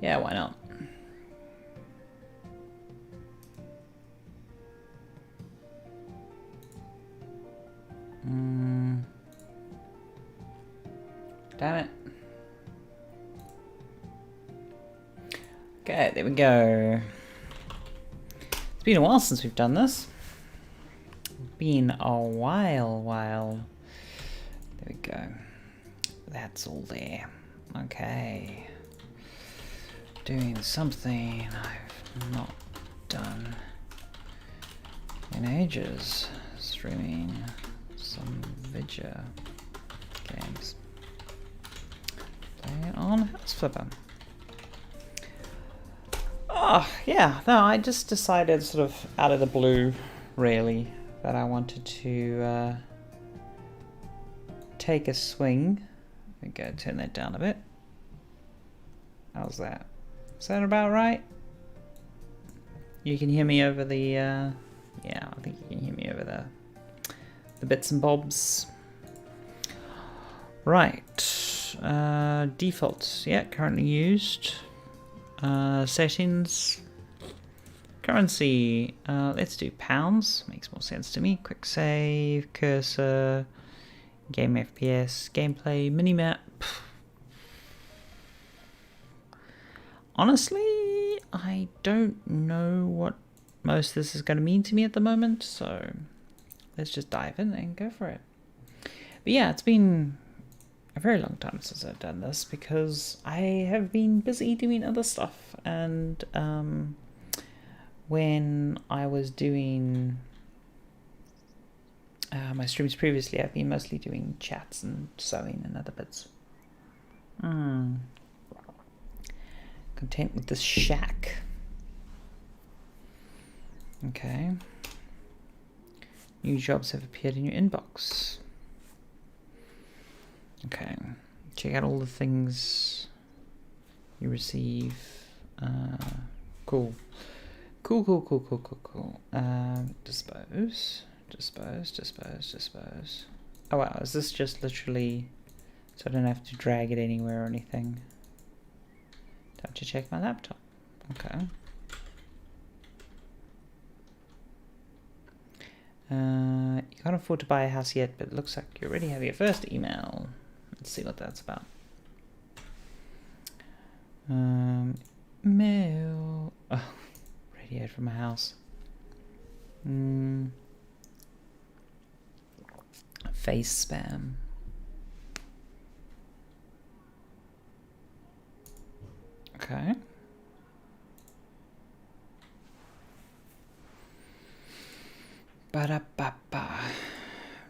Yeah, why not? Damn it. Okay, there we go. It's been a while since we've done this. Been a while. There we go. That's all there. Okay. Doing something I've not done in ages. Streaming some video games. Play on House Flipper. Oh, yeah. No, I just decided sort of out of the blue, really, that I wanted to take a swing. Let me go turn that down a bit. How's that? Is that about right? You can hear me over the, yeah, I think you can hear me over the bits and bobs. Right. Defaults, yeah, currently used. Settings. Currency, let's do pounds, makes more sense to me. Quick save, cursor, game FPS, gameplay, minimap. Honestly, I don't know what most of this is going to mean to me at the moment, so let's just dive in and go for it. But yeah, it's been a very long time since I've done this because I have been busy doing other stuff, and when I was doing my streams previously, I've been mostly doing chats and sewing and other bits. Content with this shack. Okay. New jobs have appeared in your inbox. Okay. Check out all the things you receive. Cool. Cool. Dispose. Oh wow, is this just literally so I don't have to drag it anywhere or anything? Time to check my laptop. Okay. You can't afford to buy a house yet, but it looks like you already have your first email. Let's see what that's about. Mail. Oh, radiated from my house. Face spam. Okay. Ba-da-ba-ba.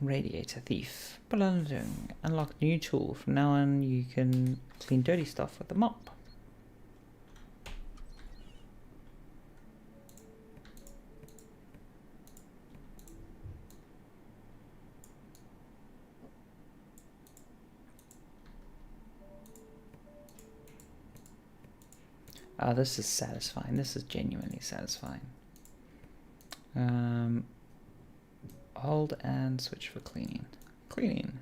Radiator thief. Unlock new tool. From now on, you can clean dirty stuff with the mop. Oh, this is satisfying. This is genuinely satisfying. Hold and switch for cleaning. Cleaning.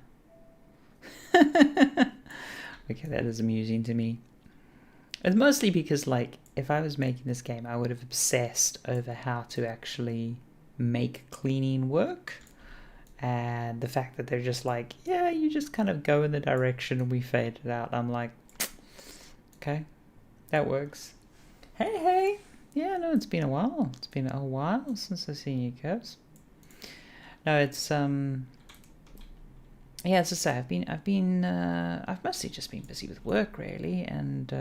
Okay, that is amusing to me. It's mostly because, like, if I was making this game, I would have obsessed over how to actually make cleaning work. And the fact that they're just like, yeah, you just kind of go in the direction and we fade it out. I'm like, okay, that works. Hey. Yeah, no, it's been a while. It's been a while since I've seen you, Curves. No, it's yeah, as I say, I've mostly just been busy with work, really, and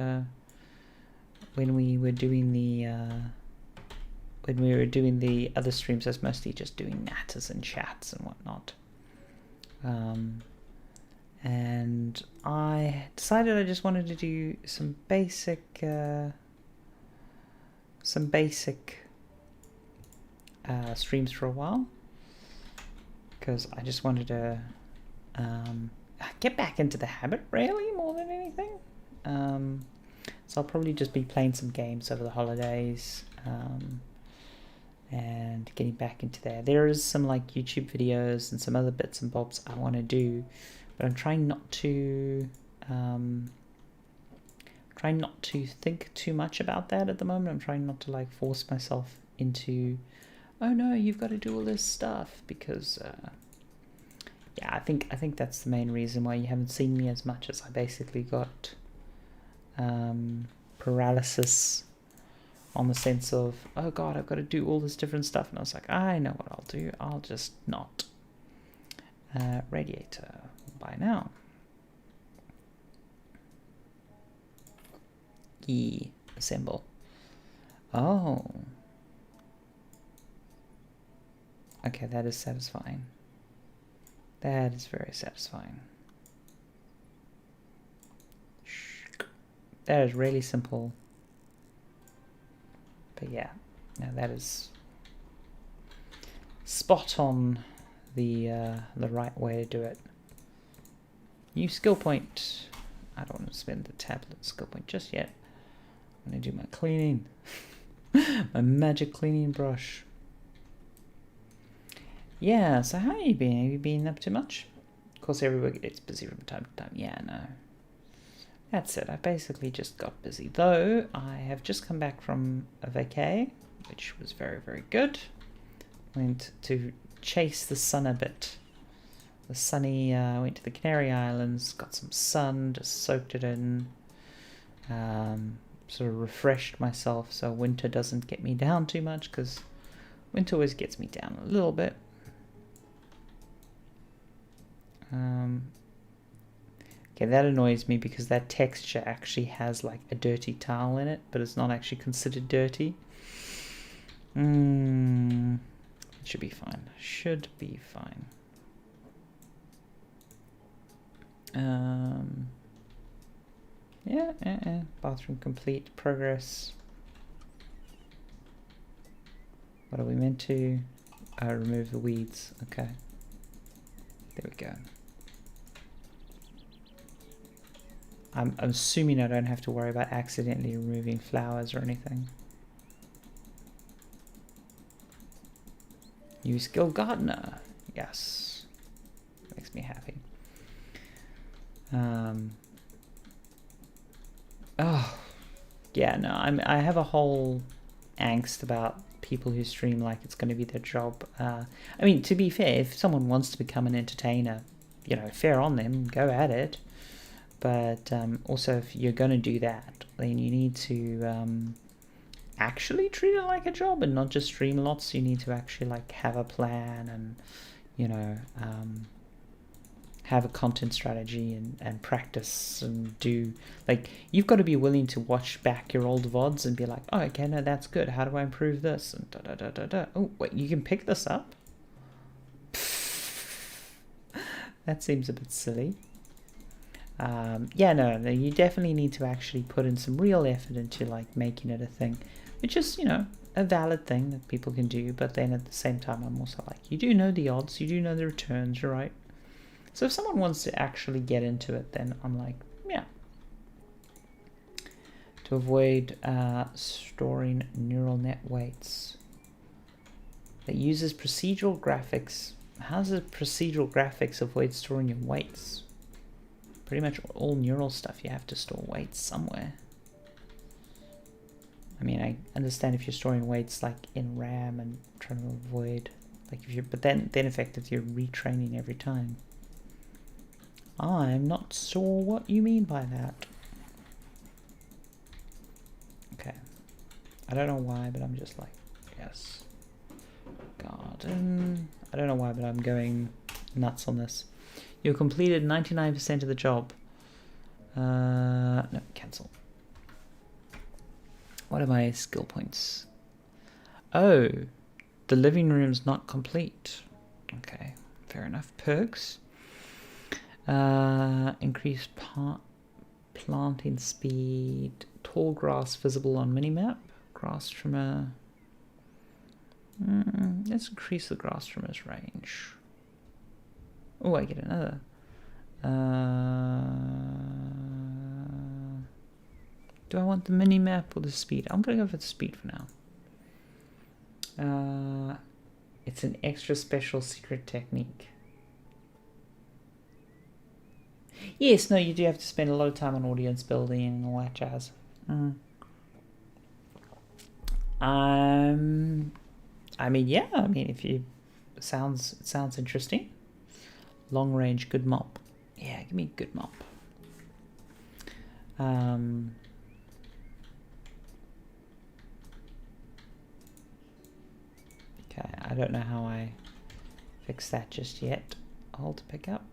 when we were doing the other streams, I was mostly just doing natters and chats and whatnot. And I decided I just wanted to do some basic streams for a while, because I just wanted to get back into the habit, really, more than anything. So I'll probably just be playing some games over the holidays and getting back into there. There is some like YouTube videos and some other bits and bobs I want to do, but I'm trying not to trying not to think too much about that at the moment. I'm trying not to like force myself into, oh no, you've got to do all this stuff, because yeah, I think that's the main reason why you haven't seen me as much, as I basically got paralysis, on the sense of, oh god, I've got to do all this different stuff, and I was like, I know what I'll do, I'll just not radiator by now. Assemble. Oh, okay, that is satisfying. That is very satisfying. That is really simple. But yeah, now that is spot on the right way to do it. New skill point. I don't want to spend the tablet skill point just yet. I'm going to do my cleaning. My magic cleaning brush. Yeah, so how have you been? Have you been up to much? Of course, everybody gets busy from time to time. Yeah, no. That's it. I basically just got busy. Though, I have just come back from a vacay, which was very, very good. Went to chase the sun a bit. The sunny, went to the Canary Islands, got some sun, just soaked it in. Sort of refreshed myself so winter doesn't get me down too much, because winter always gets me down a little bit. Okay, that annoys me because that texture actually has like a dirty towel in it, but it's not actually considered dirty. It should be fine. Should be fine. Yeah, bathroom complete. Progress. What are we meant to? Remove the weeds. Okay. There we go. I'm assuming I don't have to worry about accidentally removing flowers or anything. New skill gardener. Yes. Makes me happy. Oh, yeah, no, I have a whole angst about people who stream like it's going to be their job. I mean, to be fair, if someone wants to become an entertainer, you know, fair on them, go at it. But also, if you're going to do that, then you need to actually treat it like a job and not just stream lots. You need to actually like have a plan and, you know, have a content strategy and practice and do, like, you've got to be willing to watch back your old VODs and be like, oh, okay, no, that's good. How do I improve this? And da-da-da-da-da. Oh, wait, you can pick this up? That seems a bit silly. Yeah, no, you definitely need to actually put in some real effort into like making it a thing, which is, you know, a valid thing that people can do. But then at the same time, I'm also like, you do know the odds, you do know the returns, you're right. So if someone wants to actually get into it, then I'm like, yeah. To avoid storing neural net weights. It uses procedural graphics. How does the procedural graphics avoid storing your weights? Pretty much all neural stuff, you have to store weights somewhere. I mean, I understand if you're storing weights like in RAM and trying to avoid, like if you're, but then effectively you're retraining every time. I'm not sure what you mean by that. Okay. I don't know why, but I'm just like, yes. Garden. I don't know why, but I'm going nuts on this. You completed 99% of the job. No, cancel. What are my skill points? Oh, the living room's not complete. Okay, fair enough. Perks. Increased planting speed. Tall grass visible on minimap. Grass trimmer. Let's increase the grass trimmer's range. Oh, I get another. Do I want the mini map or the speed? I'm gonna go for the speed for now. It's an extra special secret technique. Yes, no, you do have to spend a lot of time on audience building and all that jazz. I mean, yeah. I mean, if you it sounds interesting. Long range, good mop. Yeah, give me a good mop. Okay, I don't know how I fix that just yet. Hold to pick up.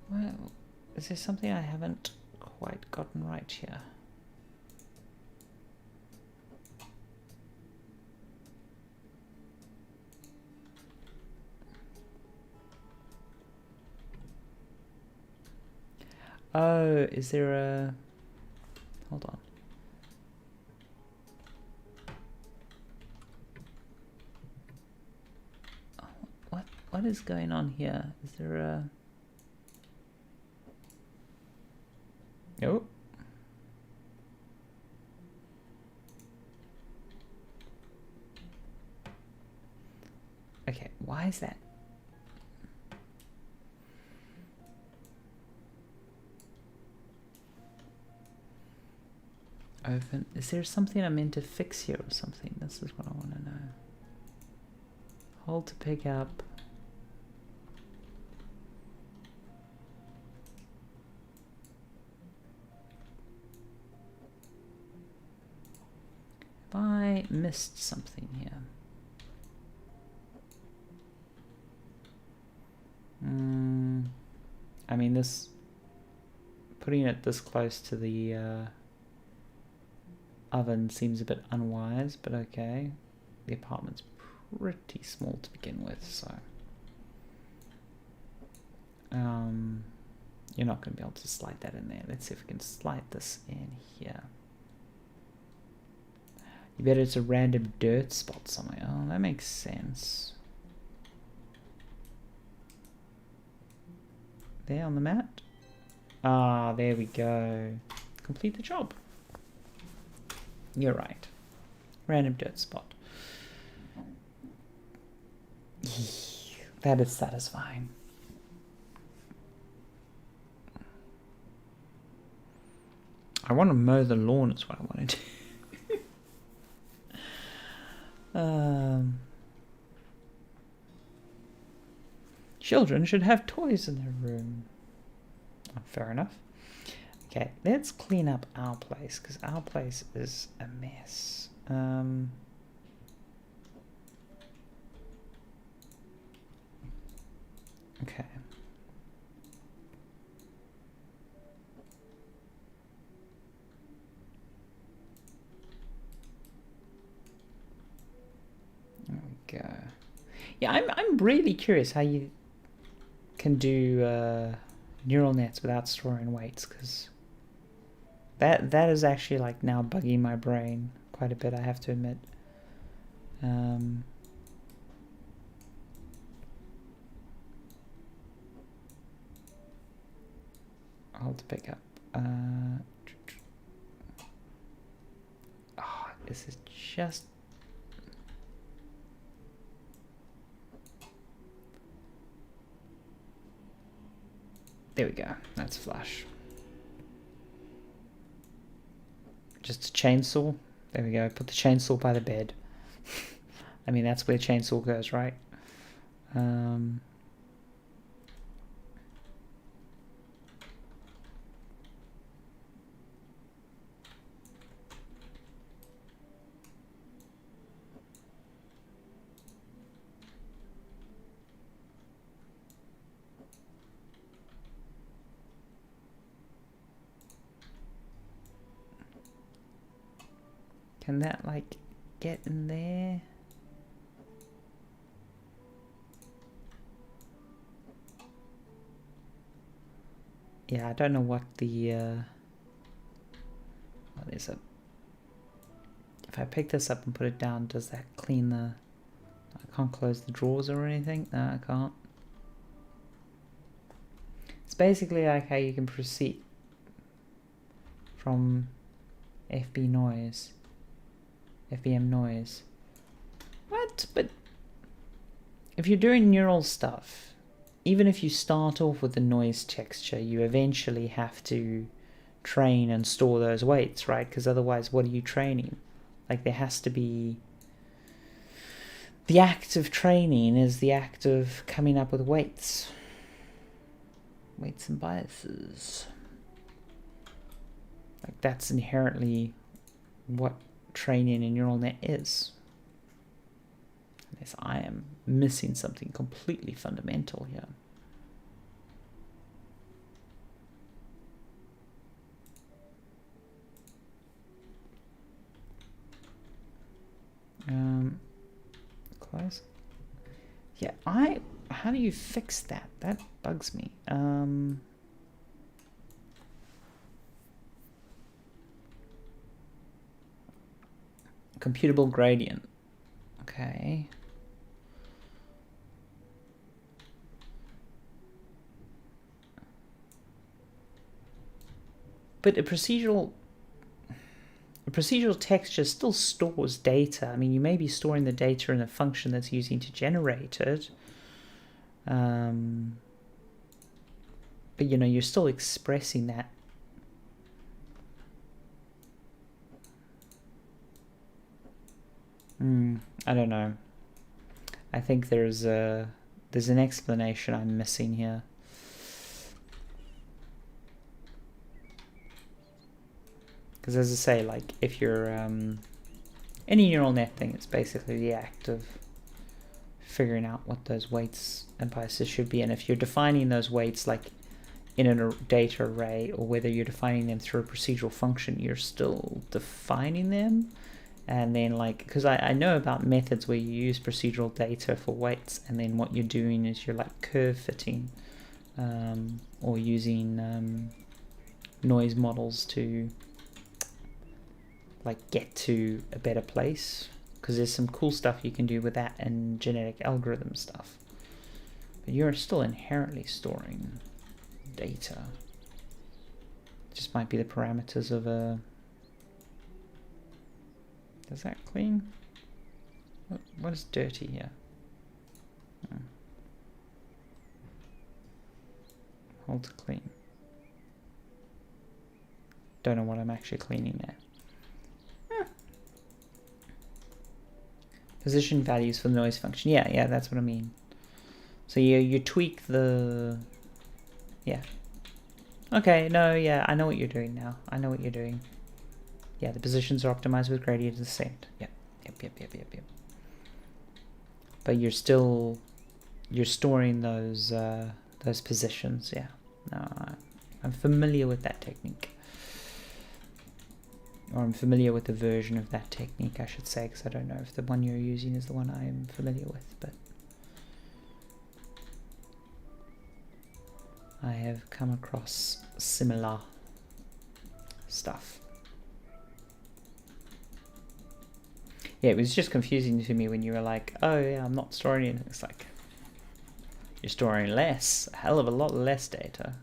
Well, is there something I haven't quite gotten right here? Oh, is there a... Hold on. Oh, what is going on here? Is there a... Oh. Okay, why is that? Open. Is there something I'm meant to fix here or something? This is what I want to know. Hold to pick up. Have I missed something here? I mean, this... Putting it this close to the oven seems a bit unwise, but okay. The apartment's pretty small to begin with, so... you're not going to be able to slide that in there. Let's see if we can slide this in here. You bet it's a random dirt spot somewhere. Oh, that makes sense. There on the mat. Ah, there we go. Complete the job. You're right. Random dirt spot. That is satisfying. I want to mow the lawn is what I want to do. Children should have toys in their room. Oh, fair enough. Okay, let's clean up our place, because our place is a mess. Okay. There we go. Yeah, I'm really curious how you can do neural nets without storing weights, because that is actually like now bugging my brain quite a bit, I have to admit. Hold to pick up. Oh, this is just... There we go. That's flush. Just a chainsaw. There we go. Put the chainsaw by the bed. I mean, that's where chainsaw goes, right? Can that, like, get in there? Yeah, I don't know what the, oh, there's a... If I pick this up and put it down, does that clean the... I can't close the drawers or anything? No, I can't. It's basically like how you can proceed from FBM noise. What? But if you're doing neural stuff, even if you start off with the noise texture, you eventually have to train and store those weights, right? Because otherwise, what are you training? Like, there has to be... The act of training is the act of coming up with weights. Weights and biases. Like, that's inherently what training a neural net is. Unless I am missing something completely fundamental here. Close. Yeah, how do you fix that? That bugs me. Computable gradient. Okay. But a procedural texture still stores data. I mean, you may be storing the data in a function that's using to generate it. But, you know, you're still expressing that. I don't know. I think there's an explanation I'm missing here. Because as I say, like, if you're any neural net thing, it's basically the act of figuring out what those weights and biases should be. And if you're defining those weights like in a data array, or whether you're defining them through a procedural function, you're still defining them. And then, like, because I know about methods where you use procedural data for weights, and then what you're doing is you're like curve fitting or using noise models to like get to a better place, because there's some cool stuff you can do with that and genetic algorithm stuff. But you're still inherently storing data. It just might be the parameters of a... Does that clean? What is dirty here? Hold to clean. Don't know what I'm actually cleaning there. Position values for the noise function. Yeah, that's what I mean. So you tweak the... Yeah. Okay, no, yeah, I know what you're doing now. I know what you're doing. Yeah, the positions are optimized with gradient descent. Yep. But you're storing those positions. Yeah. No, I'm familiar with that technique. Or I'm familiar with the version of that technique, I should say, because I don't know if the one you're using is the one I'm familiar with, but I have come across similar stuff. Yeah, it was just confusing to me when you were like, oh yeah, I'm not storing it. It's like, you're storing less, a hell of a lot less data,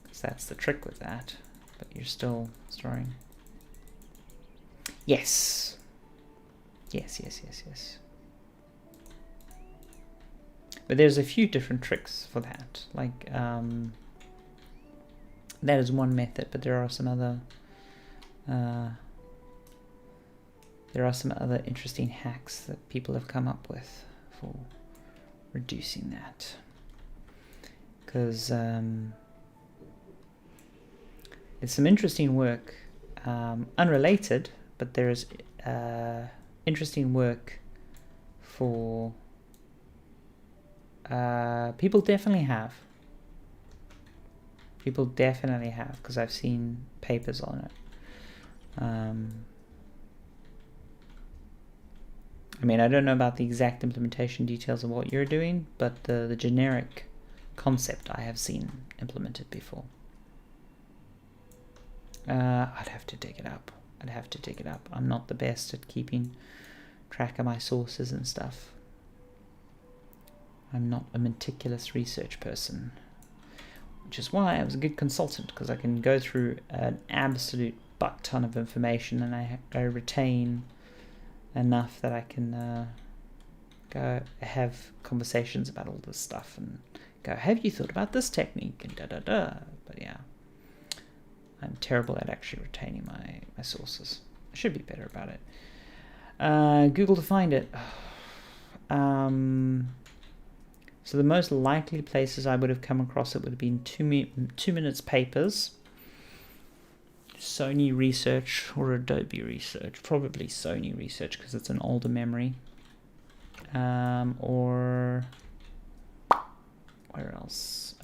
because that's the trick with that, but you're still storing... Yes. But there's a few different tricks for that. Like, that is one method, but there are some other interesting hacks that people have come up with for reducing that. Because it's some interesting work, unrelated, but there's interesting work for people definitely have, because I've seen papers on it. I mean, I don't know about the exact implementation details of what you're doing, but the generic concept I have seen implemented before. I'd have to dig it up. I'm not the best at keeping track of my sources and stuff. I'm not a meticulous research person, which is why I was a good consultant, because I can go through an absolute butt ton of information and I retain enough that I can go have conversations about all this stuff and go, have you thought about this technique, and da-da-da. But yeah, I'm terrible at actually retaining my sources. I should be better about it. Google to find it. So the most likely places I would have come across it would have been 2 minutes papers, Sony research, or Adobe research. Probably Sony research because it's an older memory. Or where else?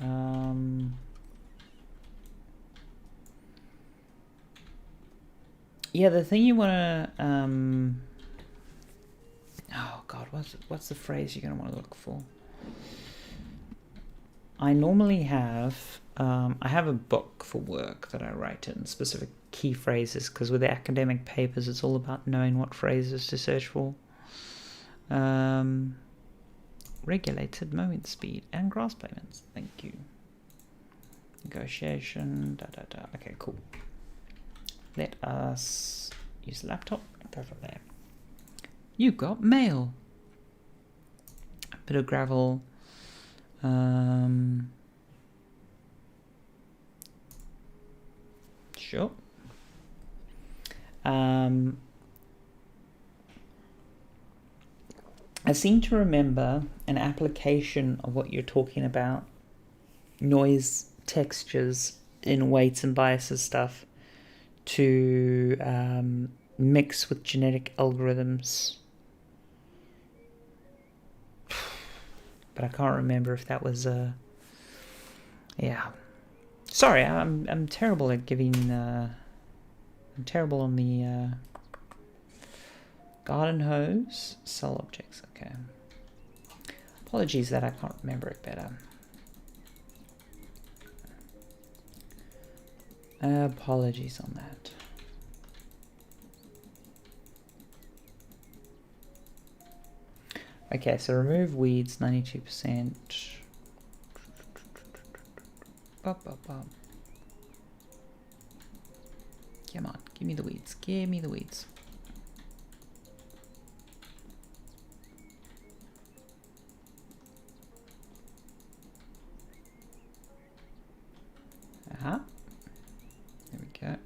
Yeah, the thing you want to oh god, what's the phrase you're going to want to look for? I normally have I have a book for work that I write in, specific key phrases, because with the academic papers it's all about knowing what phrases to search for. Regulated moment speed and grass payments. Thank you. Negotiation. Okay, cool. Let us use the laptop and go from there. You got mail. A bit of gravel. Sure. I seem to remember an application of what you're talking about, noise, textures in weights and biases stuff, to mix with genetic algorithms. But I can't remember if that was yeah. Sorry, I'm terrible at giving. I'm terrible on the garden hose, cell objects. Okay. Apologies that I can't remember it better. Apologies on that. Okay, so remove weeds, 92%. Come on, give me the weeds. Give me the weeds. There we go.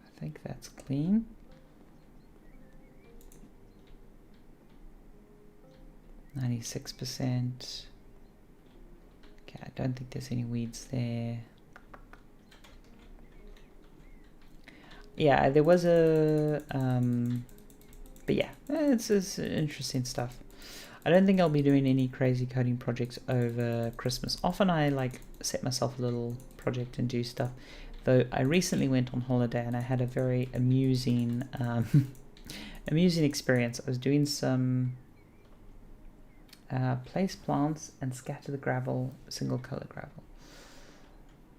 I think that's clean. %. Okay, I don't think there's any weeds there. Yeah, there was a but yeah, it's interesting stuff. I don't think I'll be doing any crazy coding projects over Christmas. Often I like set myself a little project and do stuff. Though I recently went on holiday and I had a very amusing amusing experience. I was doing some place plants and scatter the gravel, single color gravel.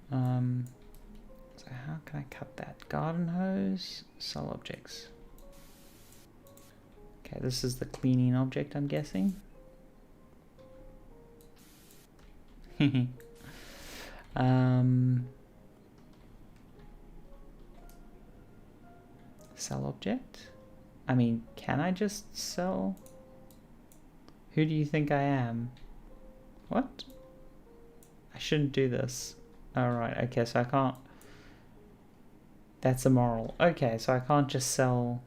So how can I cut that? Garden hose, cell objects. Okay, this is the cleaning object, I'm guessing. Sell object? I mean, can I just sell? Who do you think I am? What? I shouldn't do this. Alright, okay, so I can't. That's immoral. Okay, so I can't just sell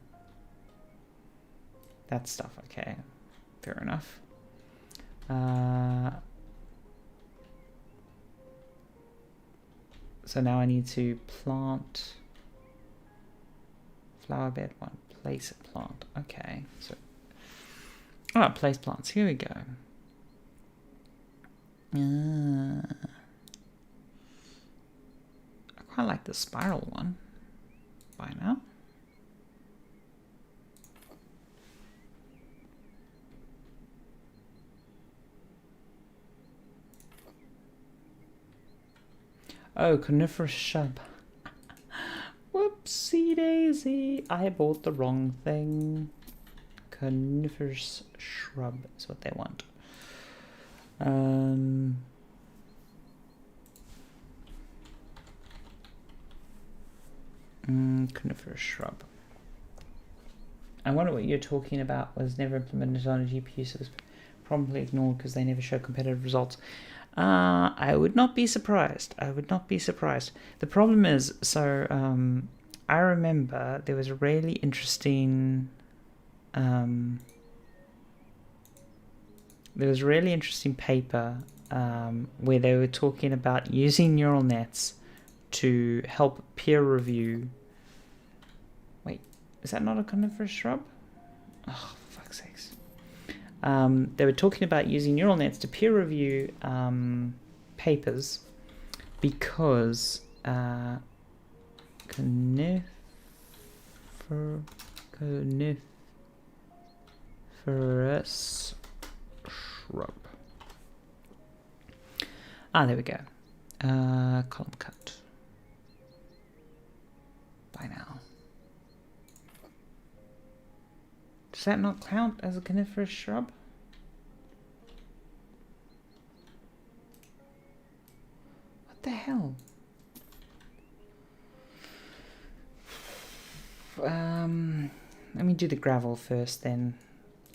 that stuff. Okay, fair enough. So now I need to plant flower bed one, place a plant. Okay, so place plants. Here we go. I quite like the spiral one by now. Oh, coniferous shrub. Whoopsie daisy. I bought the wrong thing. Coniferous shrub is what they want. Coniferous shrub. I wonder what you're talking about. Was never implemented on a GPU, so it's probably ignored because they never show competitive results. I would not be surprised. I would not be surprised. The problem is, so I remember there was a really interesting paper where they were talking about using neural nets to help peer review. Wait, is that not a coniferous shrub? Oh, for fuck's sakes. They were talking about using neural nets to peer review papers because coniferous shrub. There we go. Column cut. By now. Does that not count as a coniferous shrub? What the hell? Let me do the gravel first then.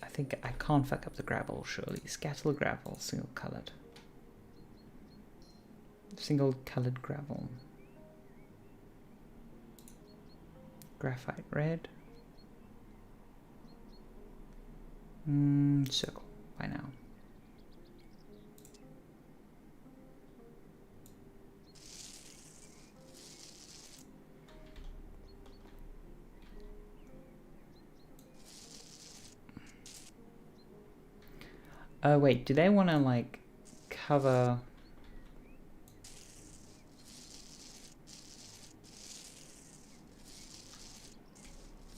I think I can't fuck up the gravel, surely. Scattered gravel, single colored. Single colored gravel. Graphite red. Circle by now. Oh wait, do they want to like cover?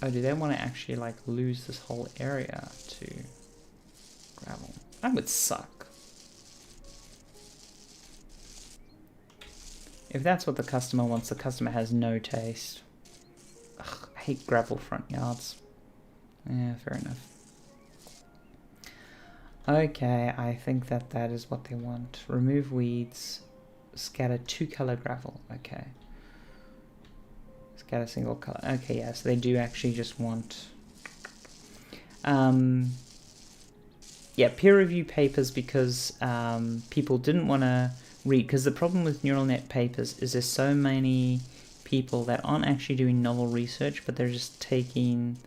Oh, do they want to actually like lose this whole area to gravel? That would suck. If that's what the customer wants, the customer has no taste. Ugh, I hate gravel front yards. Yeah, fair enough. Okay, I think that is what they want. Remove weeds, scatter 2-color gravel. Okay. Scatter single color. Okay, yeah, so they do actually just want... yeah, peer review papers because people didn't want to read, because the problem with neural net papers is there's so many people that aren't actually doing novel research, but they're just taking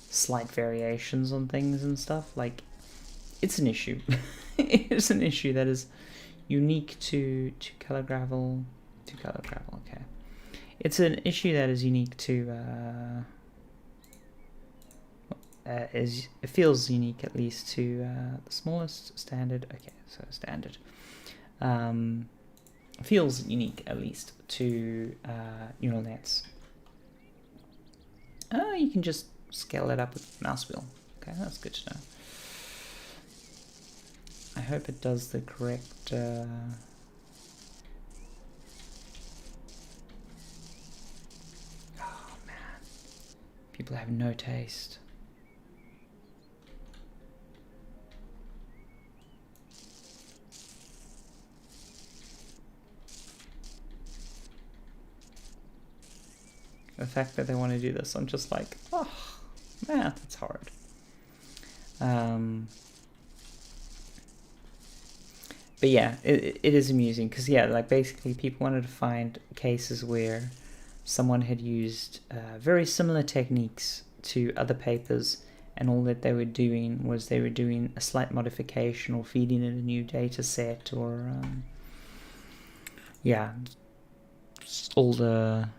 slight variations on things and stuff. Like, it's an issue. It's an issue that is unique to color gravel. Okay. It's an issue that is unique to it feels unique at least to the smallest standard. Okay, so standard feels unique at least to neural nets. You can just scale it up with mouse wheel. Okay, that's good to know. I hope it does the correct oh man, people have no taste. The fact that they want to do this, I'm just like, oh man, that's hard. But yeah, it is amusing because yeah, like basically people wanted to find cases where someone had used very similar techniques to other papers, and all that they were doing was they were doing a slight modification or feeding in a new data set or yeah, all the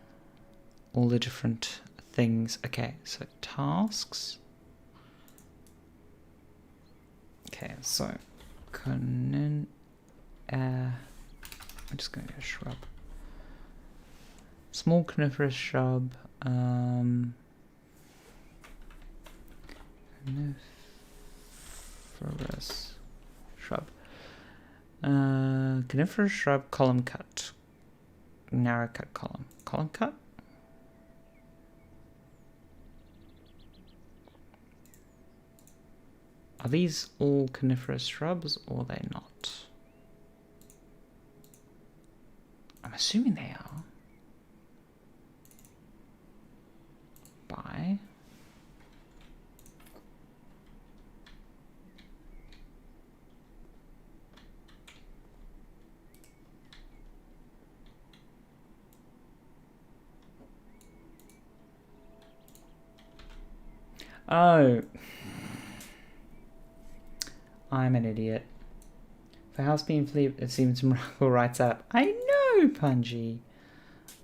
different things. Okay, so tasks. Okay, so I'm just going to go shrub. Small coniferous shrub. Coniferous shrub. Coniferous shrub, column cut. Narrow cut column. Column cut? Are these all coniferous shrubs or are they not? I'm assuming they are. By Oh. I'm an idiot. For house being flipped, it seems Miracle writes up. I know, Punji.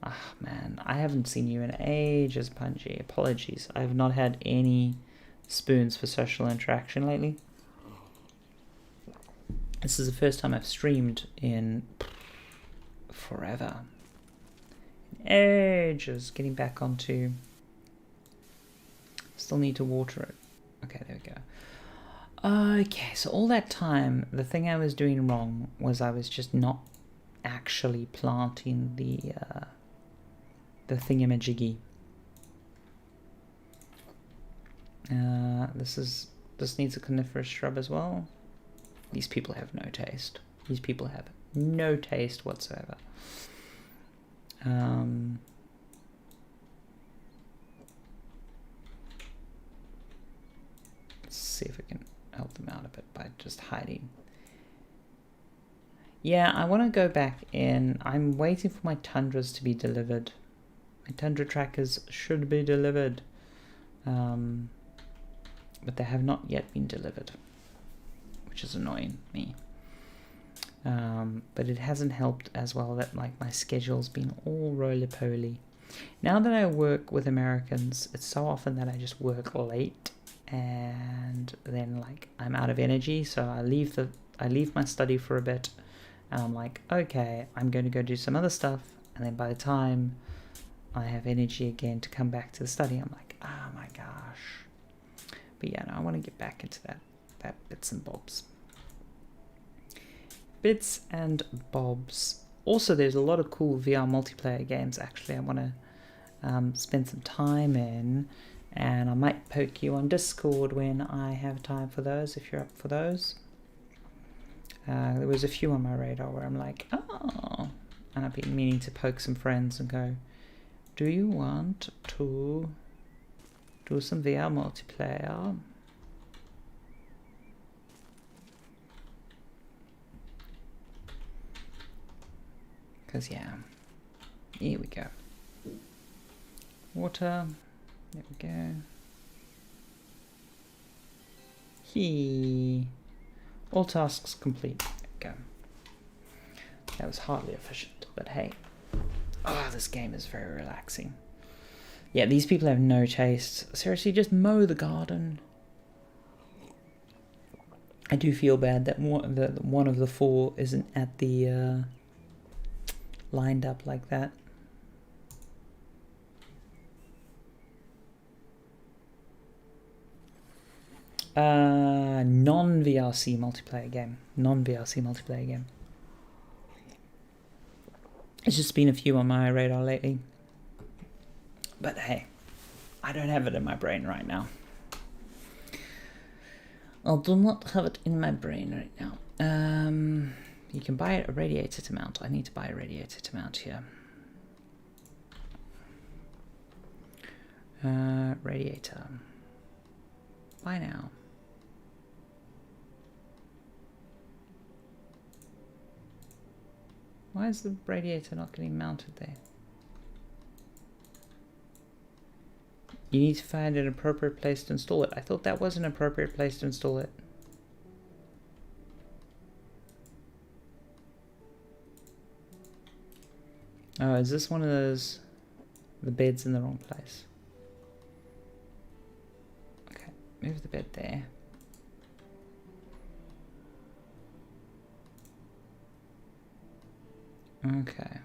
Ah, man. I haven't seen you in ages, Punji. Apologies. I have not had any spoons for social interaction lately. This is the first time I've streamed in forever. In ages. Getting back onto... Still need to water it. Okay, there we go. Okay, so all that time, the thing I was doing wrong was I was just not actually planting the thingamajiggy. This needs a coniferous shrub as well. These people have no taste. These people have no taste whatsoever. Let's see if we can help them out a bit by just hiding. Yeah, I want to go back in. I'm waiting for my tundras to be delivered. My tundra trackers should be delivered. But they have not yet been delivered, which is annoying me. But it hasn't helped as well that like my schedule's been all roly-poly. Now that I work with Americans, it's so often that I just work late and then like I'm out of energy, so I leave my study for a bit and I'm like, okay, I'm going to go do some other stuff, and then by the time I have energy again to come back to the study, I'm like, oh my gosh. But yeah, no, I want to get back into that bits and bobs. Bits and bobs. Also, there's a lot of cool VR multiplayer games actually I want to spend some time in. And I might poke you on Discord when I have time for those, if you're up for those. There was a few on my radar where I'm like, oh. And I've been meaning to poke some friends and go, do you want to do some VR multiplayer? Because, yeah. Here we go. Water. There we go. All tasks complete. There we go. That was hardly efficient, but hey. Oh, this game is very relaxing. Yeah, these people have no taste. Seriously, just mow the garden. I do feel bad that one of the four isn't at the lined up like that. Non-VRC multiplayer game. Non-VRC multiplayer game. It's just been a few on my radar lately. But hey, I don't have it in my brain right now. I do not have it in my brain right now. You can buy a radiator to mount. I need to buy a radiator to mount here. Radiator. Buy now. Why is the radiator not getting mounted there? You need to find an appropriate place to install it. I thought that was an appropriate place to install it. Oh, is this one of those... The bed's in the wrong place. Okay, move the bed there. Okay.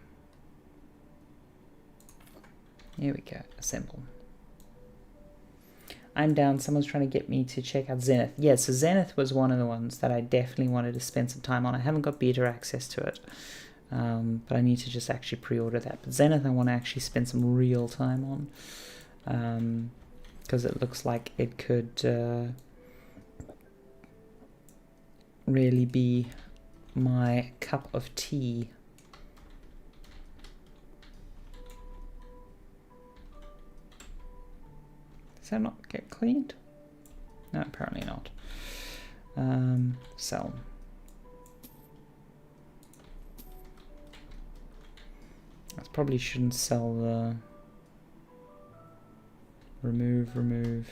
Here we go. Assemble. I'm down. Someone's trying to get me to check out Zenith. Yeah, so Zenith was one of the ones that I definitely wanted to spend some time on. I haven't got beta access to it. But I need to just actually pre-order that. But Zenith I want to actually spend some real time on. Because it looks like it could really be my cup of tea. Does that not get cleaned? No, apparently not. Sell. I probably shouldn't sell the remove.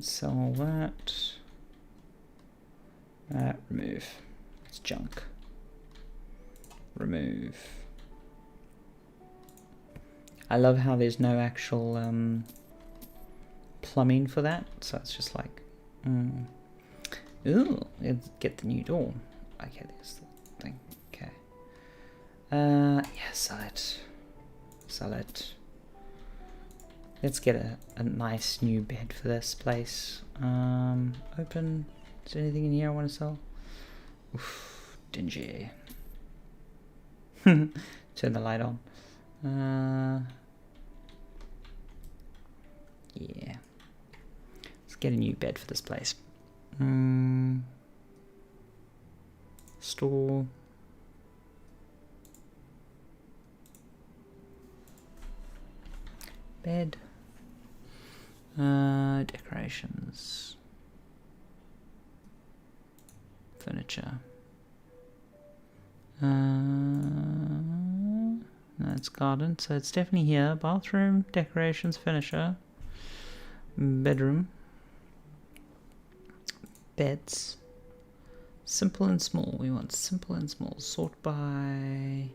Sell that. Remove. It's junk. Remove. I love how there's no actual plumbing for that, so it's just like, ooh, let's get the new door. Okay, there's the thing. Okay. Yeah, sell it. Sell it. Let's get a nice new bed for this place. Open. Is there anything in here I want to sell? Oof, dingy. Turn the light on. Yeah. Let's get a new bed for this place. Store. Bed. Decorations. Furniture. That's garden, so it's definitely here. Bathroom, decorations, furniture. Bedroom. Beds. Simple and small. We want simple and small. Sort by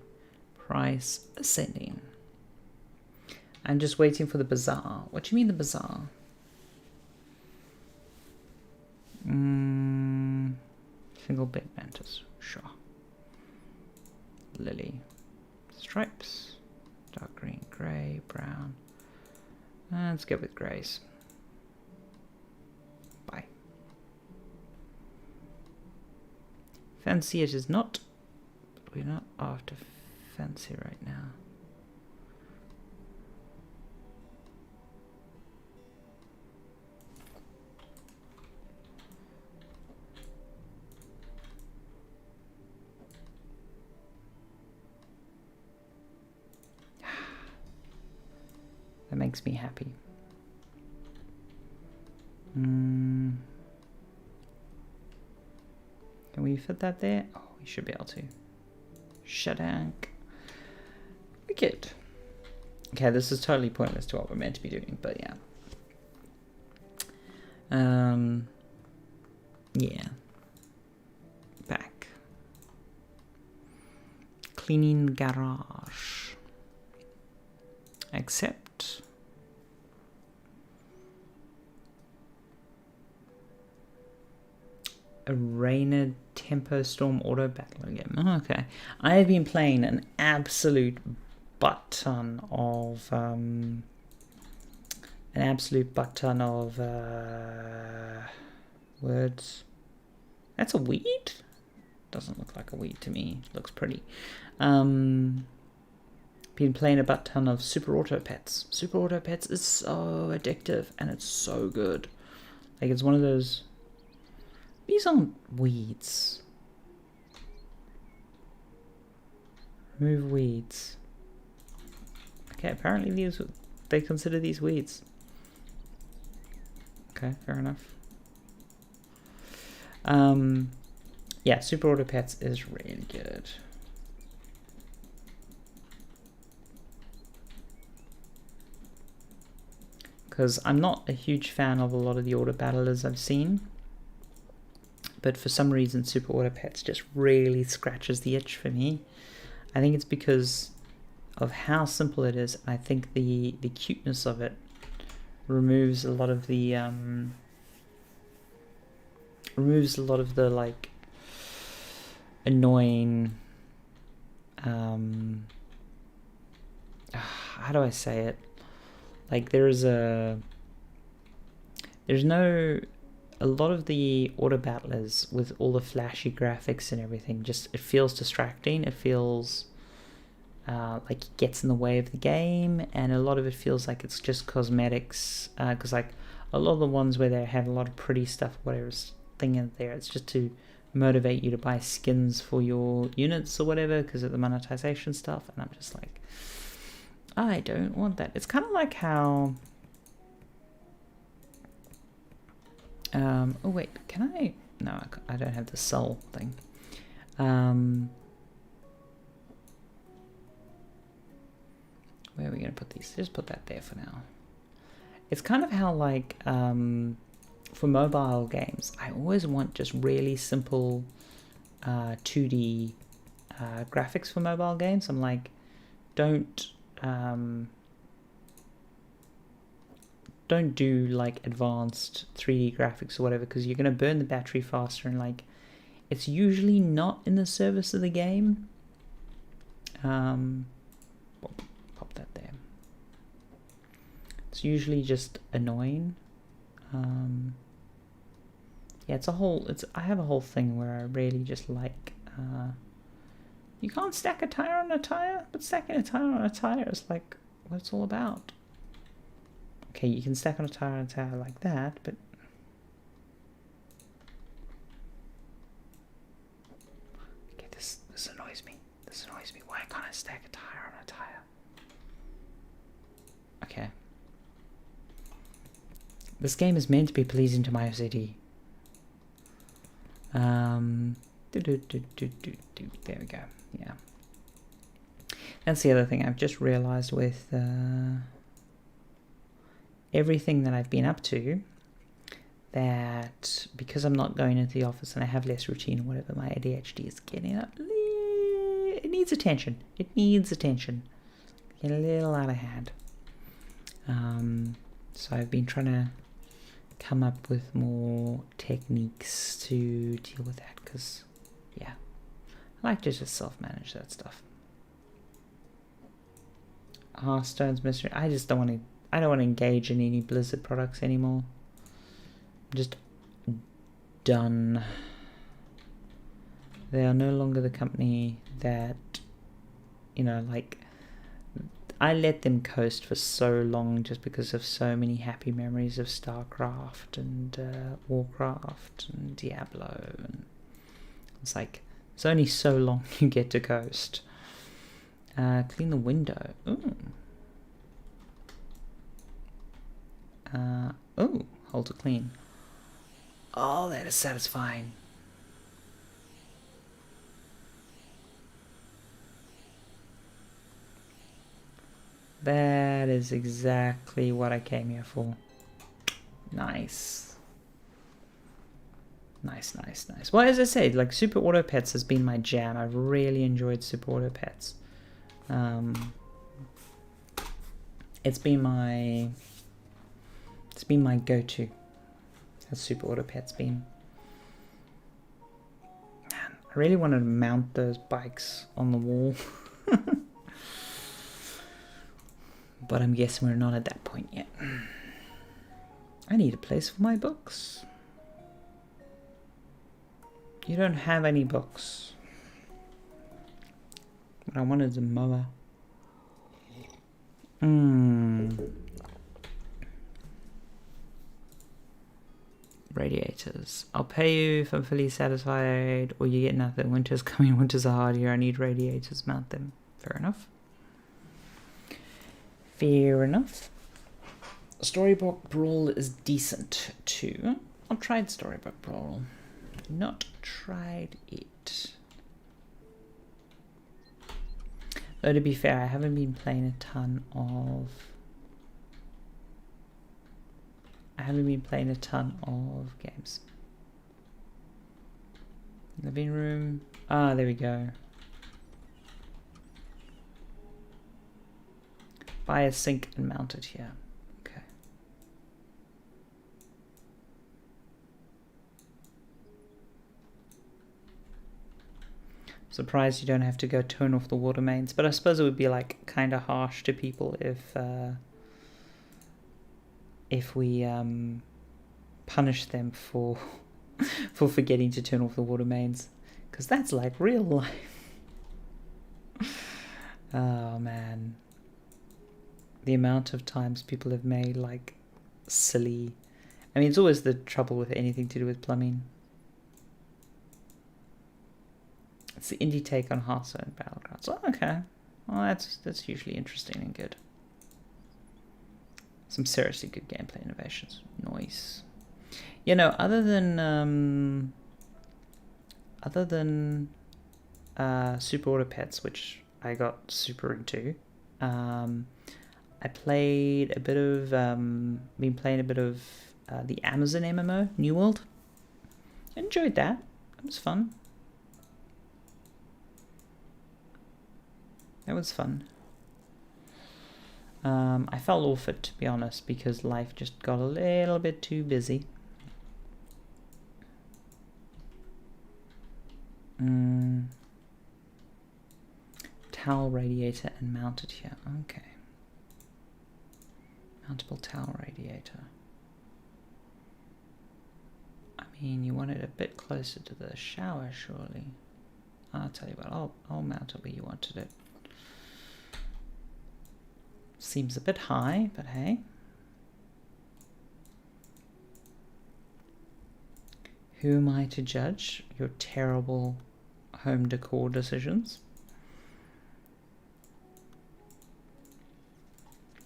price ascending. I'm just waiting for the bazaar. What do you mean the bazaar? Single bed mantis. Sure. Lily. Stripes. Dark green, grey, brown. Let's go with greys. Bye. Fancy it is not, but we're not after fancy right now. That makes me happy. Can we fit that there? Oh, we should be able to. Shadank. Wicked. Okay, this is totally pointless to what we're meant to be doing, but yeah. Yeah. Back. Cleaning garage. Accept. A Rainer Tempo Storm Auto Battle game. Oh, okay. I have been playing an absolute butt ton of words. That's a weed? Doesn't look like a weed to me. Looks pretty. Been playing a butt ton of Super Auto Pets. Super Auto Pets is so addictive and it's so good. Like, it's one of those. These aren't weeds. Remove weeds. Okay, apparently they consider these weeds. Okay, fair enough. Yeah, Super Auto Pets is really good. Because I'm not a huge fan of a lot of the auto battlers I've seen. But for some reason, Super Auto Pets just really scratches the itch for me. I think it's because of how simple it is. I think the cuteness of it removes a lot of the like annoying how do I say it? Like there's no a lot of the auto battlers with all the flashy graphics and everything, just it feels distracting. It feels like it gets in the way of the game, and a lot of it feels like it's just cosmetics. Because like a lot of the ones where they have a lot of pretty stuff, whatever's thing in there, it's just to motivate you to buy skins for your units or whatever because of the monetization stuff. And I'm just like, I don't want that. It's kind of like how. Oh wait, can I? No, I don't have the soul thing. Where are we going to put these? Just put that there for now. It's kind of how like for mobile games, I always want just really simple 2D graphics for mobile games. I'm like, don't do like advanced 3D graphics or whatever, because you're going to burn the battery faster, and like it's usually not in the service of the game. Pop that there. It's usually just annoying. Yeah, I have a whole thing where I really just like, you can't stack a tire on a tire, but stacking a tire on a tire is like what it's all about. Okay, you can stack on a tire like that, but okay, this annoys me. This annoys me. Why can't I stack a tire on a tire? Okay. This game is meant to be pleasing to my OCD. There we go. Yeah. That's the other thing I've just realized with everything that I've been up to, that because I'm not going into the office and I have less routine or whatever, my ADHD is getting up. It needs attention. It needs attention. Get a little out of hand. So I've been trying to come up with more techniques to deal with that, because yeah, I like to just self-manage that stuff. Hearthstone's mystery. I just don't want to. I don't want to engage in any Blizzard products anymore. I'm just done. They are no longer the company that, you know, like, I let them coast for so long just because of so many happy memories of StarCraft and Warcraft and Diablo, and it's like, it's only so long you get to coast. Clean the window. Ooh. Oh, hold to clean. Oh, that is satisfying. That is exactly what I came here for. Nice. Nice. Well, as I said, like, Super Auto Pets has been my jam. I've really enjoyed Super Auto Pets. It's been my go-to. Has Super Auto Pets been? Man, I really wanted to mount those bikes on the wall. But I'm guessing we're not at that point yet. I need a place for my books. You don't have any books. What I wanted is a mower. Radiators. I'll pay you if I'm fully satisfied, or you get nothing. Winter's coming, winters are hard here. I need radiators, mount them. Fair enough. Fair enough. Storybook Brawl is decent too. I've tried Storybook Brawl. Not tried it. Though, to be fair, I haven't been playing a ton of games. Living room. Ah, there we go. Buy a sink and mount it here. Okay. Surprised you don't have to go turn off the water mains, but I suppose it would be like kind of harsh to people if we punish them for forgetting to turn off the water mains, because that's like real life. Oh man. The amount of times people have made like silly, I mean, it's always the trouble with anything to do with plumbing. It's the indie take on Hearthstone Battlegrounds. Oh, okay. Well, that's usually interesting and good. Some seriously good gameplay innovations. Nice. You know, other than Super Auto Pets, which I got super into, I played a bit of been playing a bit of the Amazon MMO, New World. I enjoyed that. It was fun. That was fun. I fell off it, to be honest, because life just got a little bit too busy. Towel radiator and mounted here. Okay. Mountable towel radiator. I mean, you want it a bit closer to the shower, surely. I'll tell you what, I'll mount it where you wanted it. Seems a bit high, but hey. Who am I to judge your terrible home decor decisions?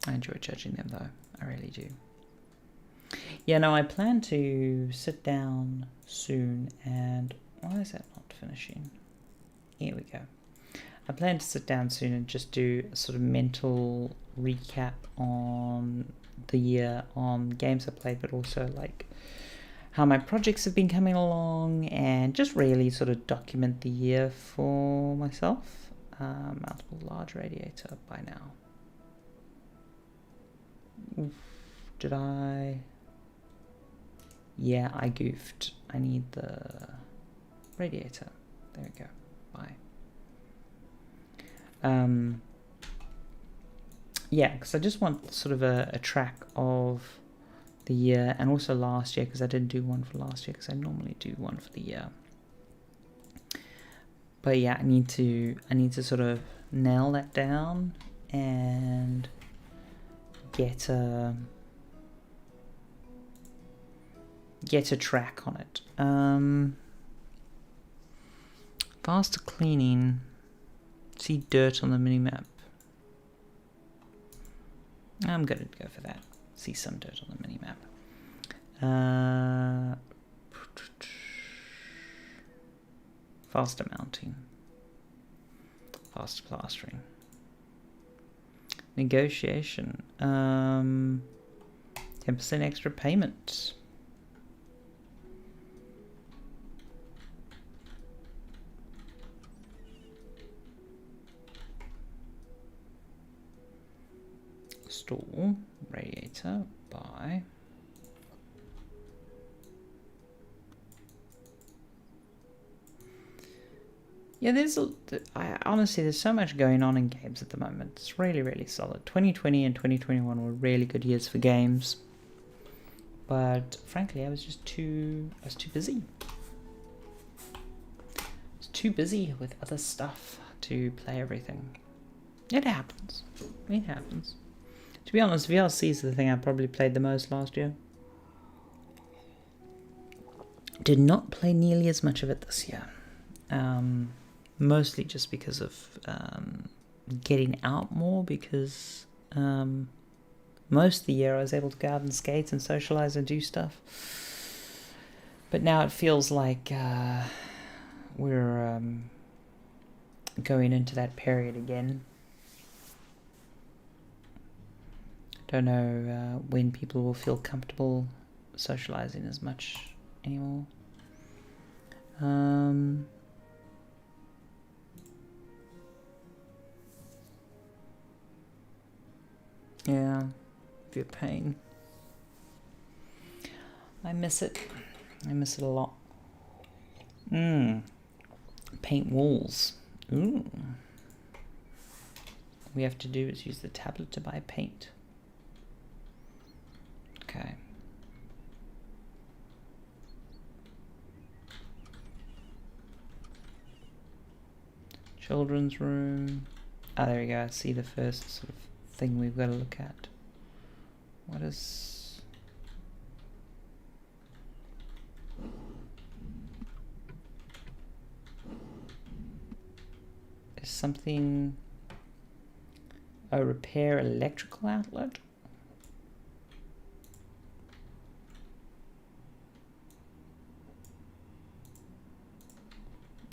I enjoy judging them though, I really do. Yeah, no, I plan to sit down soon and... Why is that not finishing? Here we go. I plan to sit down soon and just do a sort of mental recap on the year, on games I played, but also like how my projects have been coming along, and just really sort of document the year for myself. Multiple large radiator by now. Oof, did I... Yeah, I goofed. I need the radiator. There we go. Bye. Yeah, because I just want sort of a track of the year, and also last year, because I didn't do one for last year, because I normally do one for the year. But yeah, I need to sort of nail that down and get a track on it. Faster cleaning. See dirt on the minimap. I'm going to go for that. See some dirt on the minimap. Faster mounting. Faster plastering. Negotiation. 10% extra payment. Store radiator by honestly, there's so much going on in games at the moment. It's really solid. 2020 and 2021 were really good years for games, but frankly I was too busy. I was too busy with other stuff to play everything. It happens. To be honest, VLC is the thing I probably played the most last year. Did not play nearly as much of it this year. Mostly just because of getting out more, because most of the year I was able to go out and skate and socialize and do stuff. But now it feels like we're going into that period again. Don't know when people will feel comfortable socializing as much anymore. Yeah, be a pain. I miss it. I miss it a lot. Paint walls. Ooh. All we have to do is use the tablet to buy paint. Okay. Children's room. Ah, there we go. I see the first sort of thing we've got to look at. What is... Is something... a repair electrical outlet?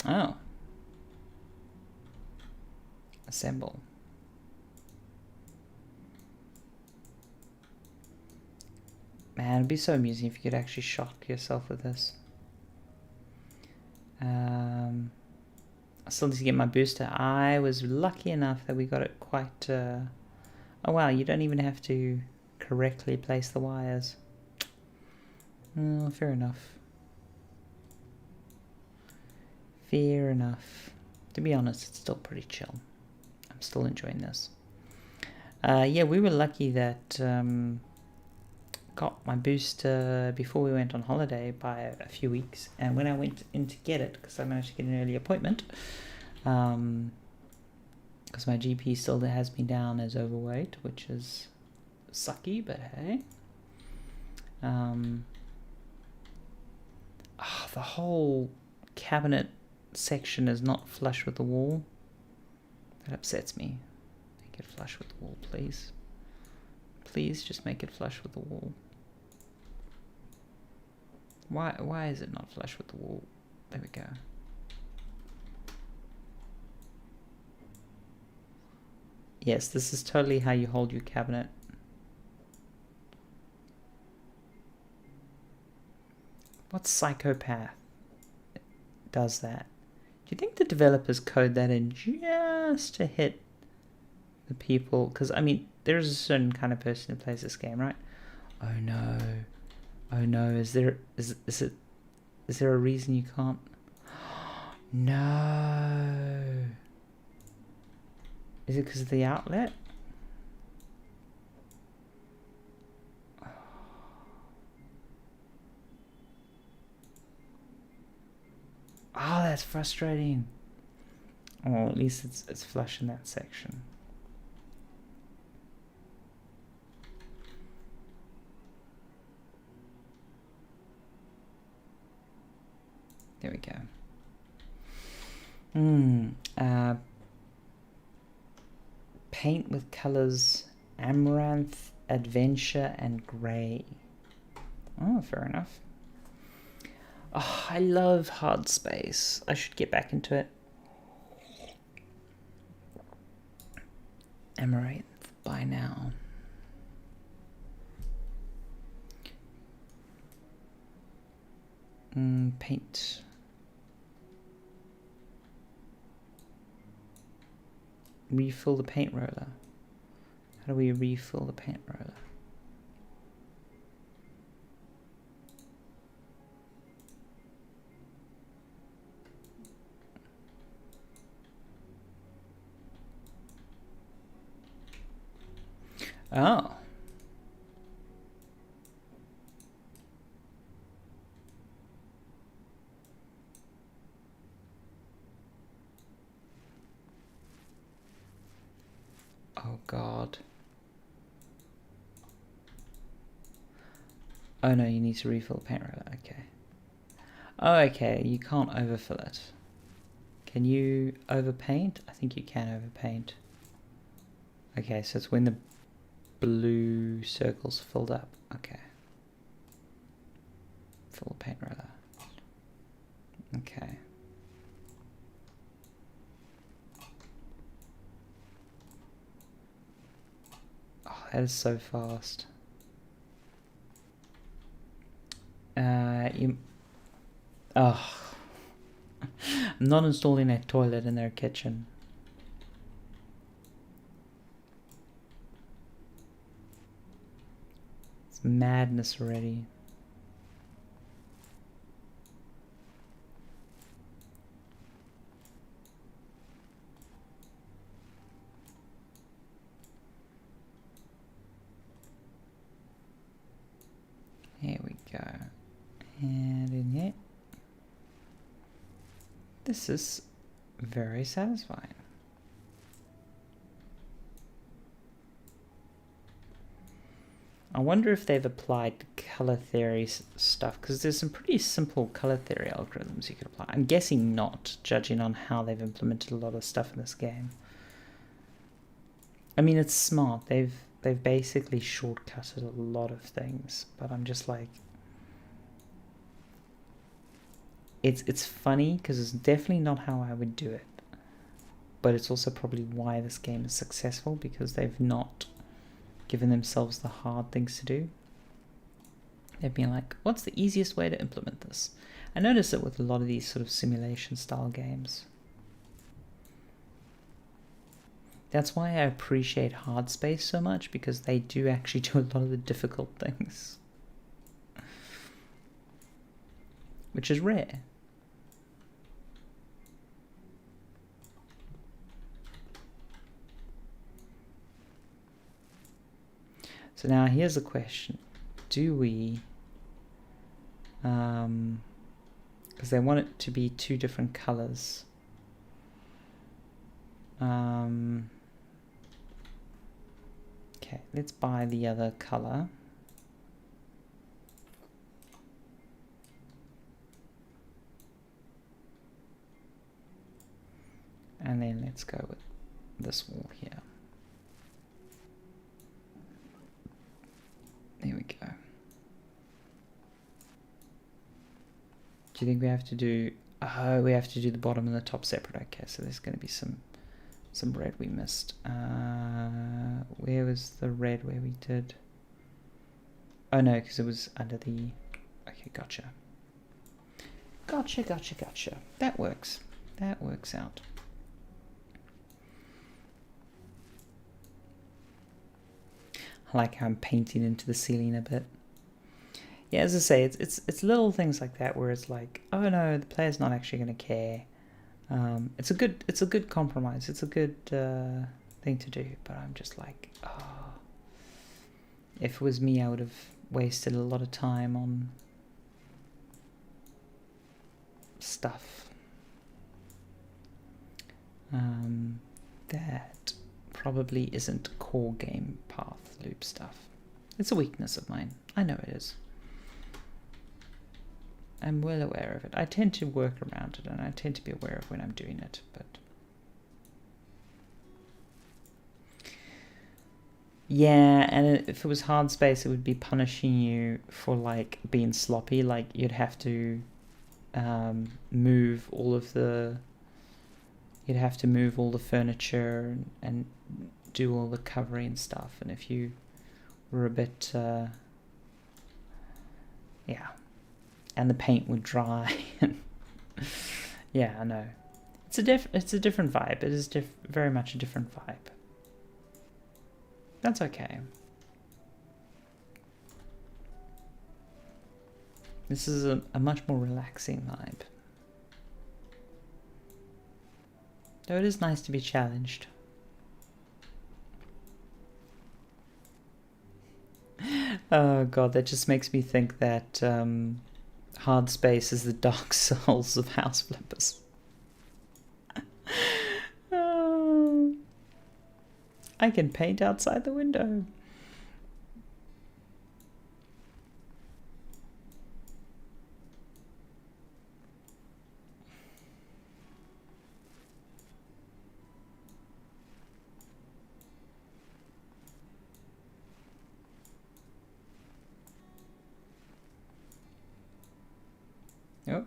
Oh. Assemble. Man, it'd be so amusing if you could actually shock yourself with this. I still need to get my booster. I was lucky enough that we got it quite... Oh wow, you don't even have to correctly place the wires. Fair enough. Fair enough. To be honest, it's still pretty chill. I'm still enjoying this. Yeah, we were lucky that got my booster before we went on holiday by a few weeks, and when I went in to get it, because I managed to get an early appointment, because my GP still has me down as overweight, which is sucky, but hey. The whole cabinet section is not flush with the wall. That upsets me. Make it flush with the wall, please. Please just make it flush with the wall. Why is it not flush with the wall? There we go. Yes, this is totally how you hold your cabinet. What psychopath does that? Do you think the developers code that in just to hit the people? Because, I mean, there's a certain kind of person who plays this game, right? Oh no. Oh no, is there a reason you can't? No. Is it because of the outlet? Oh, that's frustrating. Well, at least it's flush in that section. There we go. Paint with colors Amaranth, Adventure, and Grey. Oh, fair enough. Oh, I love hard space. I should get back into it. Amaranth by now. Paint. Refill the paint roller. How do we refill the paint roller? Oh. Oh God. Oh no, you need to refill the paint roller. Okay. Oh, okay, you can't overfill it. Can you overpaint? I think you can overpaint. Okay, so it's when the blue circle's filled up. Okay. Fill the paint roller. Okay. Oh, that is so fast. Oh. I'm not installing a toilet in their kitchen. It's madness already. Here we go. And in here. This is very satisfying. I wonder if they've applied color theory stuff, because there's some pretty simple color theory algorithms you could apply. I'm guessing not, judging on how they've implemented a lot of stuff in this game. I mean, it's smart. They've basically shortcutted a lot of things, but I'm just like, it's funny because it's definitely not how I would do it, but it's also probably why this game is successful, because they've not given themselves the hard things to do. They've been like, what's the easiest way to implement this? I notice it with a lot of these sort of simulation style games. That's why I appreciate Hard Space so much, because they do actually do a lot of the difficult things. Which is rare. So now here's the question. Do we... because they want it to be two different colors. Okay, let's buy the other color. And then let's go with this wall here. There we go. Do you think we have to do... Oh, we have to do the bottom and the top separate. Okay, so there's going to be some red we missed. Where was the red where we did... Oh no, because it was under the... Okay, gotcha. Gotcha. That works. That works out. I like how I'm painting into the ceiling a bit. Yeah, as I say, it's little things like that where it's like, oh no, the player's not actually going to care. It's a good compromise. It's a good thing to do. But I'm just like, oh, if it was me, I would have wasted a lot of time on stuff that probably isn't core game path loop stuff. It's a weakness of mine. I know it is. I'm well aware of it. I tend to work around it, and I tend to be aware of when I'm doing it, but... Yeah, and if it was hard space, it would be punishing you for, like, being sloppy. Like, you'd have to move all of the... You'd have to move all the furniture and do all the covering and stuff, and if you were a bit... yeah. And the paint would dry. Yeah, I know. It's a different vibe. It is very much a different vibe. That's okay. This is a much more relaxing vibe. Though it is nice to be challenged. Oh god, that just makes me think that Hard Space is the Dark Souls of house flippers. I can paint outside the window. Oh.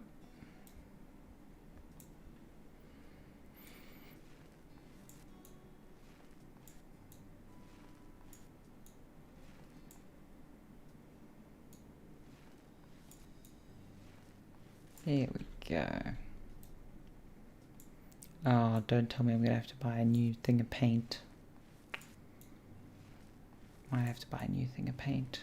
There we go. Oh, don't tell me I'm going to have to buy a new thing of paint. Might have to buy a new thing of paint.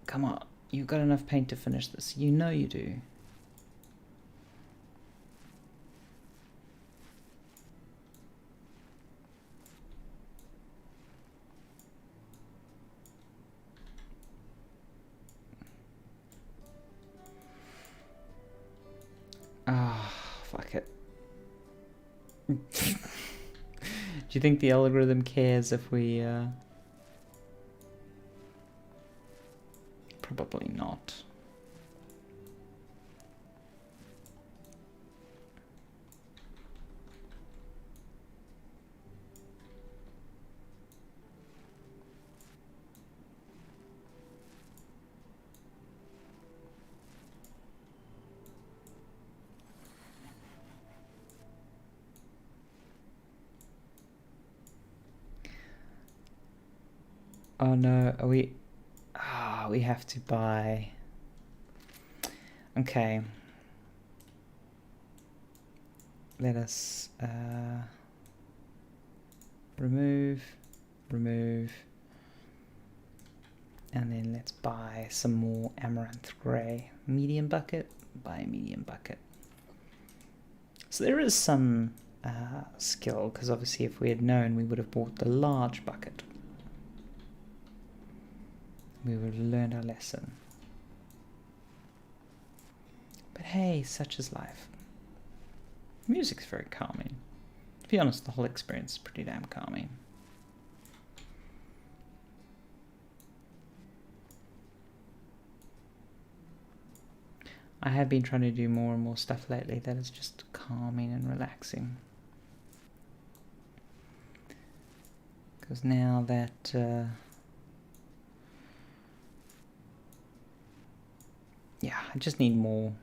Come on, you've got enough paint to finish this. You know you do. Ah, oh, fuck it. Do you think the algorithm cares if we... Probably not. Oh no, are we... Ah, we have to buy... Okay. Let us remove, and then let's buy some more amaranth grey. Medium bucket, buy a medium bucket. So there is some skill, because obviously if we had known, we would have bought the large bucket. We would have learned our lesson. But hey, such is life. Music's very calming. To be honest, the whole experience is pretty damn calming. I have been trying to do more and more stuff lately that is just calming and relaxing. Because now that yeah, I just need more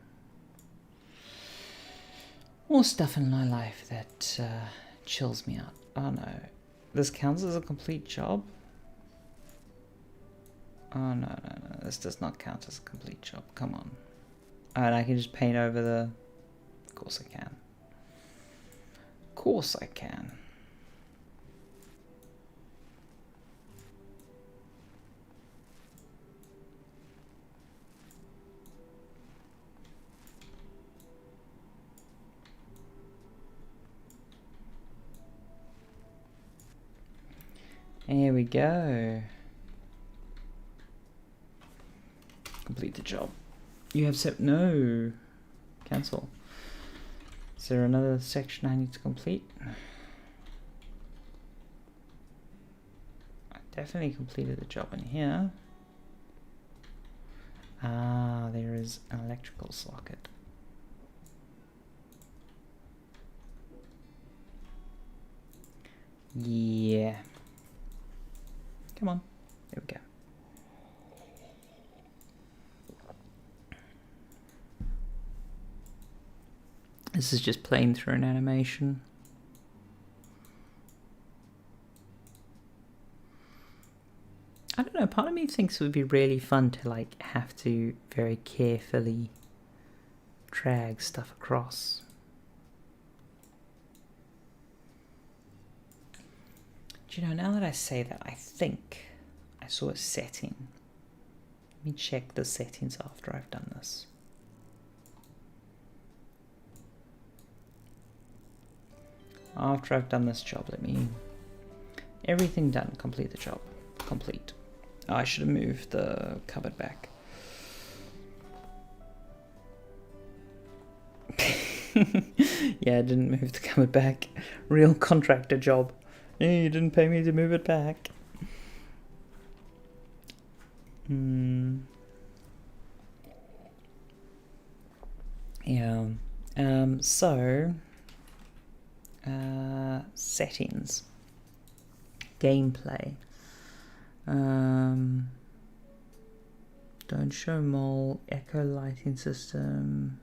stuff in my life that chills me out. Oh no, this counts as a complete job? Oh no, this does not count as a complete job, come on. And I can just paint over the... Of course I can. Of course I can. There we go. Complete the job. You have set... No. Cancel. Is there another section I need to complete? I definitely completed the job in here. Ah, there is an electrical socket. Yeah. Come on. There we go. This is just playing through an animation. I don't know, part of me thinks it would be really fun to like have to very carefully drag stuff across. Do you know, now that I say that, I think I saw a setting. Let me check the settings after I've done this. After I've done this job, let me... Everything done, complete the job. Complete. Oh, I should have moved the cupboard back. Yeah, I didn't move the cupboard back. Real contractor job. Hey, you didn't pay me to move it back. Yeah. So... settings, gameplay, don't show mole, echo lighting system.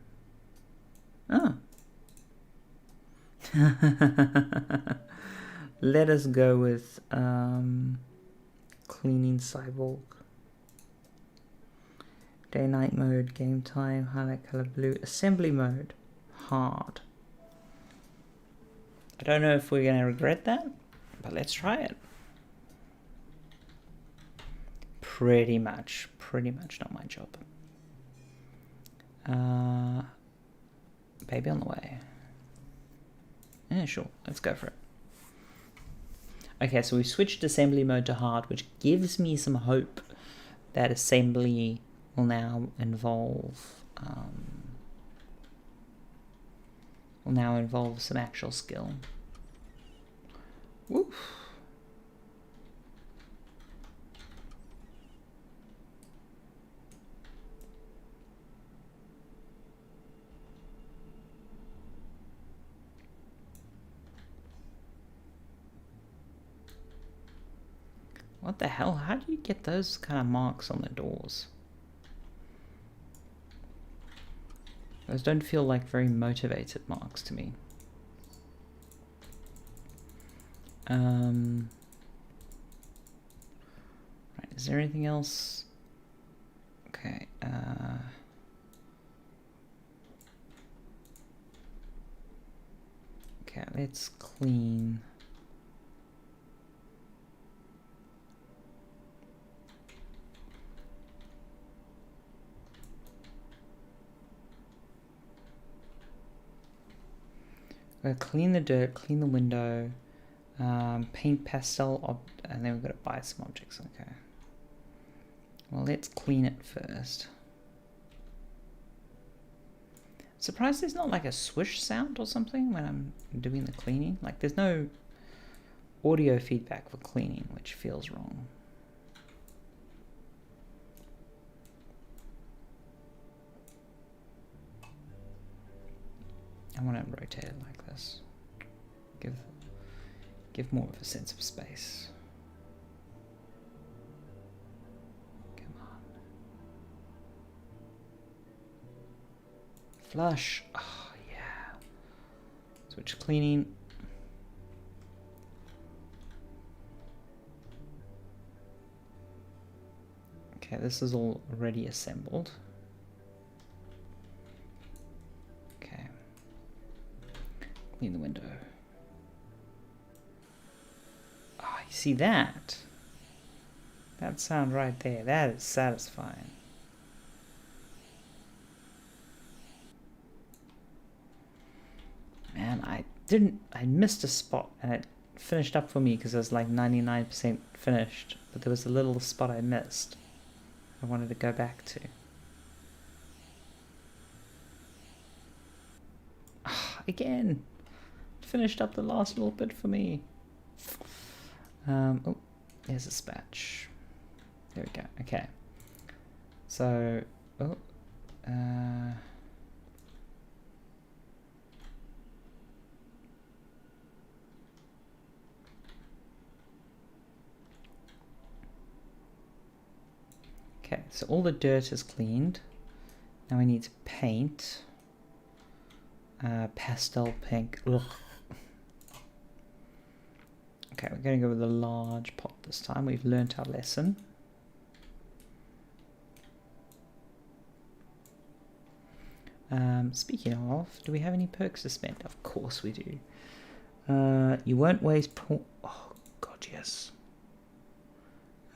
Let us go with cleaning cyborg, day night mode, game time, highlight color blue, assembly mode, hard. I don't know if we're going to regret that, but let's try it. Pretty much not my job. Baby on the way. Yeah, sure, let's go for it. Okay, so we switched assembly mode to hard, which gives me some hope that assembly will now involve some actual skill. Woof. What the hell? How do you get those kind of marks on the doors? Those don't feel like very motivated marks to me. Is there anything else? Okay. Okay, let's clean. We're gonna clean the dirt, clean the window, paint pastel, and then we've got to buy some objects. Okay. Well, let's clean it first. Surprised there's not like a swish sound or something when I'm doing the cleaning. Like there's no audio feedback for cleaning, which feels wrong. I want to rotate it like this. Give more of a sense of space. Come on. Flush. Oh yeah. Switch cleaning. Okay, this is all already assembled. Okay. Clean the window. Oh, you see that? That sound right there. That is satisfying. Man, I missed a spot and it finished up for me because it was like 99% finished, but there was a little spot I missed. I wanted to go back to. Again, finished up the last little bit for me. Oh, there's a spatch. There we go. Okay. So, okay, so all the dirt is cleaned. Now we need to paint. Pastel pink. Ugh. Okay, we're going to go with a large pot this time. We've learnt our lesson. Speaking of, do we have any perks to spend? Of course we do. You won't waste... Oh, God, yes.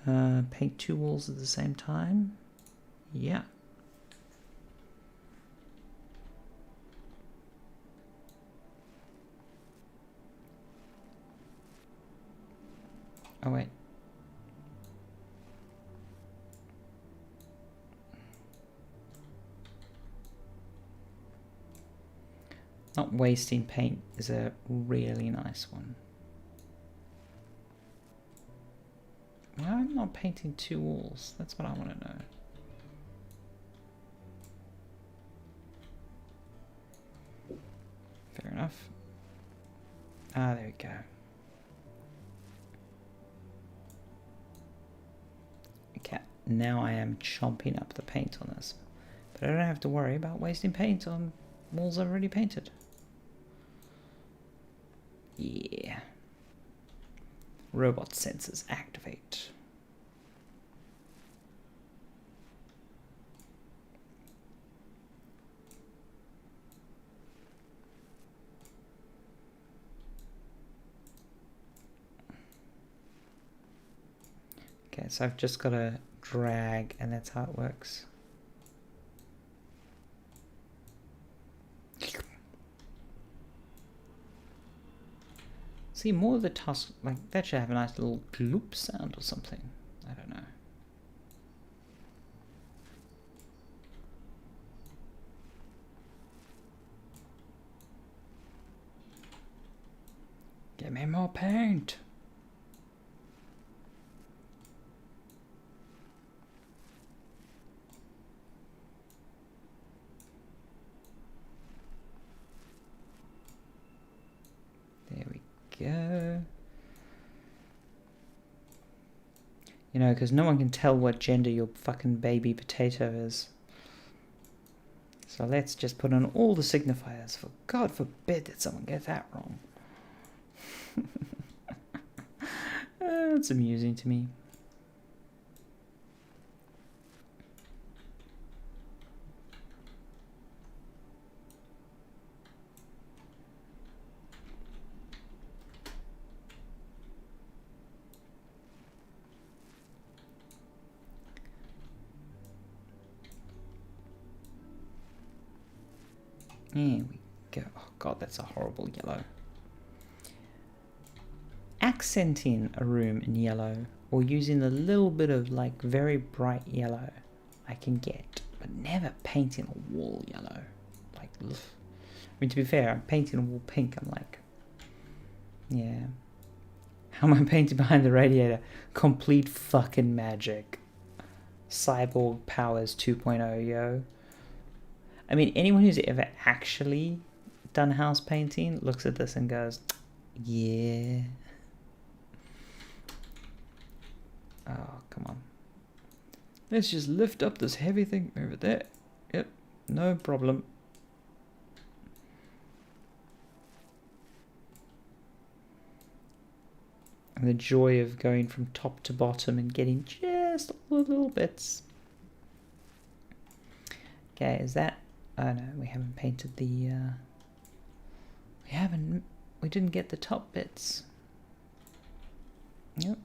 Paint 2 walls at the same time. Yeah. Oh, wait. Not wasting paint is a really nice one. Why am I not painting 2 walls? That's what I want to know. Fair enough. Ah, there we go. Okay, now I am chomping up the paint on this. But I don't have to worry about wasting paint on walls I've already painted. Yeah. Robot sensors activate. Okay, so I've just got to drag, and that's how it works. See, more of the task, like, that should have a nice little gloop sound or something. I don't know. Give me more paint. There we go. You know, because no one can tell what gender your fucking baby potato is. So let's just put on all the signifiers. For God forbid that someone get that wrong. It's amusing to me. There we go. Oh god, that's a horrible yellow. Accenting a room in yellow, or using a little bit of like very bright yellow, I can get, but never painting a wall yellow. Like, ugh. I mean, to be fair, I'm painting a wall pink. I'm like, yeah. How am I painting behind the radiator? Complete fucking magic. Cyborg Powers 2.0, yo. I mean, anyone who's ever actually done house painting looks at this and goes, yeah. Oh, come on. Let's just lift up this heavy thing over there. Yep, no problem. And the joy of going from top to bottom and getting just all the little bits. Okay, is that... Oh no, we haven't painted the... We didn't get the top bits. Yep.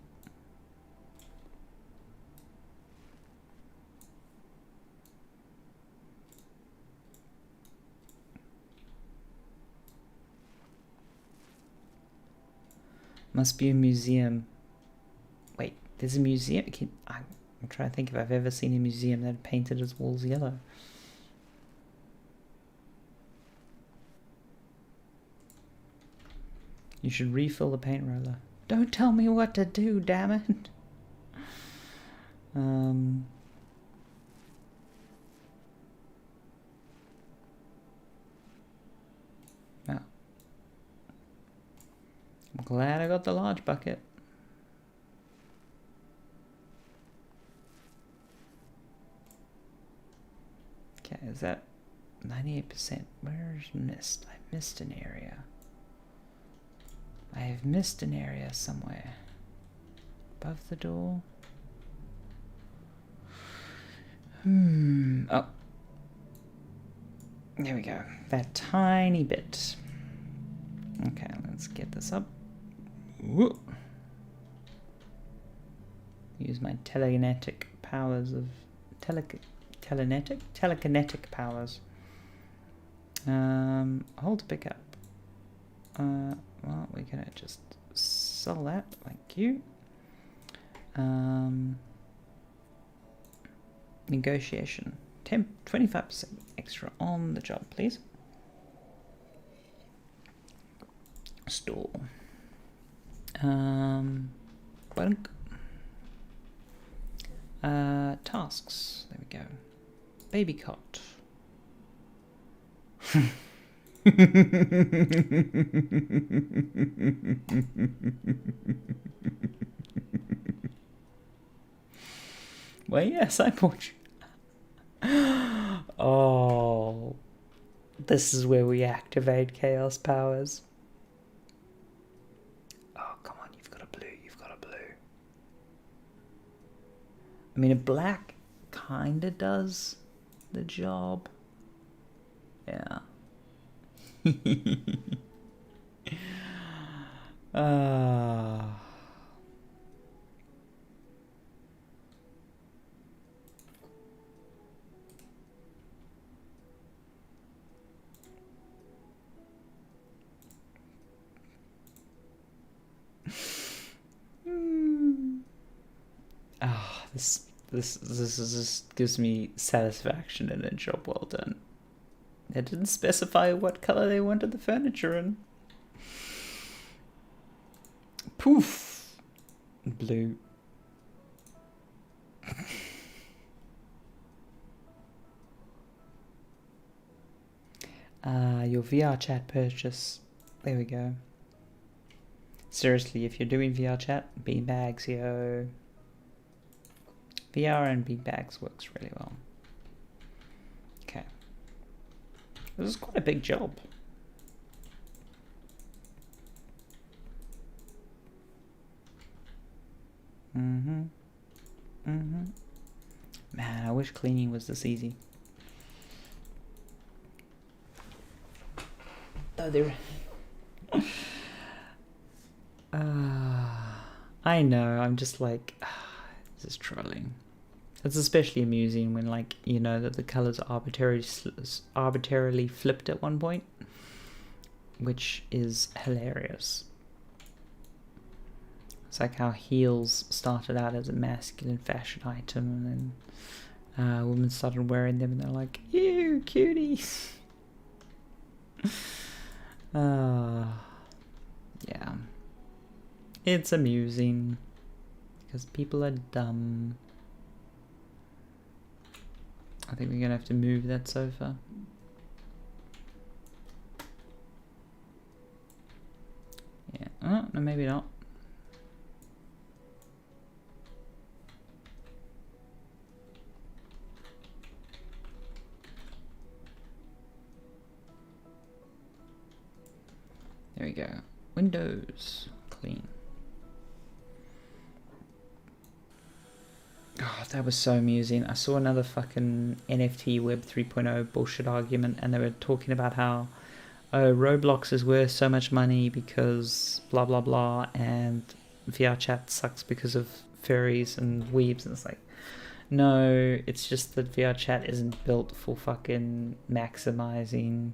Must be a museum. Wait, there's a museum? I'm trying to think if I've ever seen a museum that painted its walls yellow. You should refill the paint roller. Don't tell me what to do, damn it. Oh. I'm glad I got the large bucket. Okay, is that 98%? Where's missed? I missed an area. I have missed an area somewhere. Above the door? Oh. There we go. That tiny bit. Okay, let's get this up. Whoa. Use my telekinetic powers of... Telekinetic powers. Hold to pick up. Well, we're gonna just sell that, thank you. Negotiation. 25% extra on the job, please. Store. Bunk. Tasks. There we go. Baby cot. Well, yes, I bought you. Oh, this is where we activate chaos powers. Oh, come on, you've got a blue, you've got a blue. I mean, a black kinda does the job. Yeah. This gives me satisfaction in a job well done. They didn't specify what color they wanted the furniture in. Poof! Blue. Your VR chat purchase. There we go. Seriously, if you're doing VR chat, beanbags, yo. VR and beanbags works really well. Okay. This is quite a big job. Man, I wish cleaning was this easy. Oh, there. I know. I'm just like, this is trolling. It's especially amusing when, like, you know that the colors are arbitrarily flipped at one point, which is hilarious. It's like how heels started out as a masculine fashion item, and then women started wearing them, and they're like, ew, cuties. Yeah. It's amusing because people are dumb. I think we're gonna have to move that sofa. Yeah. Oh, no, maybe not. There we go. Windows. Clean. Oh, that was so amusing. I saw another fucking NFT Web 3.0 bullshit argument, and they were talking about how, oh, Roblox is worth so much money because blah blah blah, and VR chat sucks because of furries and weebs, and it's like, no, it's just that VR chat isn't built for fucking maximizing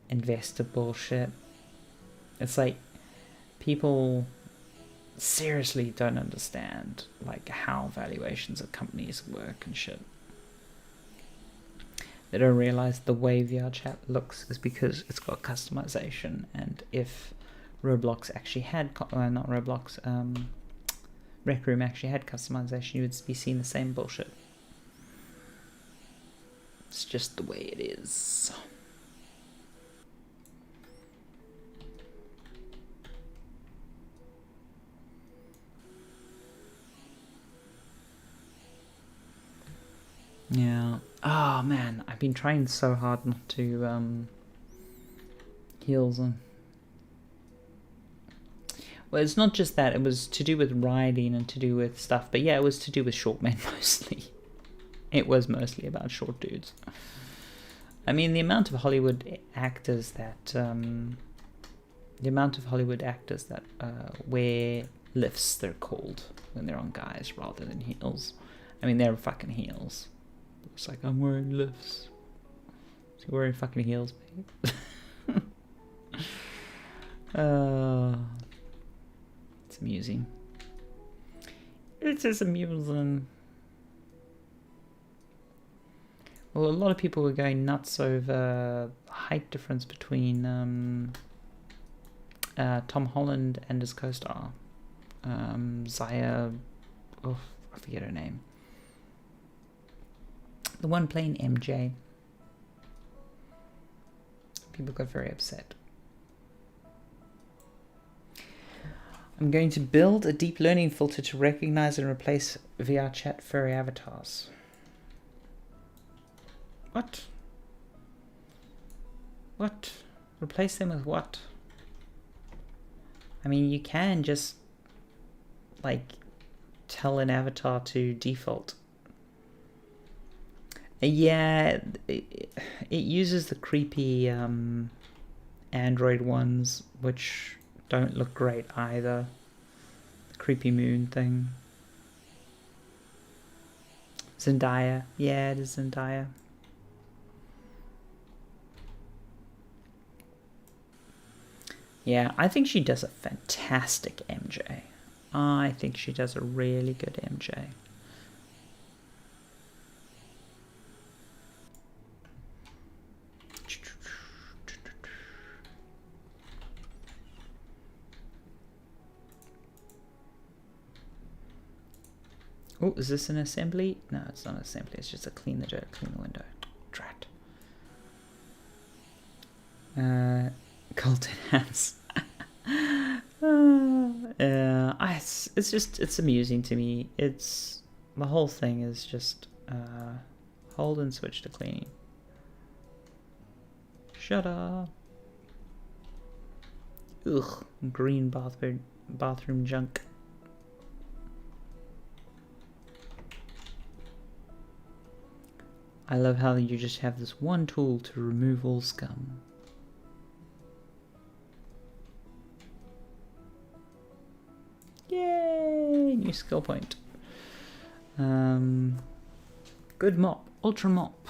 investor bullshit. It's like, people seriously don't understand like how valuations of companies work and shit. They don't realize the way VR chat looks is because it's got customization, and if Roblox actually had not Roblox, Rec Room actually had customization, you would be seeing the same bullshit. It's just the way it is. Yeah. Oh man, I've been trying so hard not to heels on. Well, it's not just that, it was to do with riding and to do with stuff, but yeah, it was to do with short men mostly. It was mostly about short dudes. I mean, the amount of Hollywood actors that wear lifts, they're called, when they're on guys rather than heels. I mean, they're fucking heels. It's like, I'm wearing lifts. So you're wearing fucking heels, mate. It's amusing. It is amusing. Well, a lot of people were going nuts over the height difference between Tom Holland and his co-star. Zaya, oh, I forget her name. The one playing MJ. People got very upset. I'm going to build a deep learning filter to recognize and replace VR chat furry avatars. What? What? Replace them with what? I mean, you can just, like, tell an avatar to default. Yeah, it uses the creepy Android ones, which don't look great either. The creepy moon thing. Zendaya. Yeah, it is Zendaya. Yeah, I think she does a fantastic MJ. I think she does a really good MJ. Oh, is this an assembly? No, it's not an assembly. It's just a clean the dirt, clean the window. Drat. Colton hands. It's amusing to me. It's, the whole thing is just hold and switch to cleaning. Shut up. Ugh, green bathroom junk. I love how you just have this one tool to remove all scum. Yay! New skill point. Good mop. Ultra mop.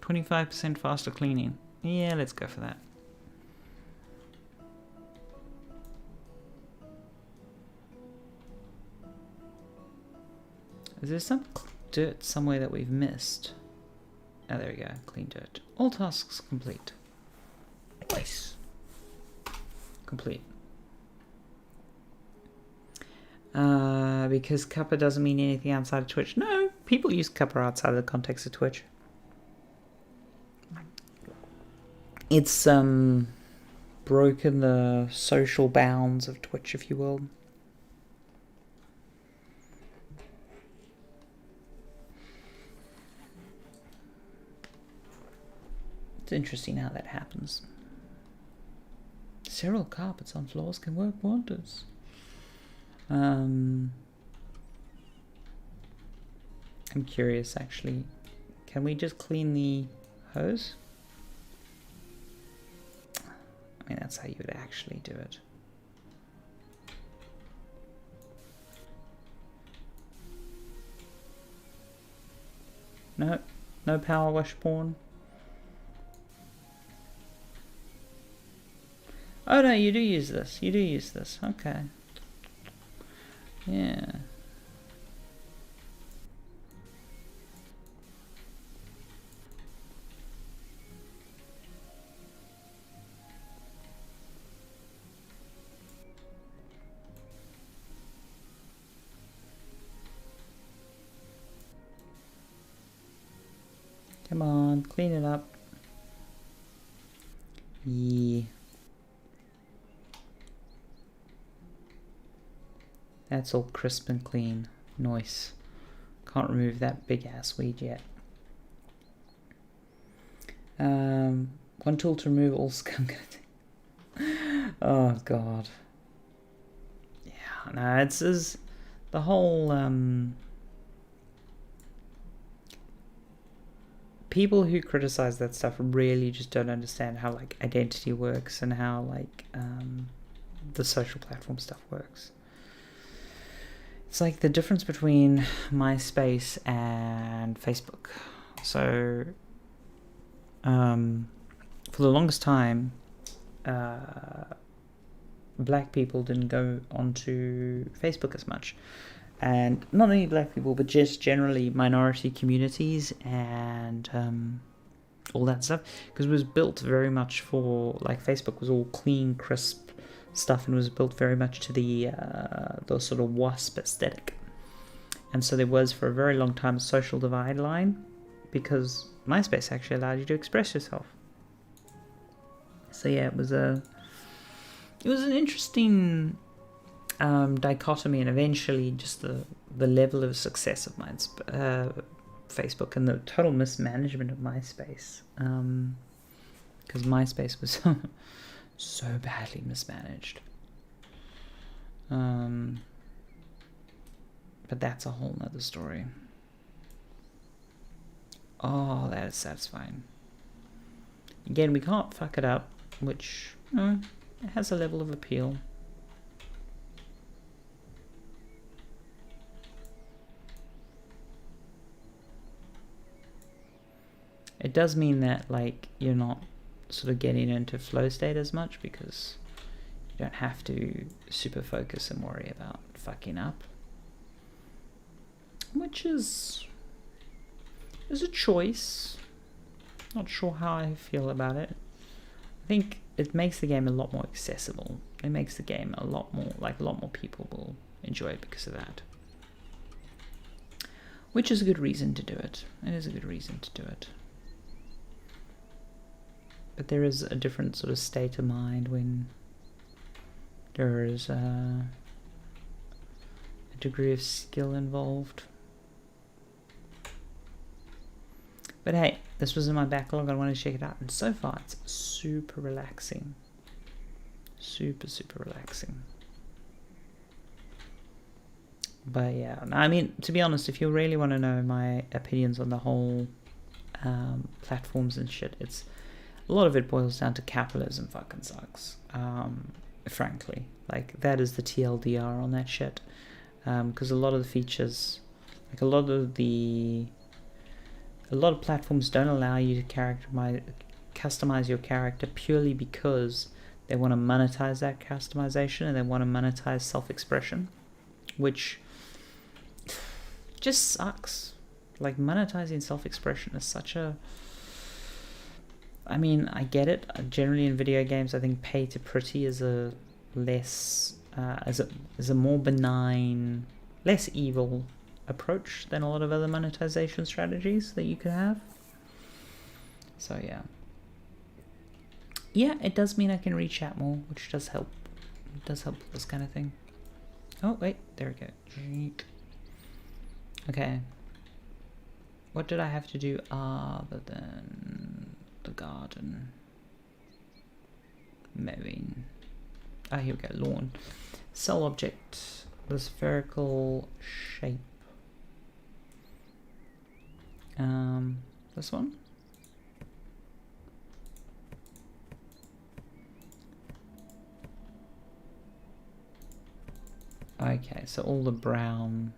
25% faster cleaning. Yeah, let's go for that. Is there some dirt somewhere that we've missed? Oh, there we go. Clean dirt. All tasks complete. Nice. Complete. Because Kappa doesn't mean anything outside of Twitch. No, people use Kappa outside of the context of Twitch. It's broken the social bounds of Twitch, if you will. It's interesting how that happens. Several carpets on floors can work wonders. I'm curious, actually. Can we just clean the hose? I mean, that's how you would actually do it. No, no power wash porn. Oh no, you do use this. You do use this. Okay. Yeah. Come on, clean it up. Yeah. That's all crisp and clean. Nice. Can't remove that big ass weed yet. One tool to remove all scum. Oh god. Yeah, no, it's the whole people who criticize that stuff really just don't understand how like identity works and how like the social platform stuff works. It's like the difference between MySpace and Facebook. So, for the longest time, black people didn't go onto Facebook as much. And not only black people, but just generally minority communities and all that stuff. Because it was built very much for, like, Facebook was all clean, crisp stuff and was built very much to the sort of WASP aesthetic. And so there was for a very long time a social divide line because MySpace actually allowed you to express yourself. So yeah, it was an interesting dichotomy, and eventually just the level of success of Facebook and the total mismanagement of MySpace, because MySpace was so badly mismanaged. But that's a whole nother story. Oh, that is satisfying. Again, we can't fuck it up, which it has a level of appeal. It does mean that like you're not sort of getting into flow state as much because you don't have to super focus and worry about fucking up, which is a choice. Not sure how I feel about it. I think it makes the game a lot more accessible. It makes the game a lot more people will enjoy it because of that, which is a good reason to do it. It is a good reason to do it. But there is a different sort of state of mind when there is a degree of skill involved. But hey, this was in my backlog. I wanted to check it out, and so far it's super relaxing. Super relaxing. But yeah, I mean, to be honest, if you really want to know my opinions on the whole platforms and shit, it's a lot of it boils down to capitalism fucking sucks. Frankly, like that is the TLDR on that shit. Because a lot of the features, Like a lot of platforms don't allow you to customize your character purely because they want to monetize that customization and they want to monetize self-expression, which just sucks. Like, monetizing self-expression is such a... I mean, I get it. Generally in video games, I think pay to pretty is a less... is a more benign, less evil approach than a lot of other monetization strategies that you could have. So yeah. Yeah, it does mean I can read chat more, which does help. It does help with this kind of thing. Oh, wait, there we go. Okay. What did I have to do other than the garden? Mowing. Ah, here we go, lawn. Cell object, the spherical shape. This one? Okay, so all the brown,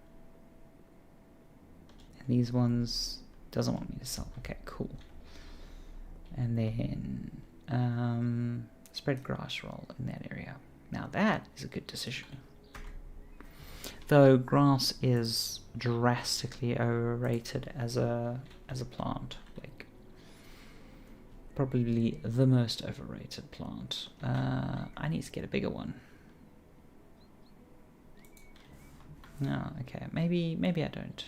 and these ones doesn't want me to sell. Okay, cool. And then spread grass roll in that area. Now that is a good decision. Though grass is drastically overrated as a plant, like probably the most overrated plant. I need to get a bigger one. No, okay, maybe I don't.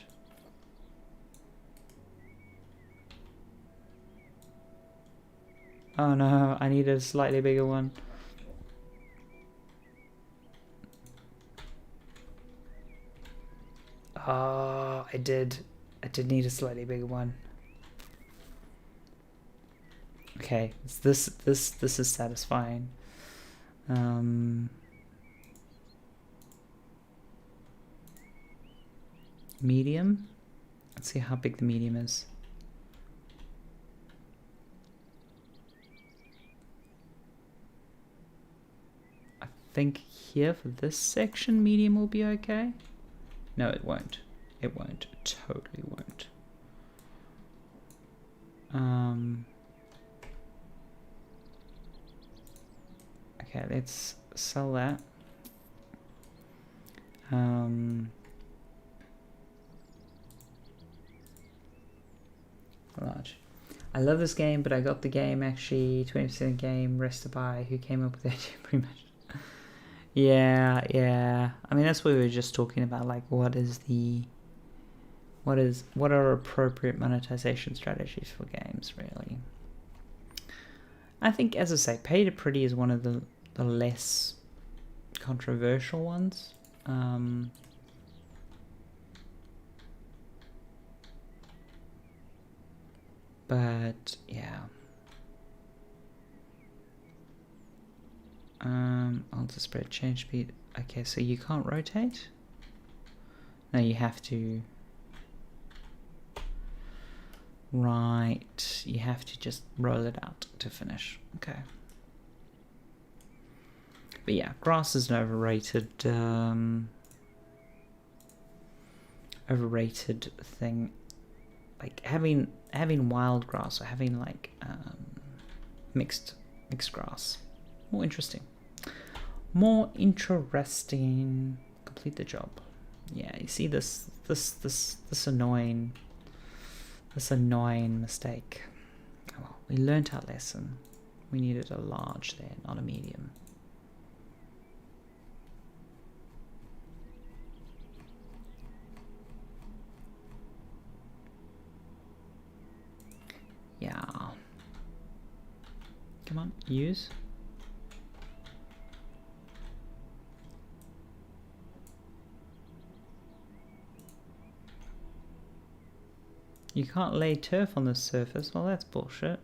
Oh no, I need a slightly bigger one. Oh, I did need a slightly bigger one. Okay, this is satisfying. Medium. Let's see how big the medium is. I think here for this section, medium will be okay. No, it won't. It won't. It totally won't. Okay, let's sell that. Large. I love this game, but I got the game actually 20% game, rest to buy. Who came up with that? Pretty much. Yeah. I mean, that's what we were just talking about. Like, what are appropriate monetization strategies for games, really? I think, as I say, pay to pretty is one of the less controversial ones. But yeah. Alter spread change speed. Okay, so you can't rotate? No, you have to. Right, you have to just roll it out to finish. Okay. But yeah, grass is an overrated thing. Like having wild grass or having like mixed grass, more interesting. Complete the job. Yeah, you see this annoying mistake. Oh, well, we learnt our lesson. We needed a large there, not a medium. Yeah. Come on, use. You can't lay turf on the surface. Well, that's bullshit.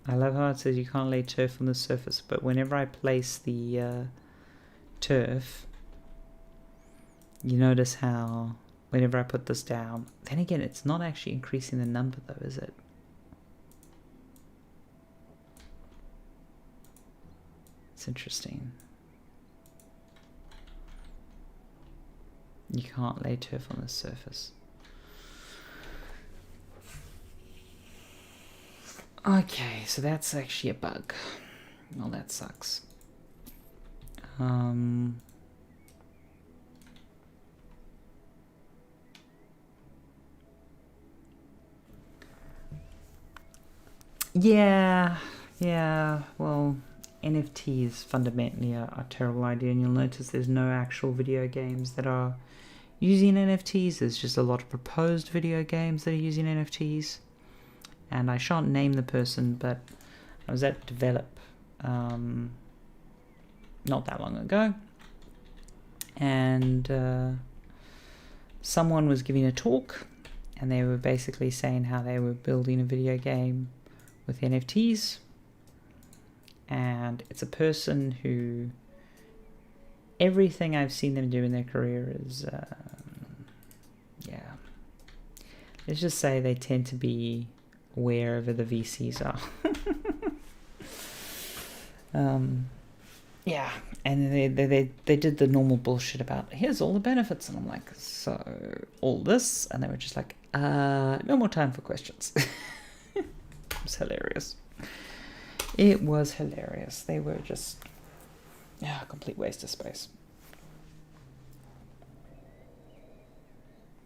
I love how it says you can't lay turf on the surface, but whenever I place the turf, you notice how whenever I put this down, then again, it's not actually increasing the number though, is it? It's interesting. You can't lay turf on the surface. Okay, so that's actually a bug. Well, that sucks. Yeah, well, NFTs fundamentally are a terrible idea, and you'll notice there's no actual video games that are using NFTs. There's just a lot of proposed video games that are using NFTs, and I shan't name the person, but I was at Develop not that long ago, and someone was giving a talk, and they were basically saying how they were building a video game with NFTs, and it's a person who everything I've seen them do in their career is let's just say they tend to be wherever the VCs are. Yeah, and they did the normal bullshit about here's all the benefits, and I'm like, so all this, and they were just like, no more time for questions. It was hilarious. It was hilarious. They were just a complete waste of space.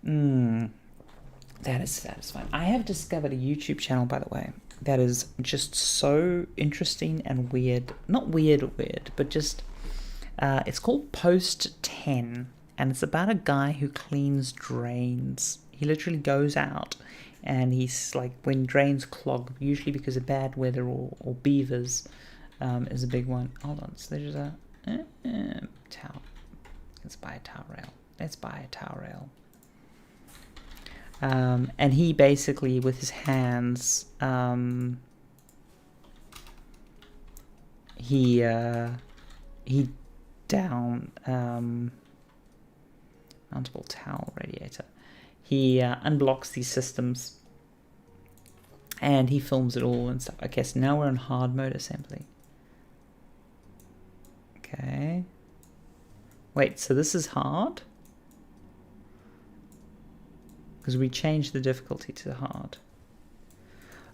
That is satisfying. I have discovered a YouTube channel, by the way, that is just so interesting and weird. Not weird, but just it's called Post 10, and it's about a guy who cleans drains. He literally goes out, and he's like, when drains clog, usually because of bad weather or beavers, is a big one. Hold on, so there's a towel. Let's buy a towel rail. And he basically, with his hands, he down mountable towel radiator. He unblocks these systems, and he films it all and stuff. Okay, so now we're on hard mode assembly. Okay. Wait, so this is hard? Because we changed the difficulty to hard.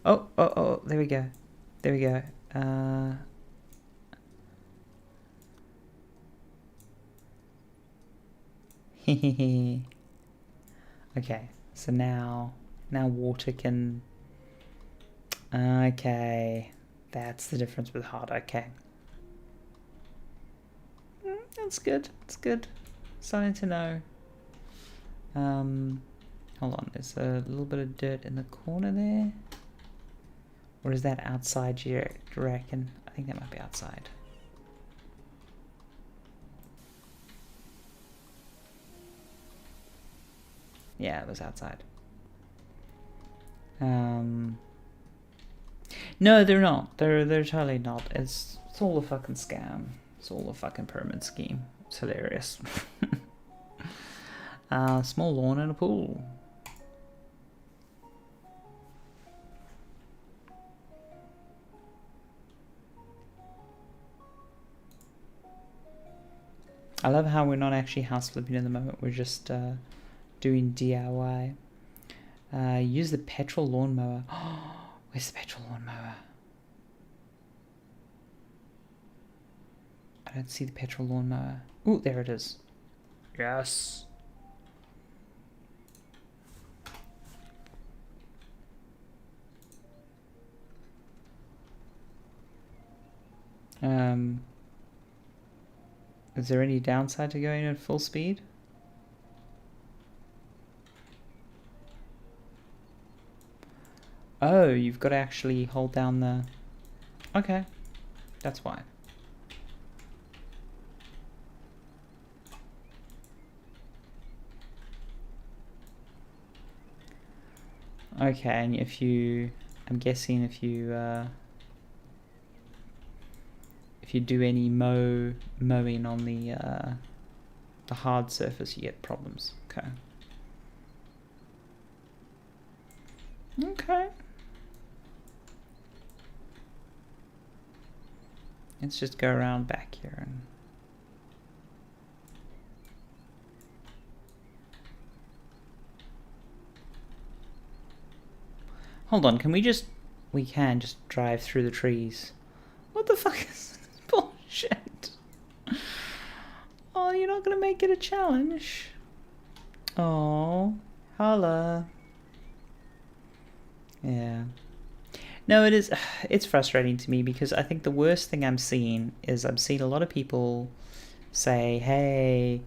Oh, there we go. Okay, so now water can... Okay, that's the difference with hard. Okay. That's good. Starting to know. Hold on, there's a little bit of dirt in the corner there. Or is that outside, do you reckon? I think that might be outside. Yeah, it was outside. No, they're not. They're totally not. It's all a fucking scam. It's all a fucking pyramid scheme. It's hilarious. Small lawn and a pool. I love how we're not actually house flipping at the moment. We're just doing DIY. Use the petrol lawnmower. Where's the petrol lawnmower? I don't see the petrol lawnmower. Ooh, there it is. Yes. Is there any downside to going at full speed? Oh, you've got to actually hold down the... Okay, that's why. Okay, and if you... I'm guessing if you do any mowing on the the hard surface, you get problems. Okay. Okay. Let's just go around back here and hold on, can we just drive through the trees. What the fuck is this bullshit? Oh, you're not gonna make it a challenge? Oh, holla. Yeah. No, it is. It's frustrating to me because I think the worst thing I'm seeing is I'm seeing a lot of people say, hey,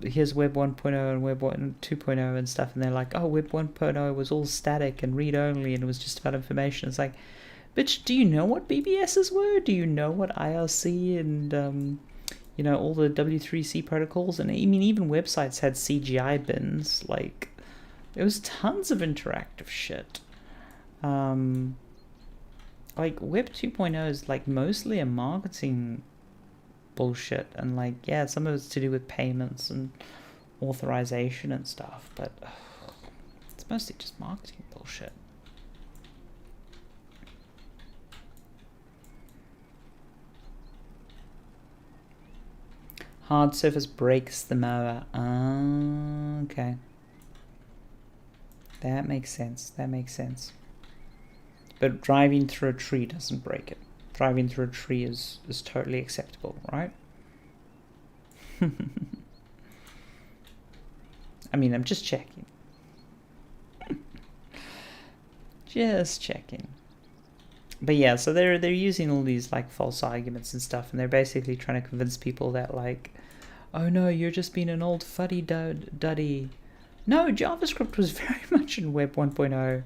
here's Web 1.0 and Web 2.0 and stuff, and they're like, oh, Web 1.0 was all static and read-only and it was just about information. It's like, bitch, do you know what BBSs were? Do you know what IRC and, you know, all the W3C protocols? And I mean, even websites had CGI bins. Like, there was tons of interactive shit. Like Web 2.0 is like mostly a marketing bullshit, and like, yeah, some of it's to do with payments and authorization and stuff, but it's mostly just marketing bullshit. Hard surface breaks the mower. Okay. That makes sense. That makes sense. But driving through a tree doesn't break it. Driving through a tree is totally acceptable, right? I mean, I'm just checking. Just checking. But yeah, so they're using all these like false arguments and stuff, and they're basically trying to convince people that like, oh no, you're just being an old fuddy-duddy. No, JavaScript was very much in Web 1.0.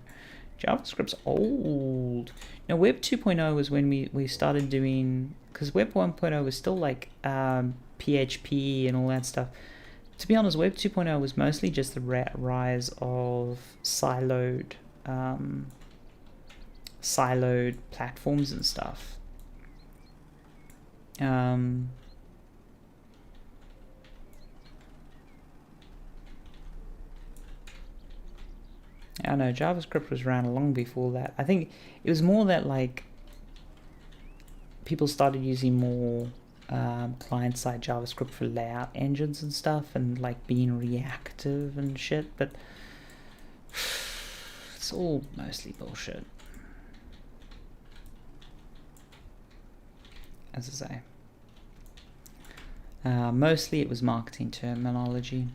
JavaScript's old. Now, Web 2.0 was when we started doing, because Web 1.0 was still like PHP and all that stuff. To be honest, Web 2.0 was mostly just the rise of siloed platforms and stuff. I know JavaScript was around long before that. I think it was more that like people started using more client-side JavaScript for layout engines and stuff, and like being reactive and shit. But it's all mostly bullshit, as I say. Mostly it was marketing terminology.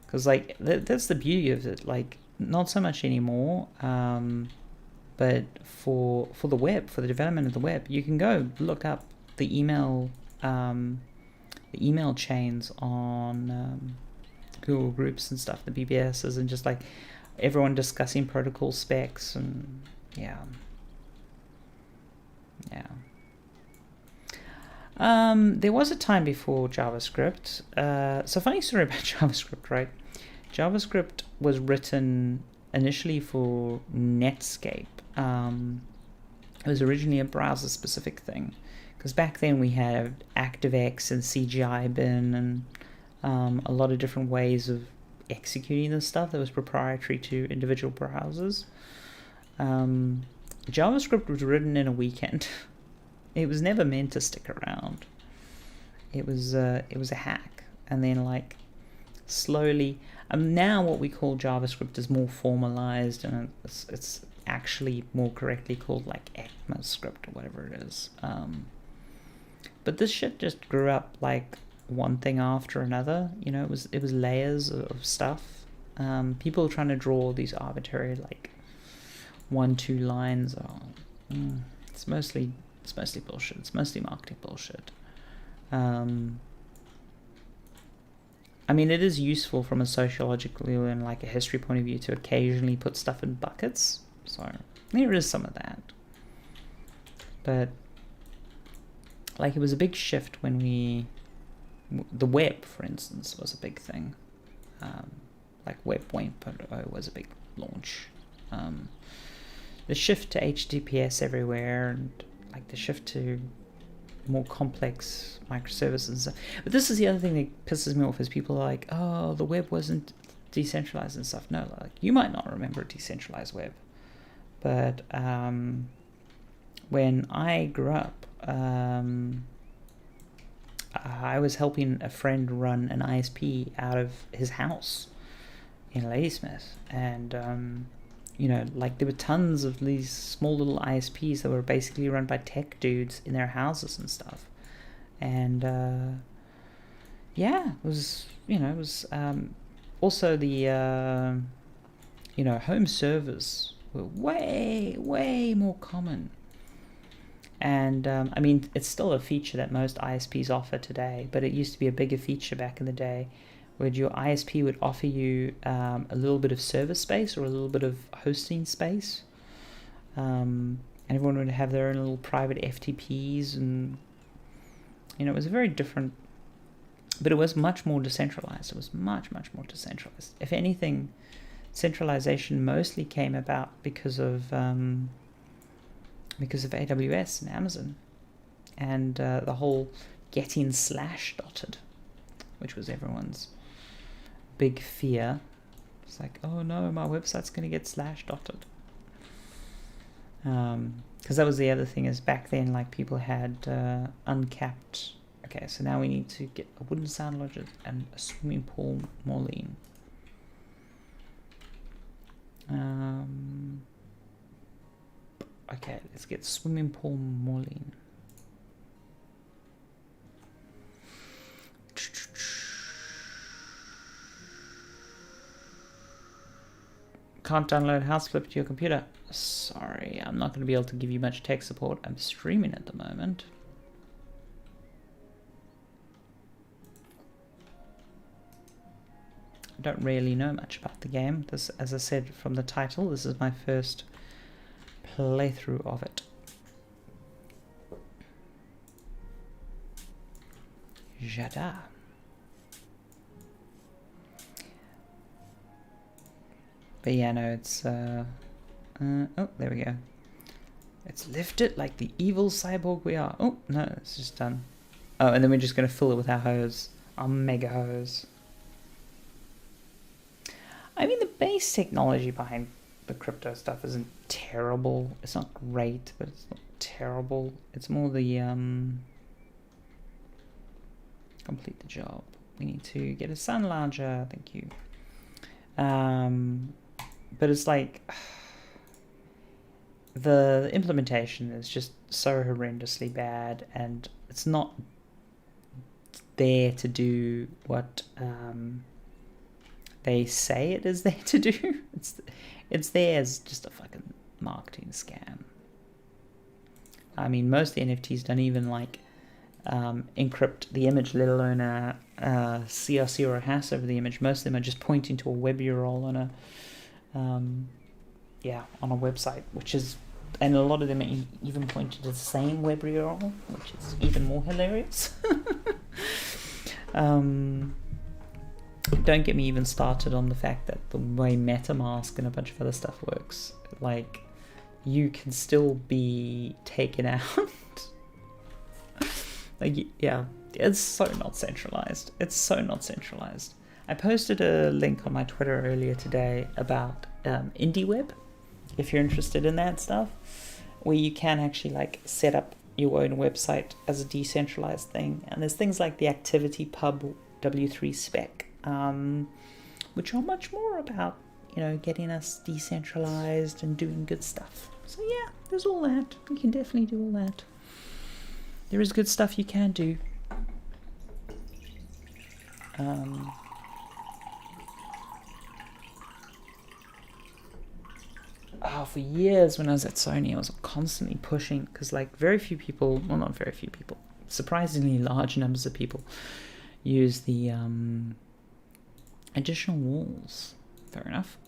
Because like that's the beauty of it, like not so much anymore, but for the web, for the development of the web, you can go look up the email chains on Google Groups and stuff, the BBSs, and just like everyone discussing protocol specs, and yeah. There was a time before JavaScript. So funny story about JavaScript, right? JavaScript was written initially for Netscape. It was originally a browser-specific thing, because back then we had ActiveX and CGI bin and a lot of different ways of executing this stuff that was proprietary to individual browsers. JavaScript was written in a weekend. It was never meant to stick around. It was a hack, and then like slowly. Now what we call JavaScript is more formalized, and it's actually more correctly called like ECMAScript or whatever it is. But this shit just grew up like one thing after another. You know, it was layers of stuff. People trying to draw these arbitrary like 1-2 lines. It's mostly bullshit. It's mostly marketing bullshit. I mean, it is useful from a sociological and like a history point of view to occasionally put stuff in buckets. So there is some of that. But like it was a big shift when the web, for instance, was a big thing. Like Web 1.0 was a big launch. The shift to HTTPS everywhere, and like the shift to more complex microservices and stuff. But this is the other thing that pisses me off, is people are like, oh, the web wasn't decentralized and stuff. No, like, you might not remember a decentralized web, but when I grew up, I was helping a friend run an ISP out of his house in Ladysmith, and you know, like, there were tons of these small little ISPs that were basically run by tech dudes in their houses and stuff, and yeah, it was, you know, it was also the you know, home servers were way more common. And I mean, it's still a feature that most ISPs offer today, but it used to be a bigger feature back in the day, where your ISP would offer you a little bit of server space or a little bit of hosting space, and everyone would have their own little private FTPs, and you know, it was a very different, but it was much more decentralized. It was much more decentralized. If anything, centralization mostly came about because of AWS and Amazon, and the whole getting /dotted, which was everyone's big fear. It's like, oh no, my website's going to get /dotted. Because that was the other thing, is back then, like, people had uncapped. Okay, so now we need to get a wooden sound logic and a swimming pool Moline. Okay, let's get swimming pool Moline. Can't download Houseflip to your computer. Sorry, I'm not going to be able to give you much tech support. I'm streaming at the moment. I don't really know much about the game. This, as I said from the title, this is my first playthrough of it. Jada. But yeah, no, it's oh, there we go. Let's lift it like the evil cyborg we are. Oh no, it's just done. Oh, and then we're just going to fill it with our hose, our mega hose. I mean, the base technology behind the crypto stuff isn't terrible. It's not great, but it's not terrible. It's more the complete the job. We need to get a sun larger. Thank you. But it's like the implementation is just so horrendously bad, and it's not there to do what they say it is there to do. It's there as just a fucking marketing scam. I mean, most of the NFTs don't even like encrypt the image, let alone a CRC or a hash over the image. Most of them are just pointing to a web URL on a on a website, which is, and a lot of them even point to the same web URL, which is even more hilarious. Don't get me even started on the fact that the way MetaMask and a bunch of other stuff works, like, you can still be taken out. Like, yeah, it's so not centralized. It's so not centralized. I posted a link on my Twitter earlier today about IndieWeb, if you're interested in that stuff, where you can actually, like, set up your own website as a decentralized thing. And there's things like the Activity Pub W3 spec, which are much more about, you know, getting us decentralized and doing good stuff. So yeah, there's all that. You can definitely do all that. There is good stuff you can do. For years when I was at Sony, I was constantly pushing, because, like, very few people, well, not very few people, surprisingly large numbers of people use the additional walls. Fair enough.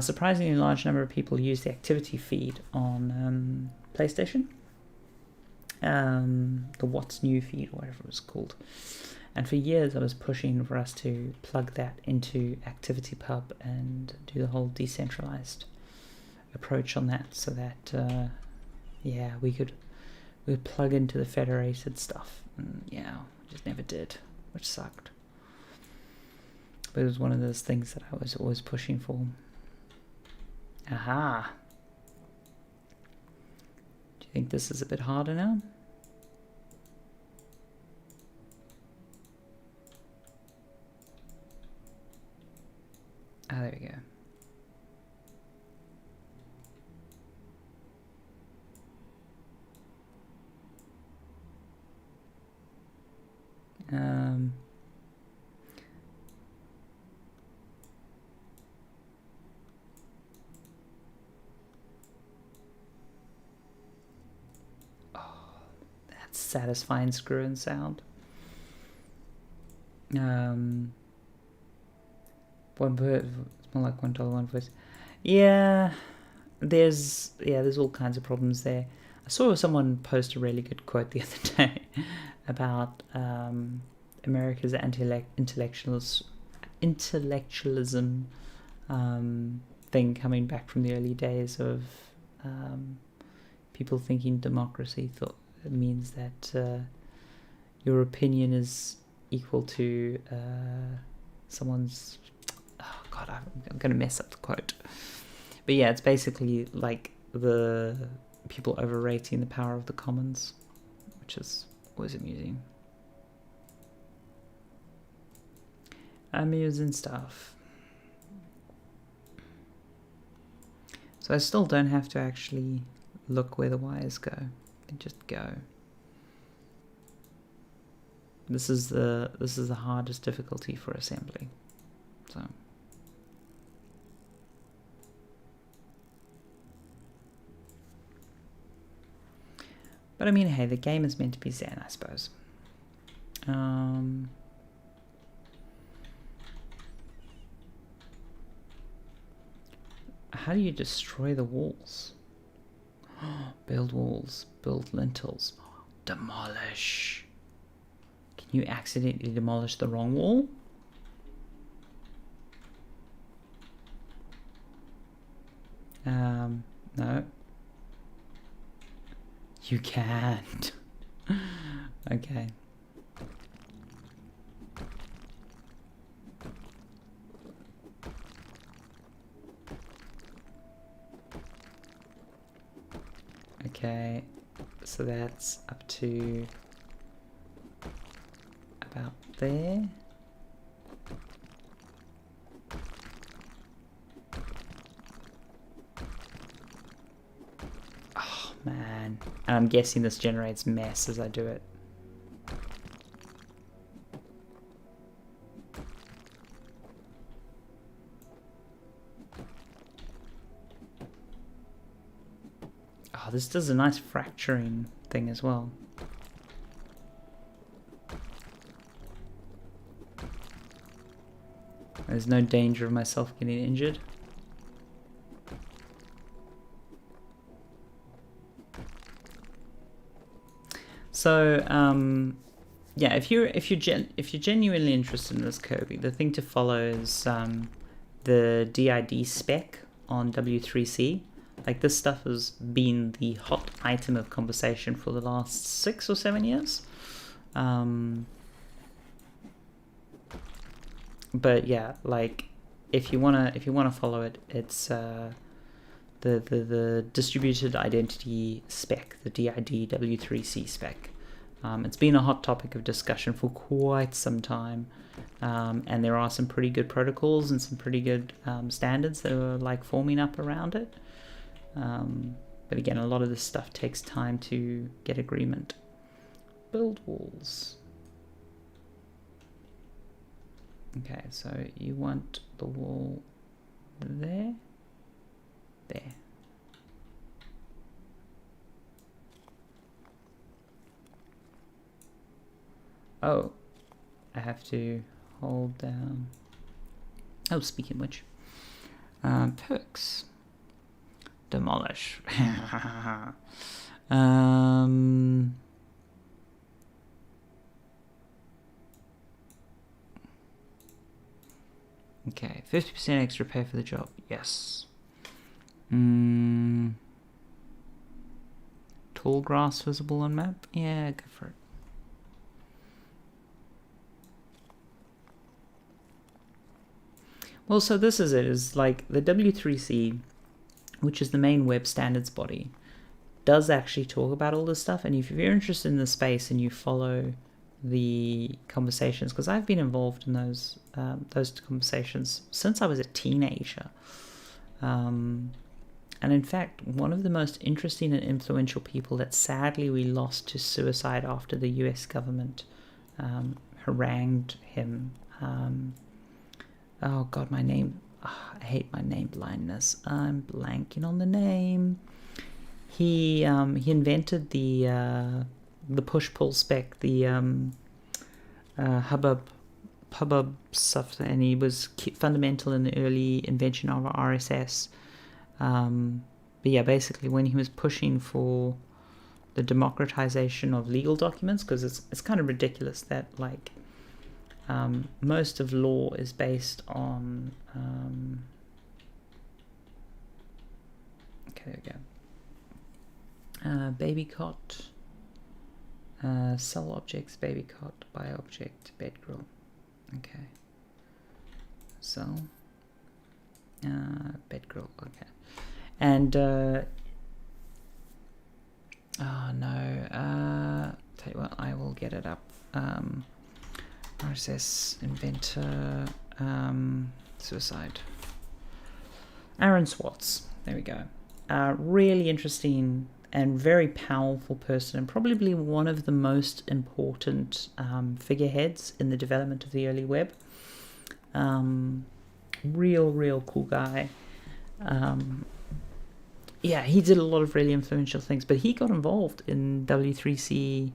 Surprisingly large number of people use the activity feed on PlayStation. The What's New feed, or whatever it was called. And for years I was pushing for us to plug that into ActivityPub and do the whole decentralized approach on that, so that we could we would plug into the federated stuff. And yeah, just never did, which sucked. But it was one of those things that I was always pushing for. Aha! Do you think this is a bit harder now? Ah, there we go. Oh, that satisfying screw-in sound. One word, it's more like $1 one voice. Yeah, there's all kinds of problems there. I saw someone post a really good quote the other day about America's intellectualism thing coming back from the early days of people thinking democracy means that your opinion is equal to someone's... Oh God, I'm going to mess up the quote. But yeah, it's basically like the people overrating the power of the commons, which is always amusing. Amusing stuff. So I still don't have to actually look where the wires go. They just go. This is the hardest difficulty for assembly. So. But I mean, hey, the game is meant to be zen, I suppose. How do you destroy the walls? Build walls, build lintels, demolish. Can you accidentally demolish the wrong wall? No. You can't. Okay. Okay, so that's up to about there. Oh man, and I'm guessing this generates mess as I do it. Oh, this does a nice fracturing thing as well. There's no danger of myself getting injured. So, yeah, if you're genuinely interested in this Kirby, the thing to follow is the DID spec on W3C. Like, this stuff has been the hot item of conversation for the last 6 or 7 years. But yeah, like, if you wanna follow it, it's the distributed identity spec, the DID W3C spec. It's been a hot topic of discussion for quite some time, and there are some pretty good protocols and some pretty good standards that are like forming up around it. But again, a lot of this stuff takes time to get agreement. Build walls. Okay, so you want the wall there, there. Oh, I have to hold down. Oh, speaking of which, perks. Demolish. Okay, 50% extra pay for the job. Yes. tall grass visible on map? Yeah, go for it. Well, so this is it, is like the W3C, which is the main web standards body, does actually talk about all this stuff. And if you're interested in the space and you follow the conversations, because I've been involved in those conversations since I was a teenager. And in fact, one of the most interesting and influential people that sadly we lost to suicide after the US government harangued him. Oh God, my name. Oh, I hate my name blindness. I'm blanking on the name. He invented the push-pull spec, the hubbub stuff, and he was fundamental in the early invention of RSS. But yeah, basically when he was pushing for the democratization of legal documents, because it's kind of ridiculous that like most of law is based on okay, there we go. Baby cot, cell objects, baby cot, by object, bed grill. Okay, so bed grill. Okay, and oh no, tell you what, I will get it up. RSS inventor, suicide. Aaron Swartz. There we go. Really interesting and very powerful person, and probably one of the most important figureheads in the development of the early web. Real cool guy. Yeah, he did a lot of really influential things, but he got involved in W3C.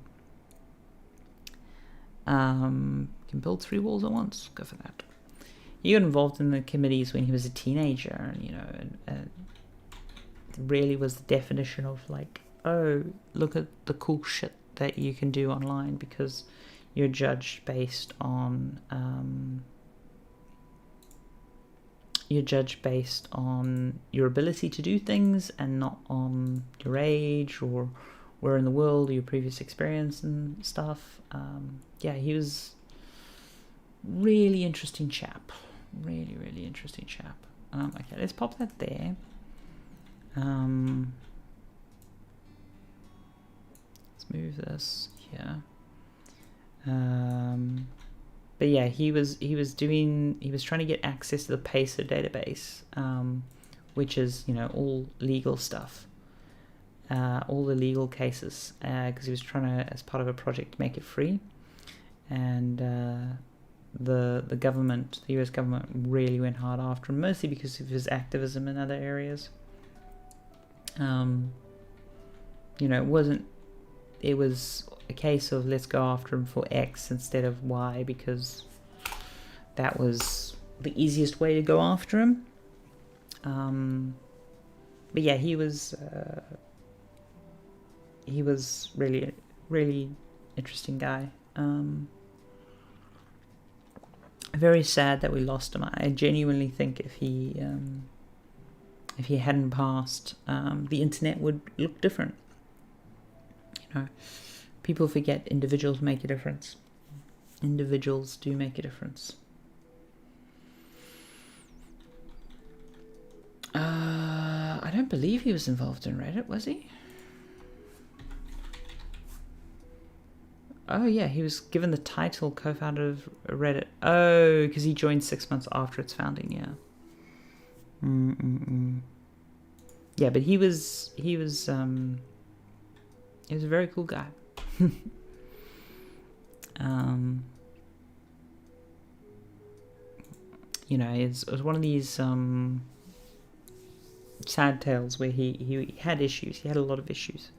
Can build 3 walls at once. Go for that. He got involved in the committees when he was a teenager, and and really was the definition of like, oh, look at the cool shit that you can do online, because you're judged based on your ability to do things, and not on your age or where in the world, or your previous experience and stuff. Yeah, he was really interesting chap. Really interesting chap. Okay, let's pop that there. Let's move this here. But yeah, he was trying to get access to the Pacer database, which is all legal stuff, all the legal cases, because he was trying to, as part of a project, make it free, and the government, the US government, really went hard after him, mostly because of his activism in other areas. It was a case of let's go after him for X instead of Y, because that was the easiest way to go after him. But yeah, he was really interesting guy. Very sad that we lost him. I genuinely think if he hadn't passed, the internet would look different. People forget individuals make a difference. Individuals do make a difference. I don't believe he was involved in Reddit, was he? Oh yeah, he was given the title co-founder of Reddit. Oh, because he joined 6 months after its founding. Yeah. Yeah, but he was a very cool guy. It was one of these sad tales where he had issues. He had a lot of issues.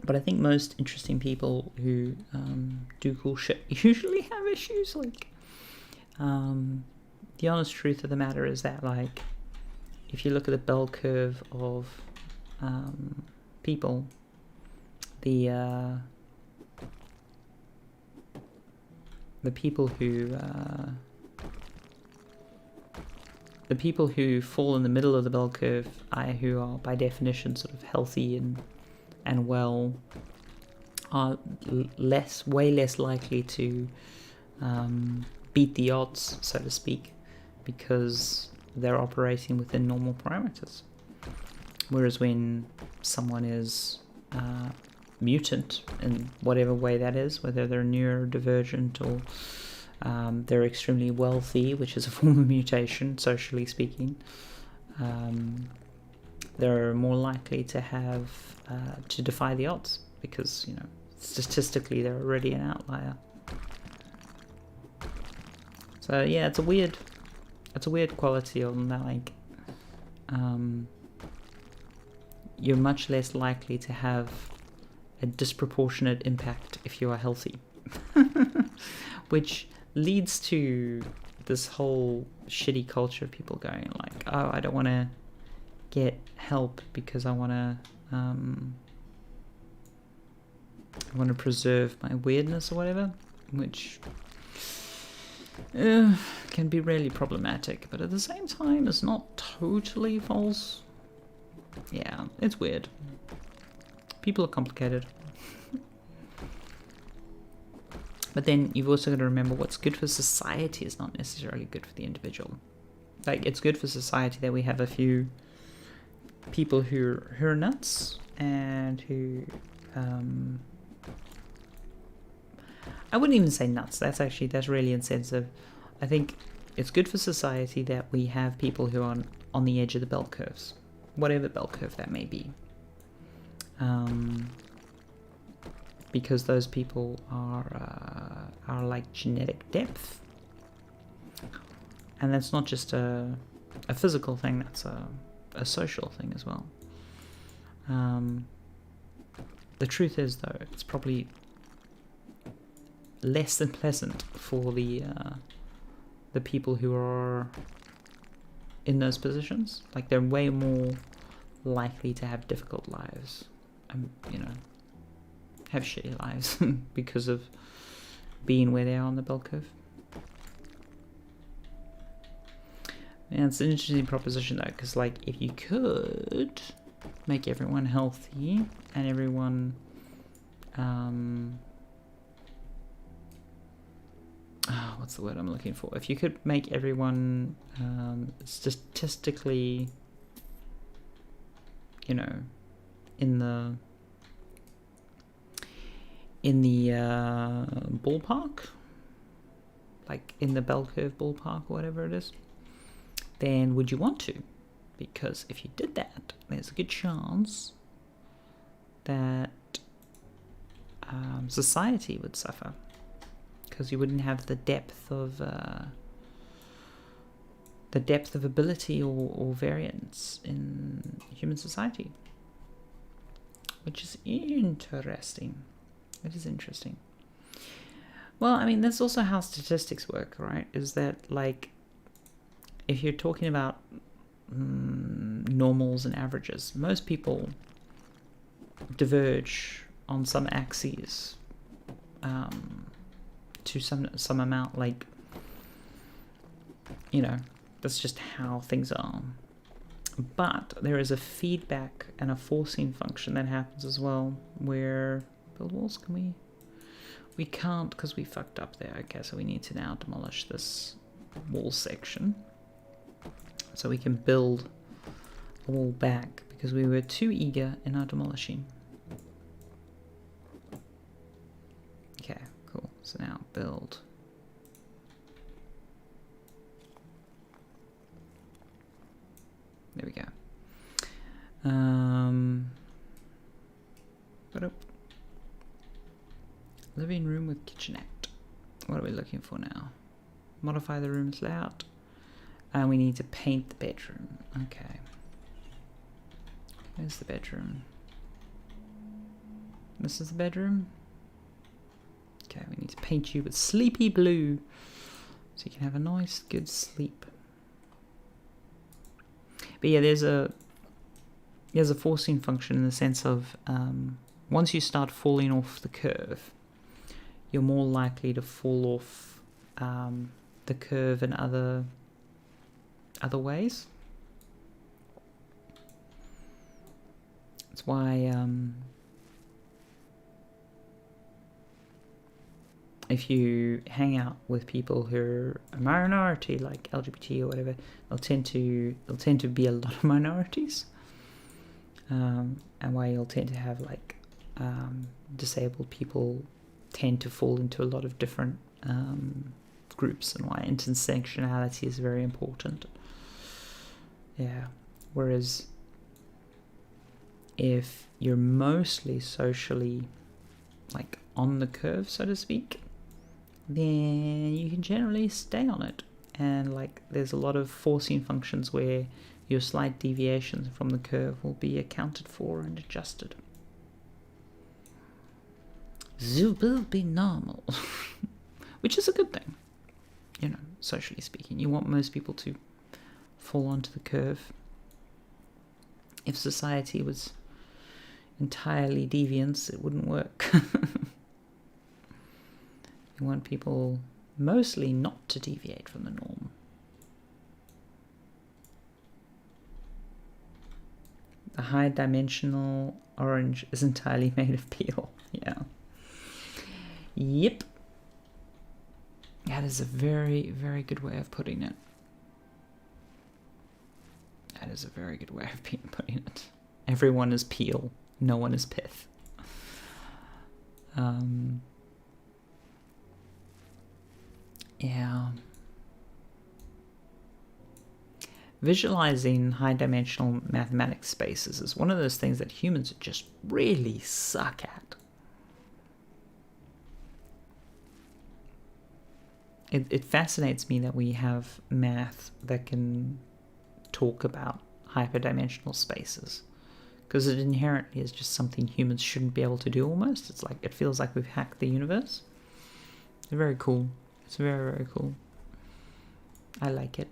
But I think most interesting people who do cool shit usually have issues. Like, the honest truth of the matter is that, like, if you look at the bell curve of people, the people who the people who fall in the middle of the bell curve, who are by definition sort of healthy and well, are way less likely to beat the odds, so to speak, because they're operating within normal parameters. Whereas when someone is mutant in whatever way that is, whether they're neurodivergent or they're extremely wealthy, which is a form of mutation, socially speaking, they're more likely to have to defy the odds because, you know, statistically they're already an outlier. So yeah, it's a weird quality of like you're much less likely to have a disproportionate impact if you are healthy, which leads to this whole shitty culture of people going like, oh, I don't want to get help because I want to preserve my weirdness or whatever, which can be really problematic, but at the same time it's not totally false. Yeah, it's weird. People are complicated. But then you've also got to remember what's good for society is not necessarily good for the individual. Like, it's good for society that we have a few people who are nuts and who I wouldn't even say nuts. That's really insensitive. I think it's good for society that we have people who are on the edge of the bell curves, whatever bell curve that may be, because those people are like genetic depth, and that's not just a physical thing. That's a social thing as well. The truth is, though, it's probably less than pleasant for the people who are in those positions. Like, they're way more likely to have difficult lives, and, you know, have shitty lives because of being where they are on the bell curve. And it's an interesting proposition, though, because, like, if you could make everyone healthy and everyone what's the word I'm looking for? If you could make everyone statistically, you know, in the ballpark, like in the bell curve ballpark or whatever it is, then would you want to? Because if you did that, there's a good chance that society would suffer, because you wouldn't have the depth of ability or variance in human society, which is interesting. It is interesting. Well, I mean, that's also how statistics work, right? Is that, like, if you're talking about normals and averages, most people diverge on some axes to some amount. Like, you know, that's just how things are. But there is a feedback and a forcing function that happens as well, where build walls, we can't, because we fucked up there. Okay, so we need to now demolish this wall section so we can build a wall back, because we were too eager in our demolishing. Okay, cool. So now build. There we go. Living room with kitchenette. What are we looking for now? Modify the room's layout. And we need to paint the bedroom. Okay. Where's the bedroom? This is the bedroom. Okay, we need to paint you with sleepy blue so you can have a nice, good sleep. But yeah, there's a forcing function in the sense of once you start falling off the curve, you're more likely to fall off the curve in other other ways. That's why if you hang out with people who are a minority, like LGBT or whatever, they'll tend to be a lot of minorities, and why you'll tend to have like disabled people tend to fall into a lot of different groups, and why intersectionality is very important. Yeah, whereas if you're mostly socially like on the curve, so to speak, then you can generally stay on it. And like there's a lot of forcing functions where your slight deviations from the curve will be accounted for and adjusted. It will be normal. Which is a good thing, you know, socially speaking. You want most people to fall onto the curve. If society was entirely deviance, it wouldn't work. You want people mostly not to deviate from the norm. The high-dimensional orange is entirely made of peel. Yeah. Yep. That is a very, very good way of putting it. That is a very good way of putting it. Everyone is peel. No one is pith. Yeah. Visualizing high-dimensional mathematics spaces is one of those things that humans just really suck at. It fascinates me that we have math that can talk about hyperdimensional spaces, because it inherently is just something humans shouldn't be able to do almost. It's like, it feels like we've hacked the universe. It's very cool. It's very, very cool. I like it.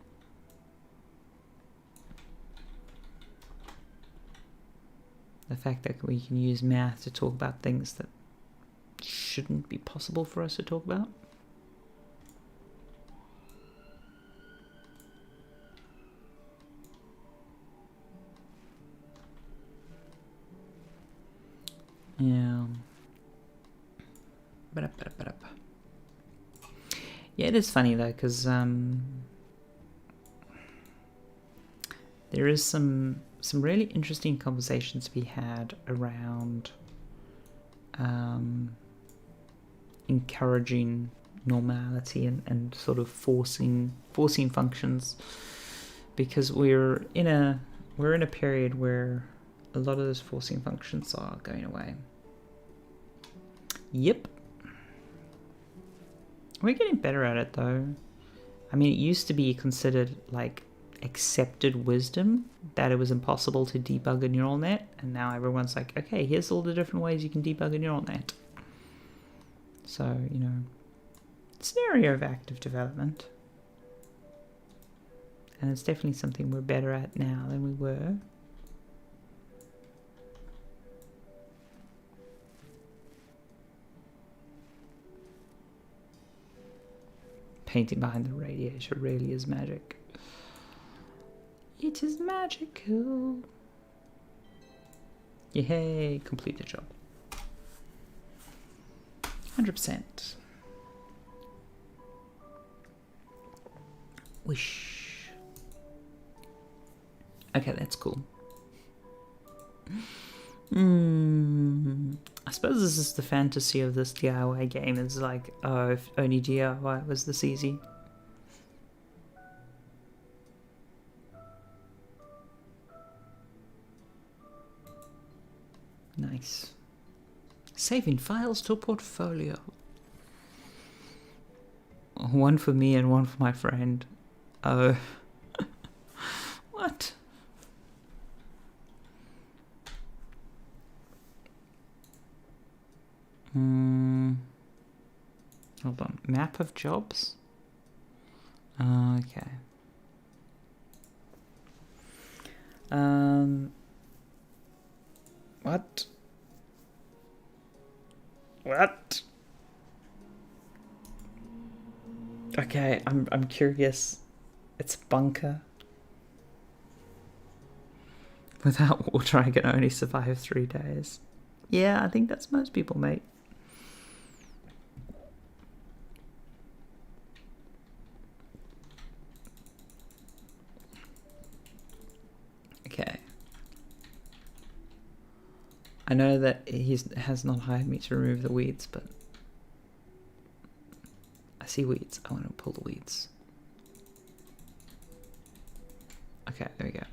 The fact that we can use math to talk about things that shouldn't be possible for us to talk about. Yeah. Yeah, it is funny though, because there is some really interesting conversations to be had around encouraging normality and sort of forcing functions, because we're in a period where a lot of those forcing functions are going away. Yep. We're getting better at it though. I mean, it used to be considered like accepted wisdom that it was impossible to debug a neural net, and now everyone's like, okay, here's all the different ways you can debug a neural net. So, you know, it's an area of active development, and it's definitely something we're better at now than we were. Painting behind the radiator really is magic. It is magical. Yay, complete the job. 100%. Wish. Okay, that's cool. I suppose this is the fantasy of this DIY game. It's like, oh, if only DIY was this easy. Nice. Saving files to a portfolio. One for me and one for my friend. Oh. What? Hold on. Map of jobs? Okay. What? What? Okay, I'm curious. It's bunker. Without water, I can only survive 3 days. Yeah, I think that's most people, mate. Okay. I know that he has not hired me to remove the weeds, but I see weeds. I want to pull the weeds. Okay, there we go.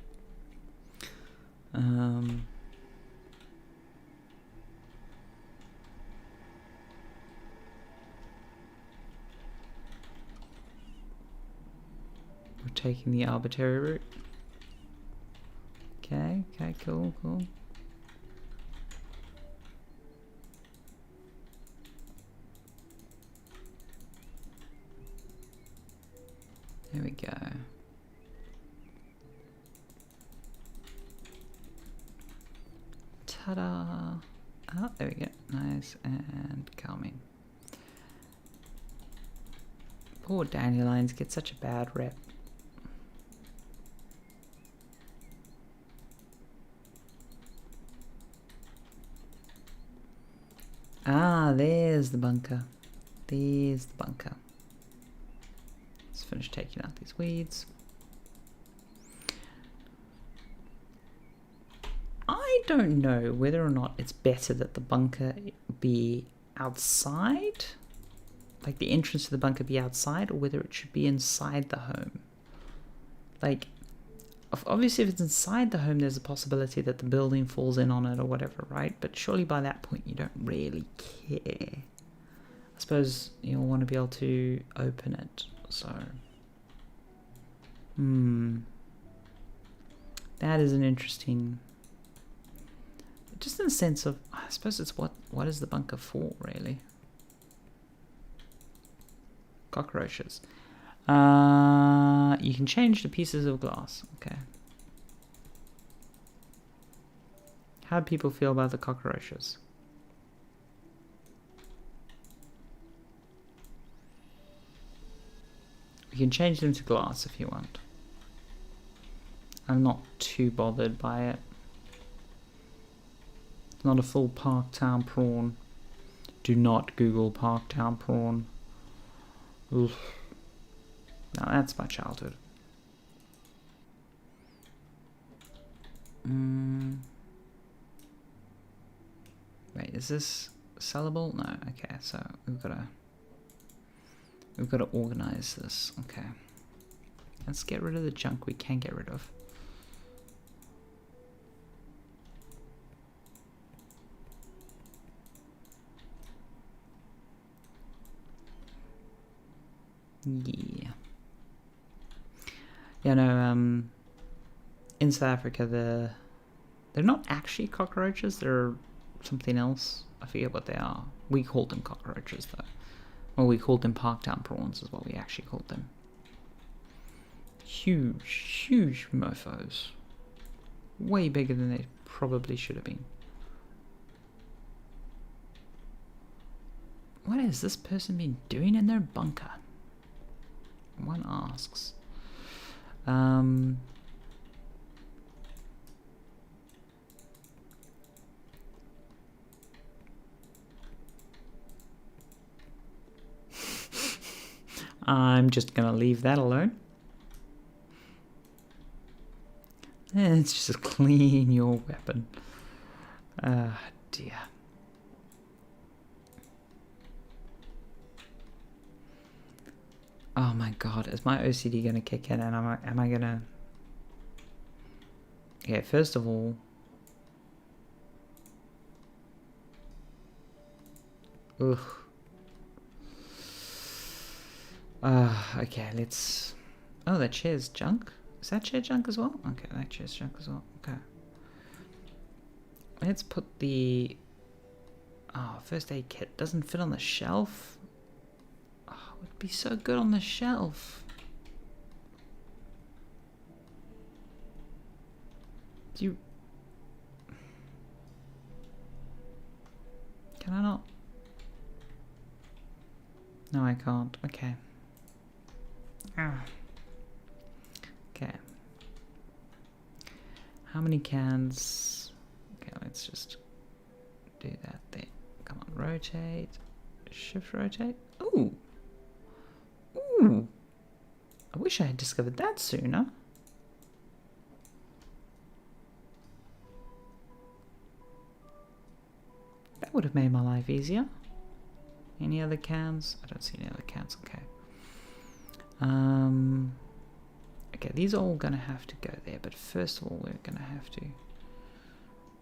We're taking the arbitrary route. Okay, cool. There we go. Ta-da! Oh, there we go. Nice and calming. Poor dandelions get such a bad rep. Ah, there's the bunker. There's the bunker. Let's finish taking out these weeds. I don't know whether or not it's better that the bunker be outside, like the entrance to the bunker be outside, or whether it should be inside the home. Like, obviously if it's inside the home, there's a possibility that the building falls in on it or whatever, right? But surely by that point you don't really care. I suppose you'll want to be able to open it, so... That is an interesting... Just in the sense of, I suppose it's what is the bunker for, really? Cockroaches. You can change the pieces of glass. Okay. How do people feel about the cockroaches? You can change them to glass if you want. I'm not too bothered by it. It's not a full Parktown prawn. Do not Google Parktown prawn. Oof. Now that's my childhood. Wait, is this sellable? No. Okay, so we've got to organize this. Okay. Let's get rid of the junk we can get rid of. Yeah. Yeah, no, in South Africa, they're not actually cockroaches, they're something else. I forget what they are. We called them cockroaches, though. Well, we called them Parktown prawns is what we actually called them. Huge mofos. Way bigger than they probably should have been. What has this person been doing in their bunker? One asks. I'm just gonna leave that alone. It's just clean your weapon. Ah, dear. Oh my god, is my OCD gonna kick in, and am I gonna... Okay, first of all... Ugh. Okay, let's... Oh, that chair's junk? Is that chair junk as well? Okay, that chair's junk as well. Okay. Let's put the... Oh, first aid kit doesn't fit on the shelf. Oh, it would be so good on the shelf. Do you... Can I not? No, I can't. Okay. Okay. how many cans? Okay, let's just do that there. Come on, rotate. Shift rotate. Ooh. Ooh. I wish I had discovered that sooner. That would have made my life easier. Any other cans? I don't see any other cans. Okay. Okay, these are all gonna have to go there, but first of all, we're gonna have to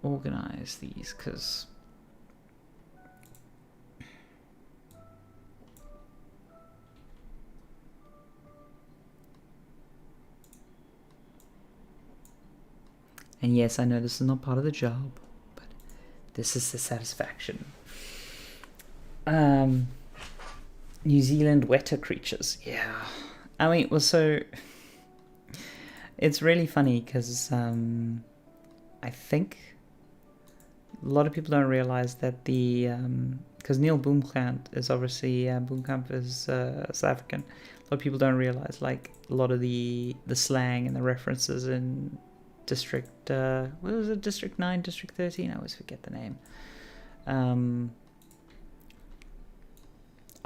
organize these because and yes, I know this is not part of the job, but this is the satisfaction. New Zealand wetter creatures. Yeah. I mean, well, so it's really funny because I think a lot of people don't realize that the because Neil Blomkamp is obviously Blomkamp is South African. A lot of people don't realize like a lot of the slang and the references in District what was it, District 9, District 13? I always forget the name.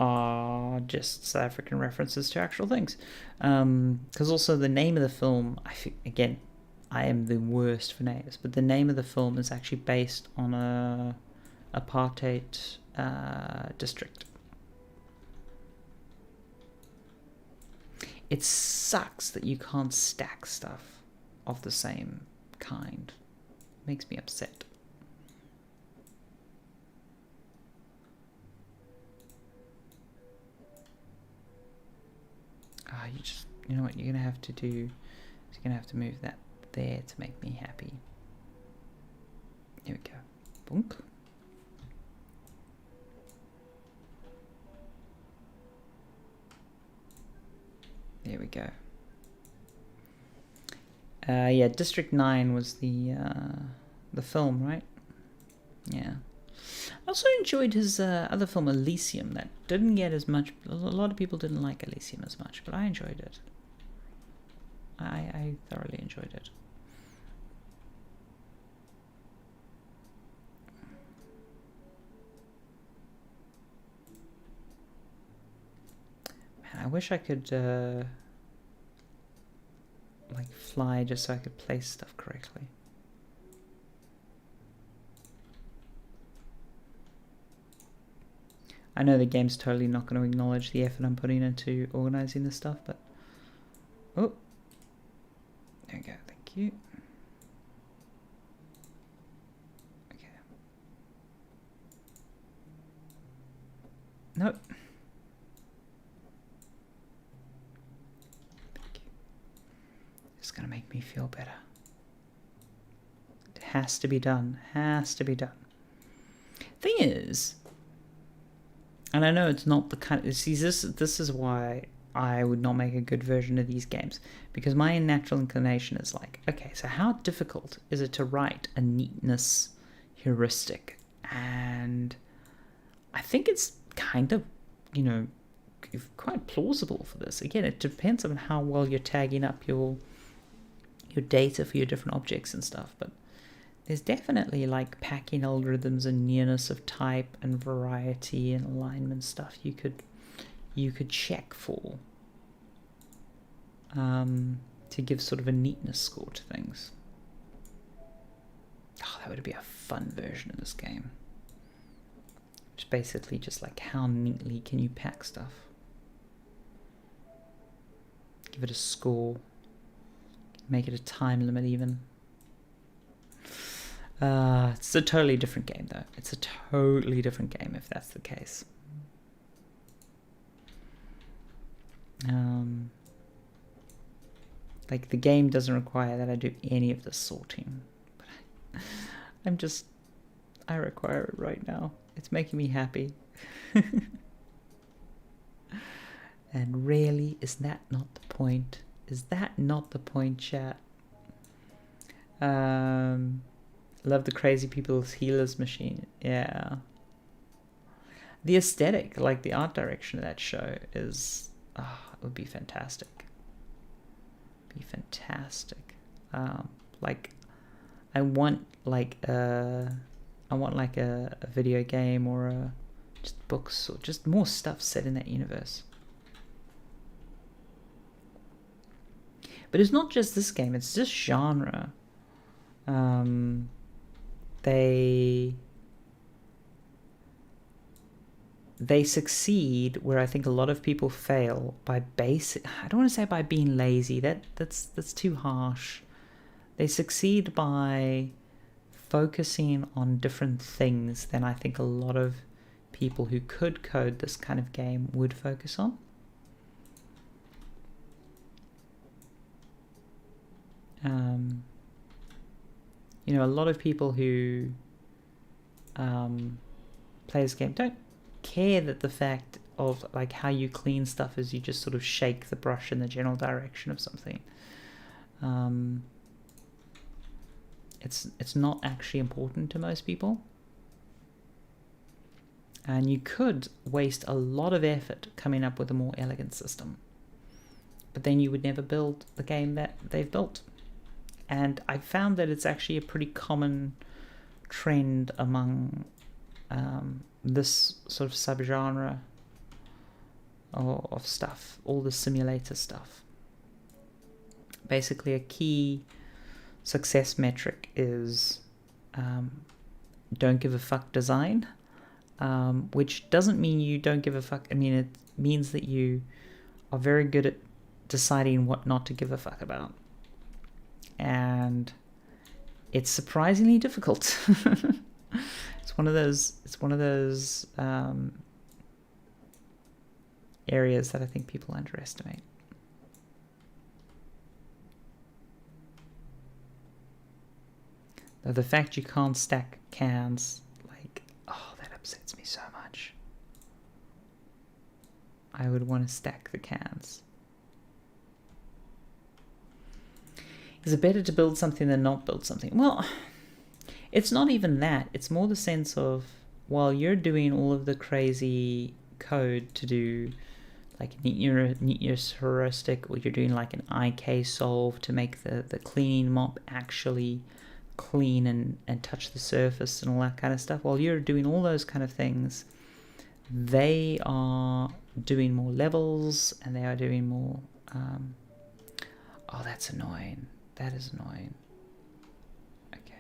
Are just South African references to actual things. Because also the name of the film, again, I am the worst for names, but the name of the film is actually based on a apartheid district. It sucks that you can't stack stuff of the same kind. It makes me upset. You know what you're gonna have to do is you're gonna have to move that there to make me happy. Here we go. Boink. There we go. Yeah, District 9 was the film, right? Yeah. I also enjoyed his other film, Elysium, that didn't get as much. A lot of people didn't like Elysium as much, but I enjoyed it. I thoroughly enjoyed it. Man, I wish I could like fly just so I could place stuff correctly. I know the game's totally not going to acknowledge the effort I'm putting into organizing this stuff, but oh, there we go. Thank you. Okay. Nope. Thank you. It's going to make me feel better. It has to be done. Has to be done. Thing is, and I know it's not the kind of... See, this is why I would not make a good version of these games. Because my natural inclination is like, okay, so how difficult is it to write a neatness heuristic? And I think it's kind of, you know, quite plausible for this. Again, it depends on how well you're tagging up your data for your different objects and stuff. But there's definitely like packing algorithms and nearness of type and variety and alignment stuff you could check for to give sort of a neatness score to things. Oh, that would be a fun version of this game. It's basically just like how neatly can you pack stuff. Give it a score. Make it a time limit even. It's a totally different game though. It's a totally different game if that's the case. Like the game doesn't require that I do any of the sorting. But I require it right now. It's making me happy. And really, is that not the point? Is that not the point, chat? Love the Crazy People's Healers Machine. Yeah. The aesthetic, like the art direction of that show is... it would be fantastic. Be fantastic. Like, I want like a video game or just books or just more stuff set in that universe. But it's not just this game, it's just genre. They succeed where I think a lot of people fail by I don't want to say by being lazy, that's too harsh. They succeed by focusing on different things than I think a lot of people who could code this kind of game would focus on. You know, a lot of people who play this game don't care that the fact of like how you clean stuff is you just sort of shake the brush in the general direction of something. It's not actually important to most people, and you could waste a lot of effort coming up with a more elegant system, but then you would never build the game that they've built. And I found that it's actually a pretty common trend among this sort of subgenre of stuff, all the simulator stuff. Basically, a key success metric is don't give a fuck design, which doesn't mean you don't give a fuck. I mean, it means that you are very good at deciding what not to give a fuck about. And it's surprisingly difficult. It's one of those areas that I think people underestimate. Though the fact you can't stack cans, like, oh, that upsets me so much. I would want to stack the cans. Is it better to build something than not build something? Well, it's not even that. It's more the sense of, while you're doing all of the crazy code to do like neat heuristic, or you're doing like an IK solve to make the cleaning mop actually clean and touch the surface and all that kind of stuff, while you're doing all those kind of things, they are doing more levels and they are doing more... oh, that's annoying. That is annoying. Okay.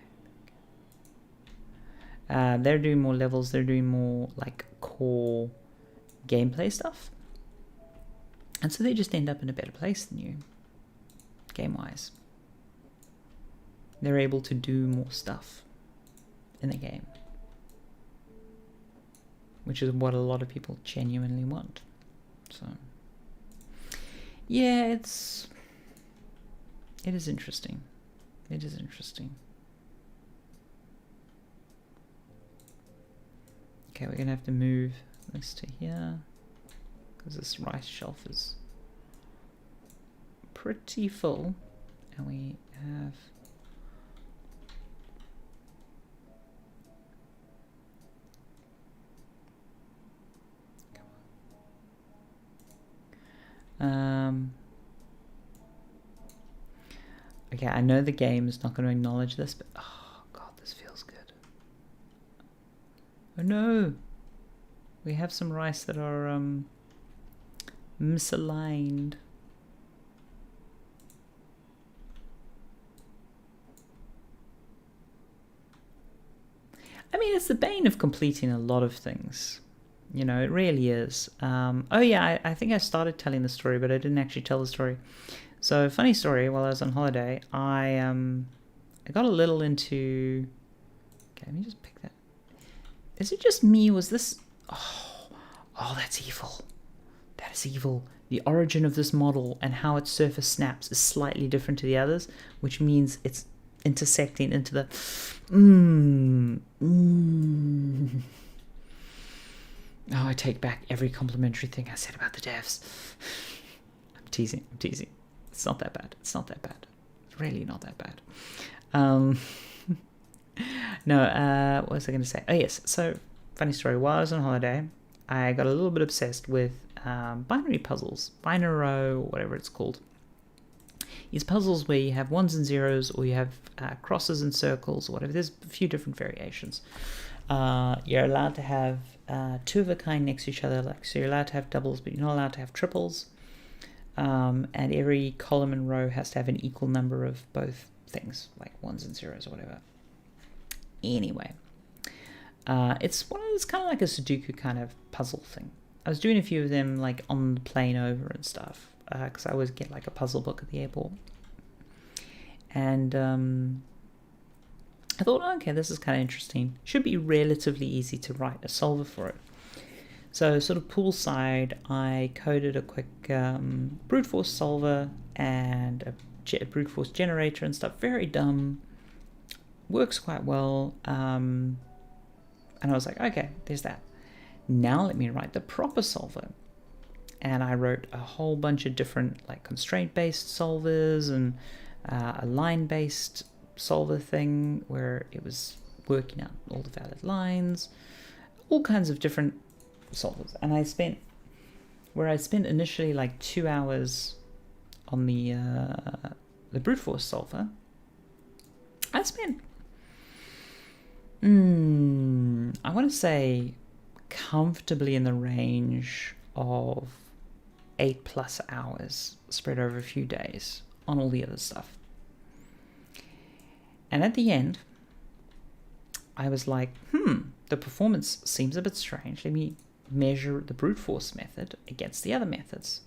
They're doing more levels. They're doing more like core gameplay stuff. And so they just end up in a better place than you, game-wise. They're able to do more stuff in the game, which is what a lot of people genuinely want. So, yeah, it is interesting. It is interesting. Okay, we're gonna have to move this to here because this rice shelf is pretty full, and we have okay, I know the game is not going to acknowledge this, but oh god, this feels good. Oh no! We have some rice that are misaligned. I mean, it's the bane of completing a lot of things. You know, it really is. Oh yeah, I think I started telling the story, but I didn't actually tell the story. So, funny story, while I was on holiday, I got a little into... Okay, let me just pick that. Is it just me? Was this... Oh, that's evil. That is evil. The origin of this model and how its surface snaps is slightly different to the others, which means it's intersecting into the... Oh, I take back every complimentary thing I said about the devs. I'm teasing. It's not that bad. It's really not that bad. No, what was I going to say? Oh, yes. So, funny story. While I was on holiday, I got a little bit obsessed with binary puzzles. Binary, whatever it's called. is puzzles where you have ones and zeros, or you have crosses and circles, or whatever. There's a few different variations. You're allowed to have two of a kind next to each other, like, so you're allowed to have doubles, but you're not allowed to have triples. And every column and row has to have an equal number of both things, like ones and zeros or whatever. Anyway, it's kind of like a Sudoku kind of puzzle thing. I was doing a few of them like on the plane over and stuff, because I always get like a puzzle book at the airport. And I thought, okay, this is kind of interesting. Should be relatively easy to write a solver for it. So sort of poolside, I coded a quick brute force solver and a brute force generator and stuff. Very dumb. Works quite well. And I was like, okay, there's that. Now let me write the proper solver. And I wrote a whole bunch of different like constraint-based solvers and a line-based solver thing where it was working out all the valid lines, all kinds of different solvers. And I spent initially like 2 hours on the brute force solver. I spent I want to say comfortably in the range of 8+ hours spread over a few days on all the other stuff. And at the end, I was like, the performance seems a bit strange. Let me measure the brute force method against the other methods.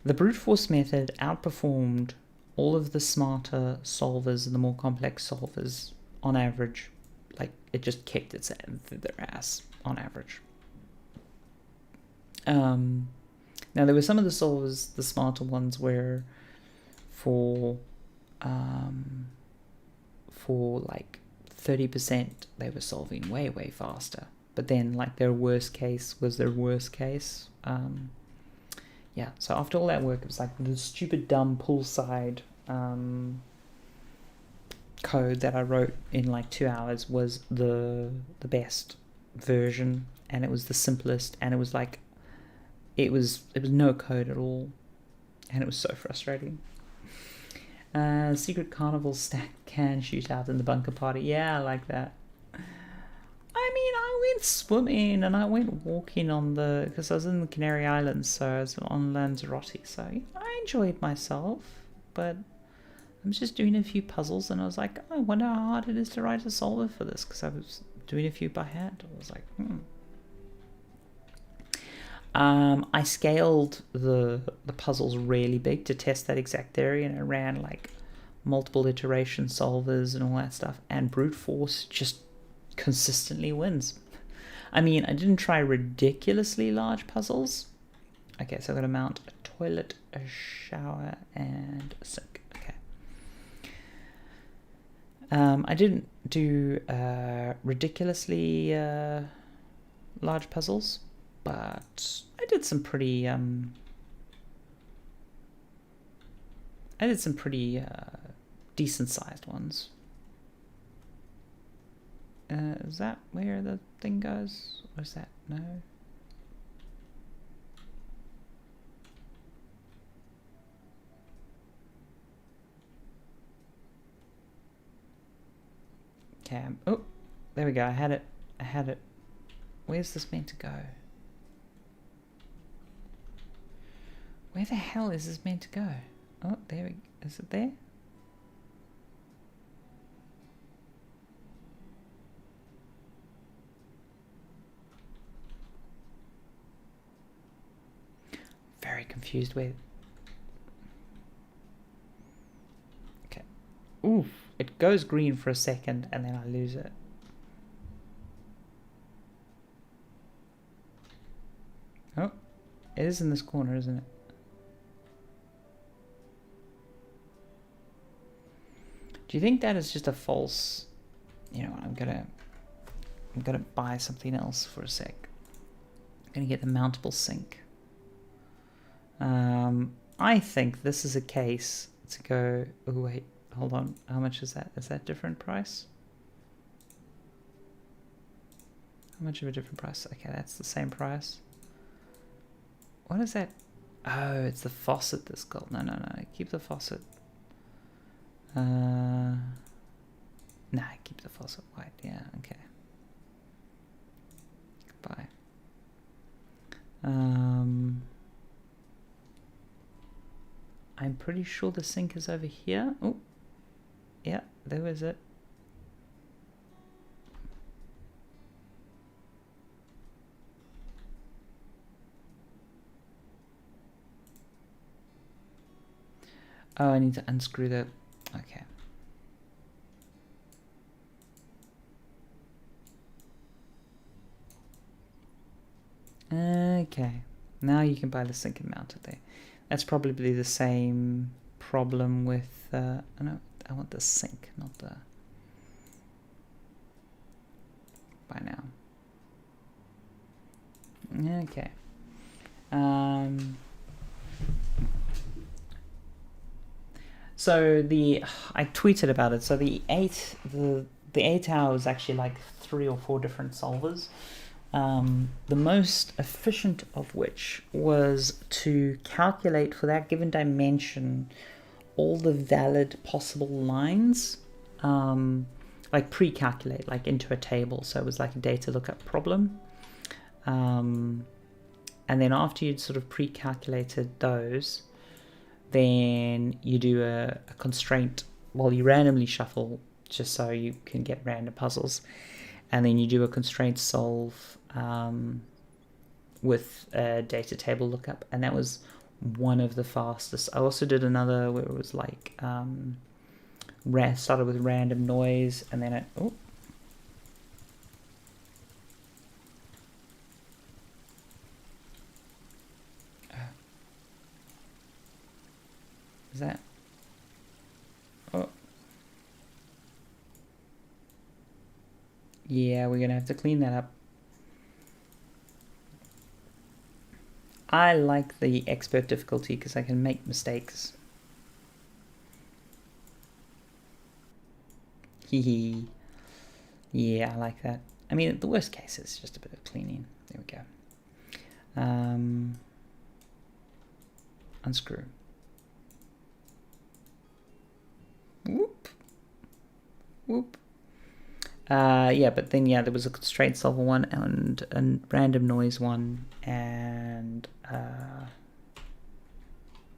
The brute force method outperformed all of the smarter solvers and the more complex solvers on average. Like, it just kicked their ass on average. Now, there were some of the solvers, the smarter ones, where for like 30%, they were solving way, way faster. But then, like, their worst case was their worst case. Yeah, so after all that work, it was like the stupid, dumb poolside code that I wrote in like 2 hours was the best version, and it was the simplest, and it was like it was no code at all, and it was so frustrating. Secret Carnival stack can shoot out in the bunker party. Yeah, I like that. I mean, I went swimming and I went walking because I was in the Canary Islands, so I was on Lanzarote, so I enjoyed myself, but I was just doing a few puzzles, and I was like, I wonder how hard it is to write a solver for this, because I was doing a few by hand. I was like, I scaled the puzzles really big to test that exact theory, and I ran like multiple iteration solvers and all that stuff, and brute force just consistently wins. I mean, I didn't try ridiculously large puzzles. Okay, so I've got to mount a toilet, a shower, and a sink. Okay. I didn't do ridiculously large puzzles, but I did some pretty decent sized ones. Is that where the thing goes? Or is that? No. Okay. Oh, there we go. I had it. Where's this meant to go? Where the hell is this meant to go? Oh, there we go. Is it there? Very confused with. Okay. Oof. It goes green for a second and then I lose it. Oh, it is in this corner, isn't it? Do you think that is just a false? You know what? I'm gonna buy something else for a sec. I'm gonna get the mountable sink. I think this is a case to go. Oh wait, hold on. How much is that? Is that different price? How much of a different price? Okay, that's the same price. What is that? Oh, it's the faucet that's gold. No, keep the faucet. Nah, keep the faucet white. Yeah, okay. Bye. I'm pretty sure the sink is over here. Oh, yeah, there was it. Oh, I need to unscrew the... Okay. Okay. Now you can buy the sink and mount it there. That's probably the same problem with... no, I want the sink, not the... By now. Okay. So I tweeted about it. So the 8 hour was actually like 3 or 4 different solvers. The most efficient of which was to calculate for that given dimension all the valid possible lines, like pre-calculate, like into a table. So it was like a data lookup problem. And then after you'd sort of pre-calculated those, then you do a constraint. Well, you randomly shuffle just so you can get random puzzles. And then you do a constraint solve with a data table lookup. And that was one of the fastest. I also did another where it was like, started with random noise and then is that? Oh. Yeah, we're going to have to clean that up. I like the expert difficulty because I can make mistakes. Hee. Yeah, I like that. I mean, the worst case is just a bit of cleaning. There we go. Unscrew. Whoop. Yeah, but then there was a constraint solver one and a random noise one and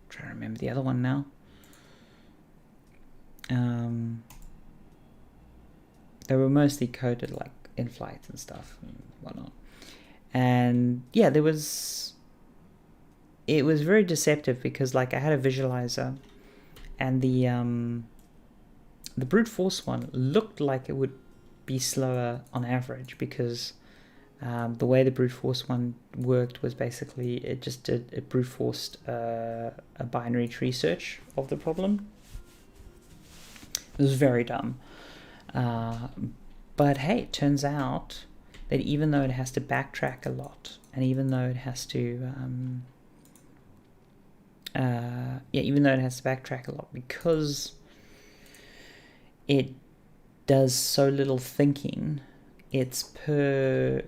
trying to remember the other one now. They were mostly coded like in flight and stuff and whatnot. And yeah, it was very deceptive because like I had a visualizer and the brute force one looked like it would be slower on average because the way the brute force one worked was basically it brute forced a binary tree search of the problem. It was very dumb. But hey, it turns out that even though it has to backtrack a lot, and even though it has to backtrack a lot, because it does so little thinking, it can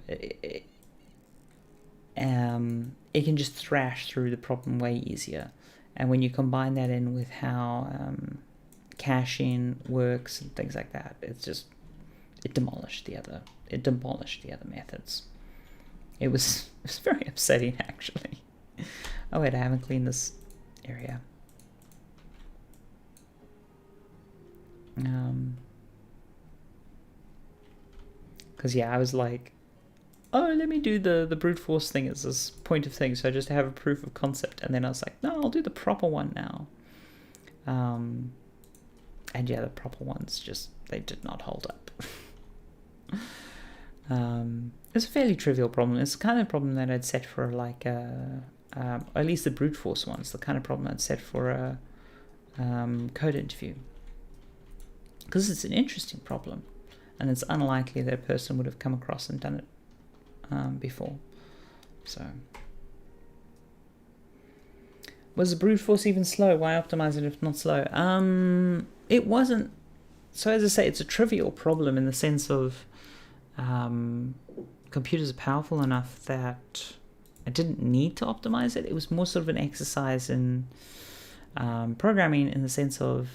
just thrash through the problem way easier. And when you combine that in with how caching works and things like that, it demolished the other methods. It was very upsetting actually. Oh wait, I haven't cleaned this area. Because I was like, oh, let me do the brute force thing as this point of thing, so just have a proof of concept. And then I was like, no, I'll do the proper one now. And the proper ones they did not hold up. It's a fairly trivial problem. It's the kind of problem that I'd set for like at least the brute force ones, the kind of problem I'd set for a code interview. Because it's an interesting problem. And it's unlikely that a person would have come across and done it before. So, was the brute force even slow? Why optimize it if not slow? It wasn't. So as I say, it's a trivial problem in the sense of computers are powerful enough that I didn't need to optimize it. It was more sort of an exercise in programming, in the sense of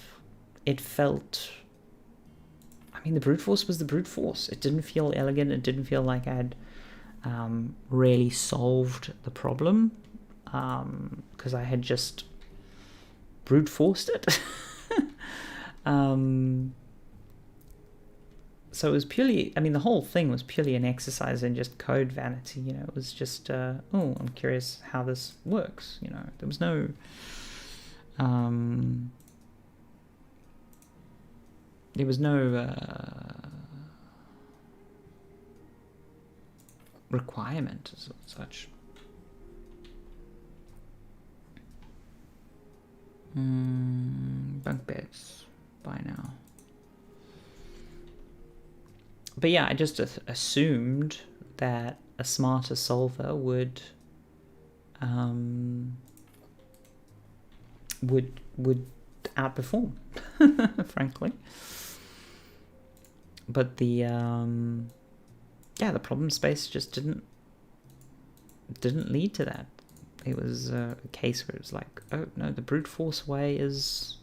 it felt, I mean, the brute force was the brute force. It didn't feel elegant. It didn't feel like I'd really solved the problem, because I had just brute forced it. So it was purely, I mean, the whole thing was purely an exercise in just code vanity. You know, it was just, oh, I'm curious how this works. You know, there was no, requirement as such. Bunk beds by now. But yeah, I just assumed that a smarter solver would outperform, frankly. But the problem space just didn't lead to that. It was a case where it was like, oh no, the brute force way it's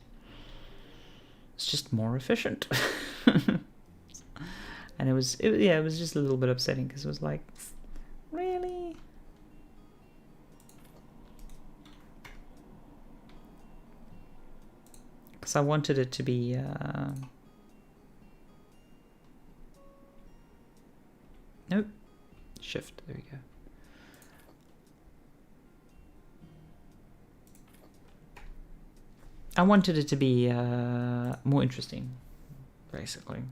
just more efficient. And it was just a little bit upsetting, because it was like, really? Because I wanted it to be nope, shift, there we go. I wanted it to be more interesting, basically.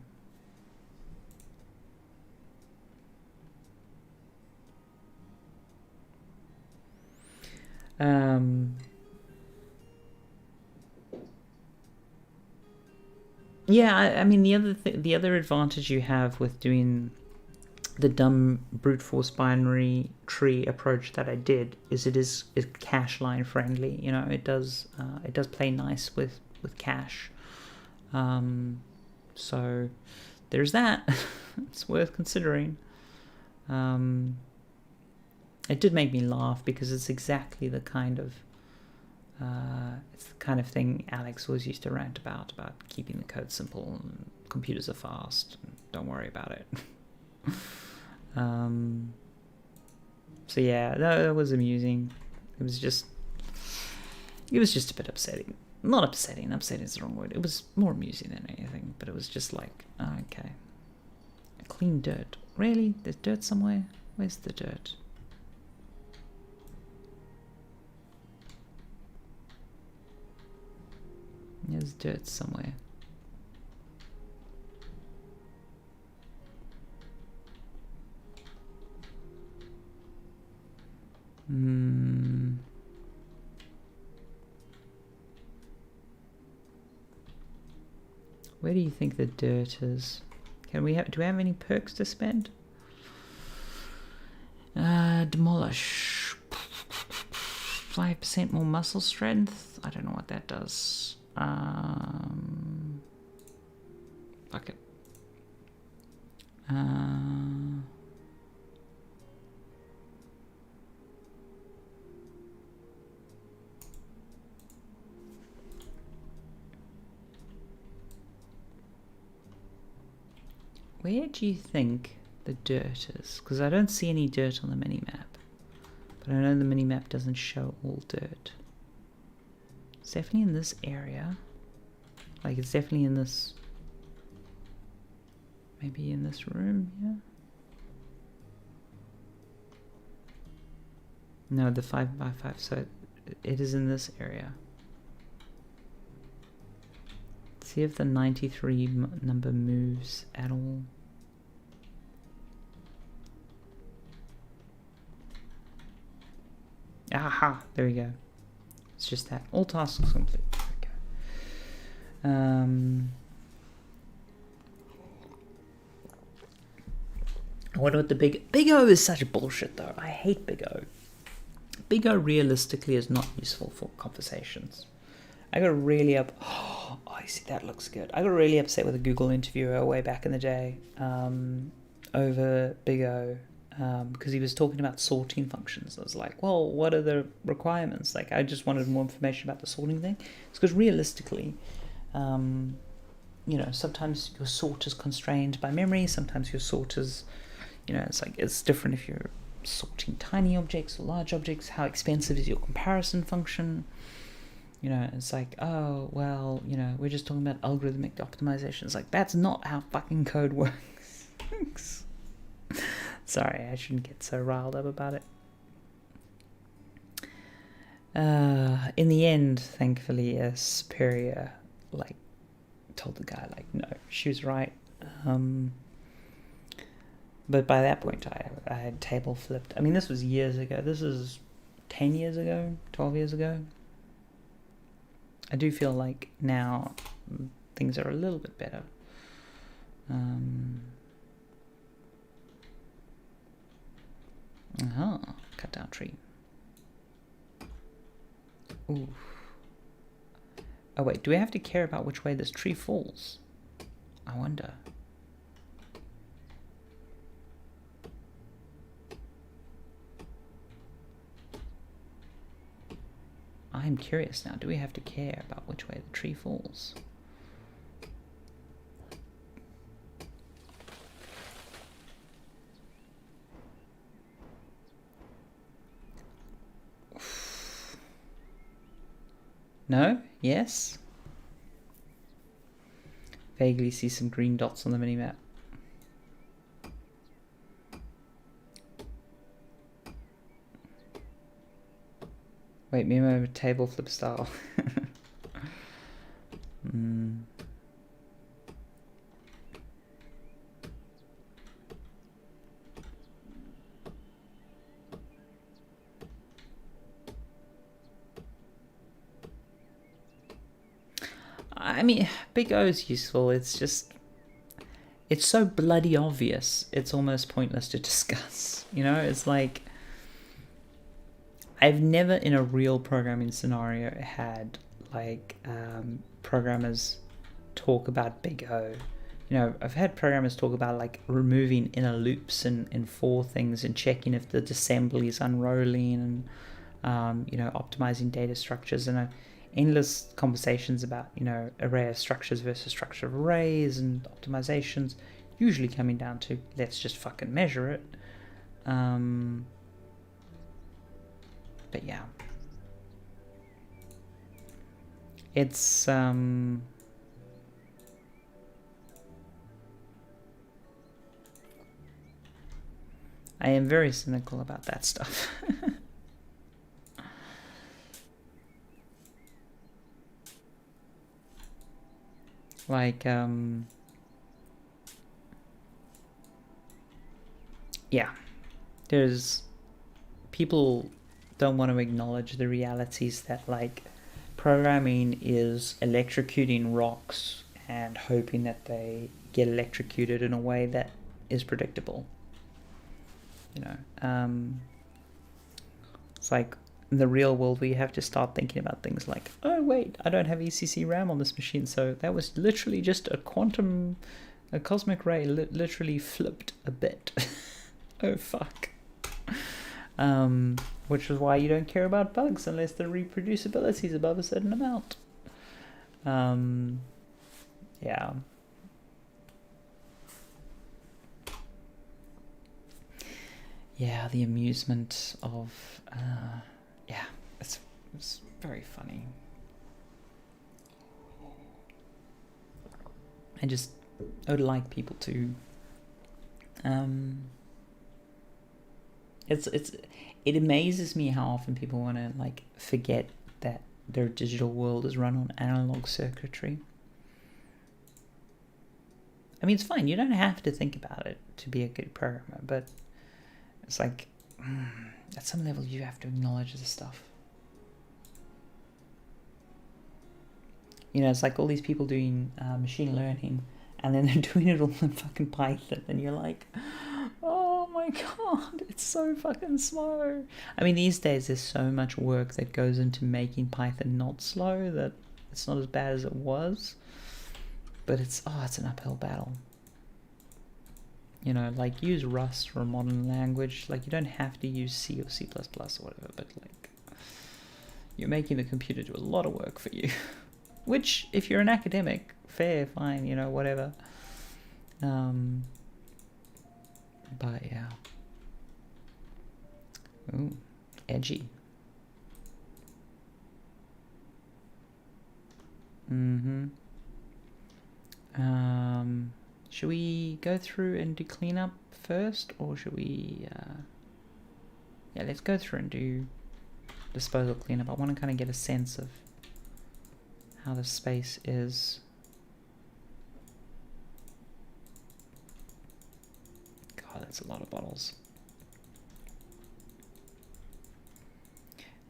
Yeah, I mean, the other advantage you have with doing the dumb brute force binary tree approach that I did is it is cache line friendly. You know, it does play nice with cache. So there's that. It's worth considering. It did make me laugh, because it's exactly the kind of thing Alex always used to rant about keeping the code simple and computers are fast and don't worry about it. So yeah, that was amusing. It was just a bit upsetting. Not upsetting. Upsetting is the wrong word. It was more amusing than anything. But it was just like, oh, okay, clean dirt. Really? There's dirt somewhere? Where's the dirt? There's dirt somewhere. Where do you think the dirt is? Do we have any perks to spend? Demolish. 5% more muscle strength. I don't know what that does. Fuck it. Where do you think the dirt is? Because I don't see any dirt on the minimap. But I know the minimap doesn't show all dirt. It's definitely in this area. Like, it's definitely in this... Maybe in this room, yeah? No, the 5x5, so it is in this area. See if the 93 number moves at all. Aha, there we go. It's just that. All tasks complete. Okay. I wonder what the Big O is such bullshit though. I hate Big O. Big O realistically is not useful for conversations. I got really Oh, I see, that looks good. I got really upset with a Google interviewer way back in the day over Big O. because he was talking about sorting functions. I was like, well, what are the requirements? Like, I just wanted more information about the sorting thing. It's because realistically, sometimes your sort is constrained by memory. Sometimes your sort is, it's different if you're sorting tiny objects or large objects. How expensive is your comparison function? It's like, oh, well, we're just talking about algorithmic optimization. It's like, that's not how fucking code works. Sorry, I shouldn't get so riled up about it. In the end, thankfully, a superior, told the guy, no, she was right. But by that point, I had table flipped. I mean, this was years ago. This is 10 years ago, 12 years ago. I do feel like now things are a little bit better. Cut down tree. Ooh. Oh wait, do we have to care about which way this tree falls? I wonder. I'm curious now. Do we have to care about which way the tree falls? No? Yes? Vaguely see some green dots on the minimap. Wait, Mimo table flip style. I mean, Big O is useful. It's just, it's so bloody obvious. It's almost pointless to discuss. It's like, I've never in a real programming scenario had programmers talk about Big O. I've had programmers talk about removing inner loops in for things and checking if the assembly is unrolling and optimizing data structures and endless conversations about array of structures versus structure of arrays and optimizations, usually coming down to let's just fucking measure it. But yeah, it's I am very cynical about that stuff. Yeah, there's people don't want to acknowledge the realities that programming is electrocuting rocks and hoping that they get electrocuted in a way that is predictable. It's like in the real world where you have to start thinking about things like, oh wait, I don't have ECC RAM on this machine, so that was literally just a cosmic ray literally flipped a bit. Oh fuck. Which is why you don't care about bugs unless the reproducibility is above a certain amount. Yeah. Yeah, the amusement of, it's very funny. I would like people to, it amazes me how often people want to forget that their digital world is run on analog circuitry. I mean, it's fine. You don't have to think about it to be a good programmer, but it's at some level you have to acknowledge this stuff. It's like all these people doing machine learning, and then they're doing it all in fucking Python, and you're like, oh my god, it's so fucking slow. I mean, these days there's so much work that goes into making Python not slow that it's not as bad as it was, but it's an uphill battle. you know, like use Rust or a modern language. Like you don't have to use C or C++ or whatever, but like you're making the computer do a lot of work for you. Which, if you're an academic, fair, fine, you know, whatever. But yeah. Ooh, edgy. Should we go through and do cleanup first, or should we? Yeah, let's go through and do disposal cleanup. I want to kind of get a sense of how the space is. God, that's a lot of bottles.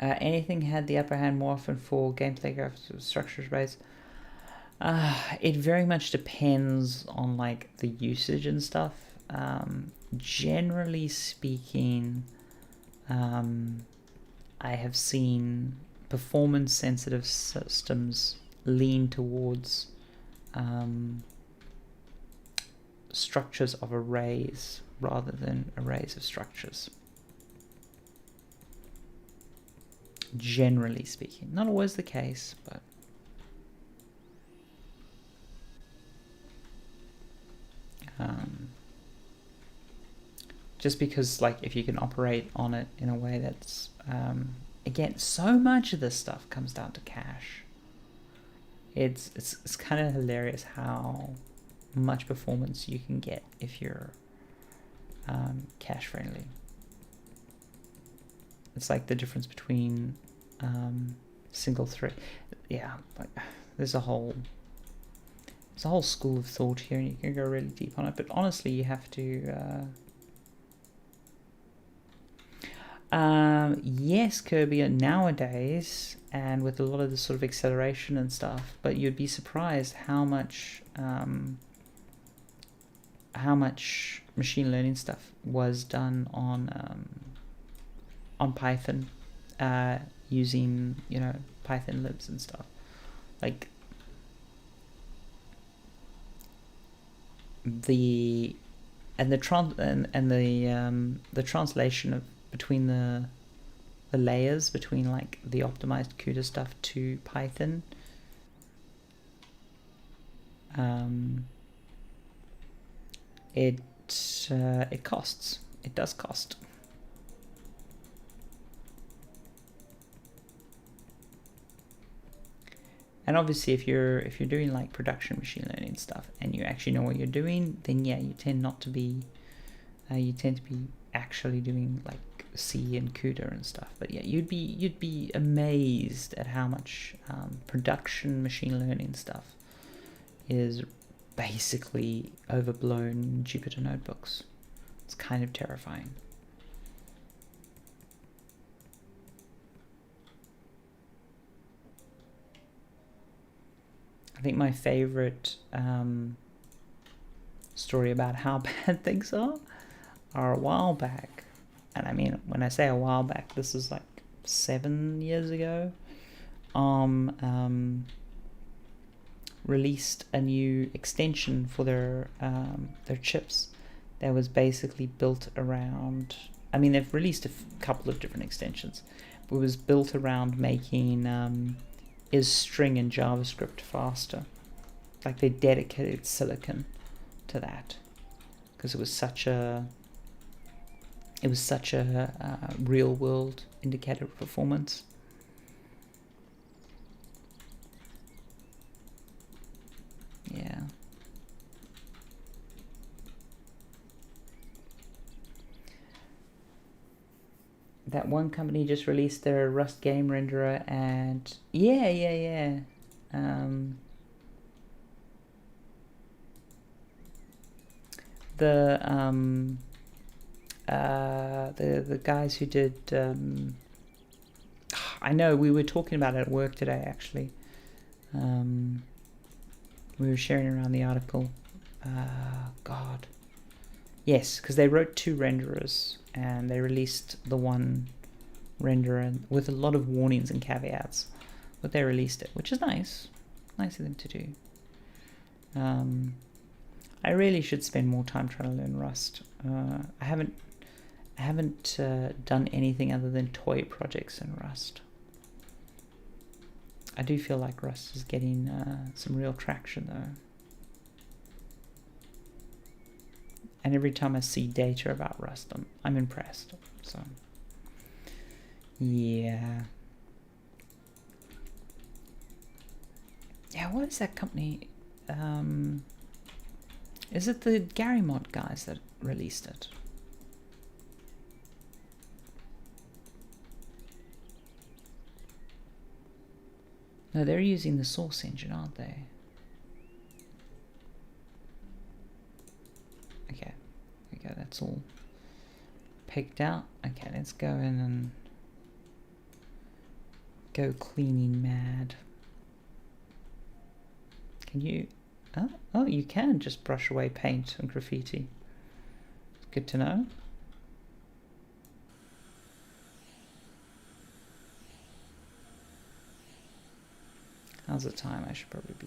Anything had the upper hand more often for gameplay graphics structures raised? It very much depends on like the usage and stuff. Generally speaking, I have seen performance sensitive systems lean towards structures of arrays rather than arrays of structures. Generally speaking, not always the case, but just because, like, if you can operate on it in a way that's again, so much of this stuff comes down to cache. It's kind of hilarious how much performance you can get if you're cache friendly. It's like the difference between single thread. Yeah, like there's a whole school of thought here, and you can go really deep on it. But honestly, you have to. Yes, Kirby, nowadays, and with a lot of the sort of acceleration and stuff, but you'd be surprised how much machine learning stuff was done on Python, using, you know, Python libs and stuff. Like the translation of between the layers between like the optimized CUDA stuff to Python, it costs. It does cost. And obviously, if you're doing like production machine learning stuff and you actually know what you're doing, then yeah, you tend to be actually doing like C and CUDA and stuff. But yeah, you'd be amazed at how much production machine learning stuff is basically overblown Jupyter notebooks. It's kind of terrifying. I think my favorite story about how bad things are a while back. And I mean, when I say a while back, this is like 7 years ago. Released a new extension for their chips that was basically built around. I mean, they've released a couple of different extensions, but it was built around making isString in JavaScript faster. Like they dedicated silicon to that because it was such a real world indicator of performance. Yeah. That one company just released their Rust game renderer, and yeah. The guys who did I know, we were talking about it at work today actually. We were sharing around the article. God. Yes, because they wrote 2 renderers and they released the one renderer with a lot of warnings and caveats, but they released it, which is nice of them to do. I really should spend more time trying to learn Rust. I haven't done anything other than toy projects in Rust. I do feel like Rust is getting some real traction though. And every time I see data about Rust, I'm impressed. So, yeah. Yeah, what is that company? Is it the Gary Mod guys that released it? No, they're using the Source engine, aren't they? Okay, that's all picked out. Okay, let's go in and go cleaning mad. Can you... Oh, you can just brush away paint and graffiti. Good to know. How's the time? I should probably be...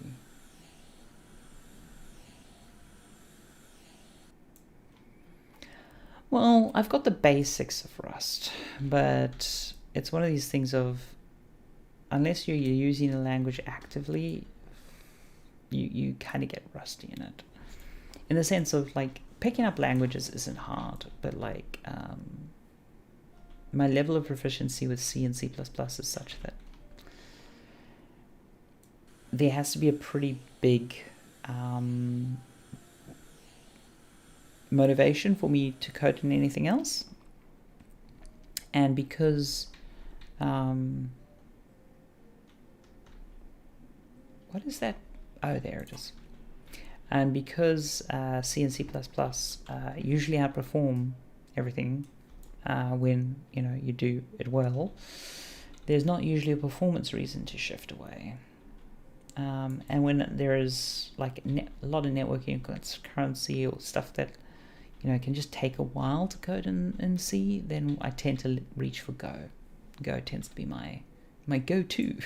Well, I've got the basics of Rust, but it's one of these things of, unless you're using a language actively, you kind of get rusty in it. In the sense of, like, picking up languages isn't hard, but, like, my level of proficiency with C and C++ is such that there has to be a pretty big motivation for me to code in anything else. And because what is that? Oh, there it is. And because C and C++ usually outperform everything when you do it well, there's not usually a performance reason to shift away. And when there is like a lot of networking concurrency or stuff that can just take a while to code in C, then I tend to reach for Go. Go tends to be my go-to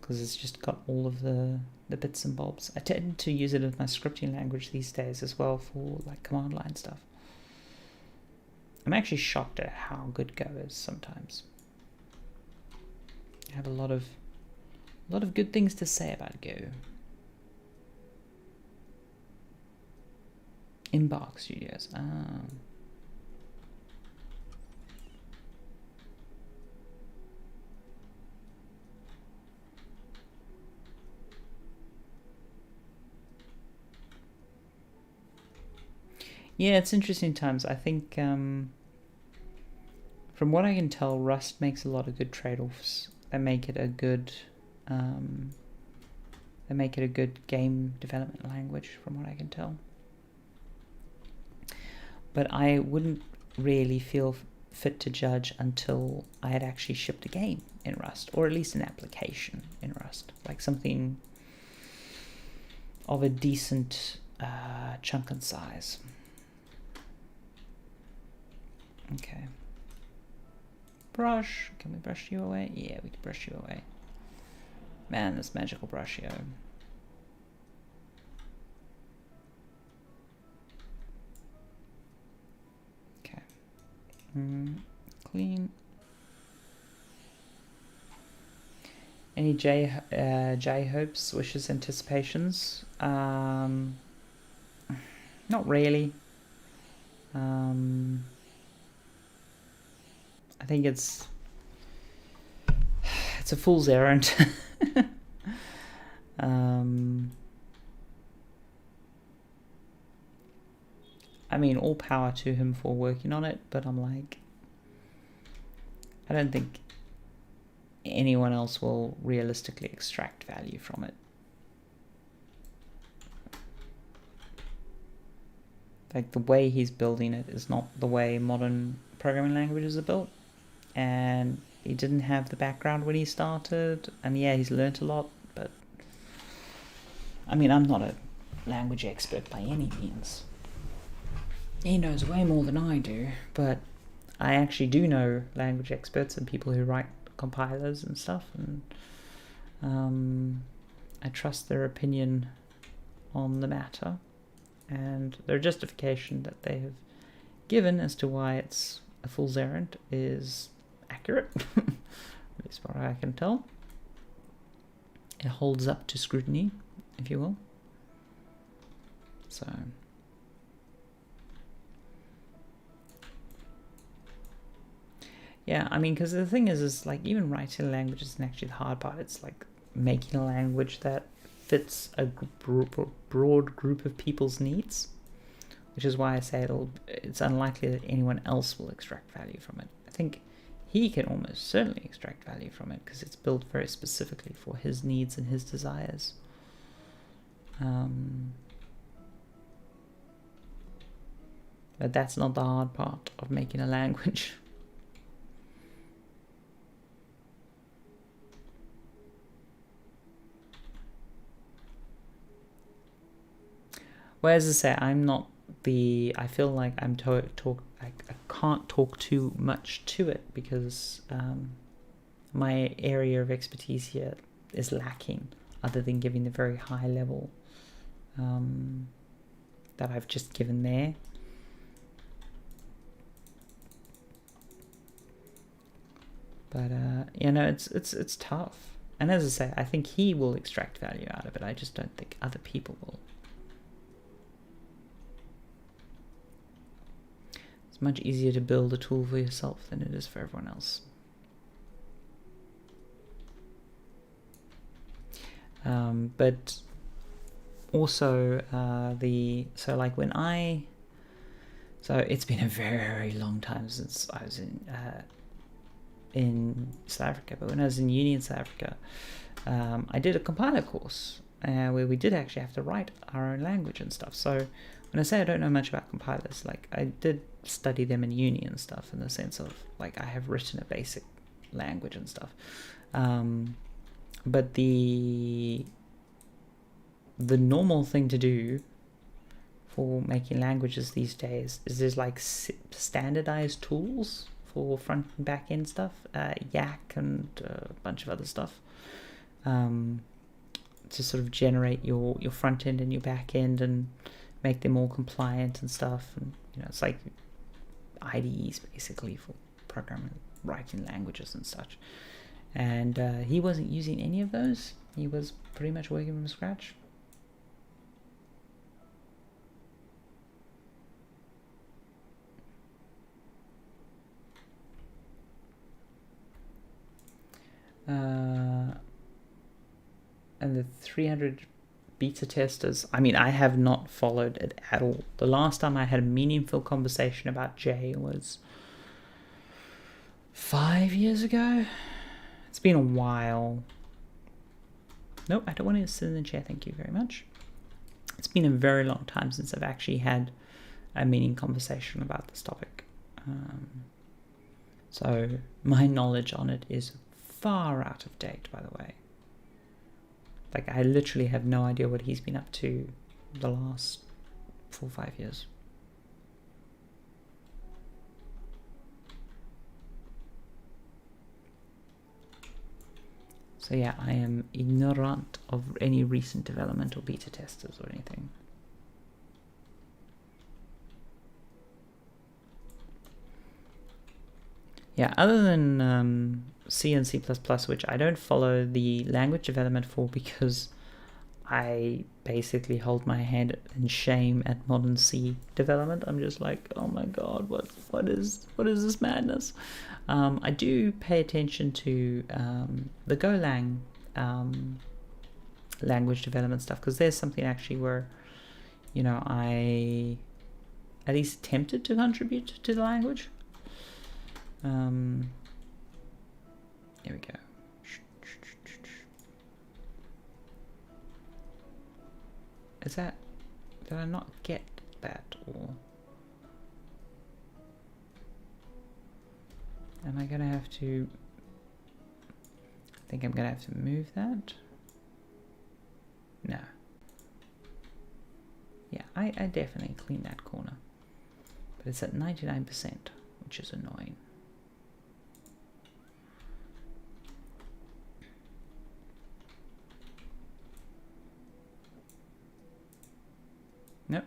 because it's just got all of the bits and bobs. I tend to use it as my scripting language these days as well for like command line stuff. I'm actually shocked at how good Go is sometimes. I have a lot of good things to say about Go. Embark Studios. Yeah, it's interesting times. I think from what I can tell, Rust makes a lot of good trade-offs that make it a good game development language, from what I can tell. But I wouldn't really feel fit to judge until I had actually shipped a game in Rust, or at least an application in Rust, like something of a decent chunk and size. Okay. Brush. Can we brush you away? Yeah, we can brush you away. Man, this magical brush here. Okay. Clean. Any J hopes, wishes, anticipations? Not really. I think it's a fool's errand. I mean, all power to him for working on it, but I'm like, I don't think anyone else will realistically extract value from it. Like, the way he's building it is not the way modern programming languages are built, and he didn't have the background when he started, and yeah, he's learnt a lot, but I mean, I'm not a language expert by any means. He knows way more than I do, but I actually do know language experts and people who write compilers and stuff, and I trust their opinion on the matter, and their justification that they have given as to why it's a fool's errand is accurate, at least what I can tell. It holds up to scrutiny, if you will. So yeah, I mean, because the thing is like, even writing a language isn't actually the hard part. It's like making a language that fits a broad group of people's needs, which is why I say it's unlikely that anyone else will extract value from it. I think he can almost certainly extract value from it because it's built very specifically for his needs and his desires. But that's not the hard part of making a language. Well, as I say, I'm not I feel like I can't talk too much to it because my area of expertise here is lacking, other than giving the very high level that I've just given there. But it's tough. And as I say, I think he will extract value out of it. I just don't think other people will. It's much easier to build a tool for yourself than it is for everyone else. But also so it's been a very long time since I was in South Africa, but when I was in uni in South Africa, I did a compiler course where we did actually have to write our own language and stuff. So when I say I don't know much about compilers, like, I did study them in uni and stuff, in the sense of like I have written a basic language and stuff. But the normal thing to do for making languages these days is there's like standardized tools for front and back end stuff, Yak and a bunch of other stuff, to sort of generate your front end and your back end and make them all compliant and stuff. And it's like IDEs basically for programming, writing languages and such. And he wasn't using any of those. He was pretty much working from scratch. And the 300 beta testers, I mean, I have not followed it at all. The last time I had a meaningful conversation about J was 5 years ago. It's been a while. Nope, I don't want to sit in the chair, thank you very much. It's been a very long time since I've actually had a meaningful conversation about this topic. So my knowledge on it is far out of date, by the way. Like, I literally have no idea what he's been up to the last 4 or 5 years. So yeah, I am ignorant of any recent development or beta testers or anything. Yeah, other than C and C++, which I don't follow the language development for because I basically hold my head in shame at modern C development. I'm just like, oh my god, what is this madness? I do pay attention to the Golang language development stuff, because there's something actually where I at least attempted to contribute to the language. Here we go. Is that... did I not get that, or... am I gonna have to... I think I'm gonna have to move that. No. Yeah, I definitely cleaned that corner. But it's at 99%, which is annoying. Nope.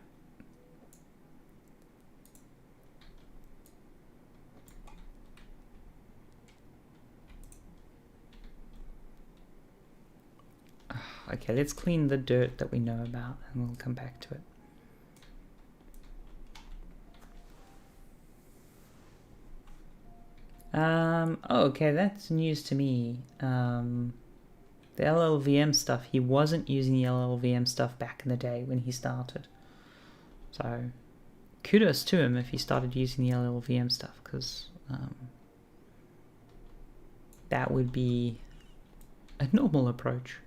Okay, let's clean the dirt that we know about and we'll come back to it. Oh, okay, that's news to me. The LLVM stuff, he wasn't using the LLVM stuff back in the day when he started. So, kudos to him if he started using the LLVM stuff, because that would be a normal approach.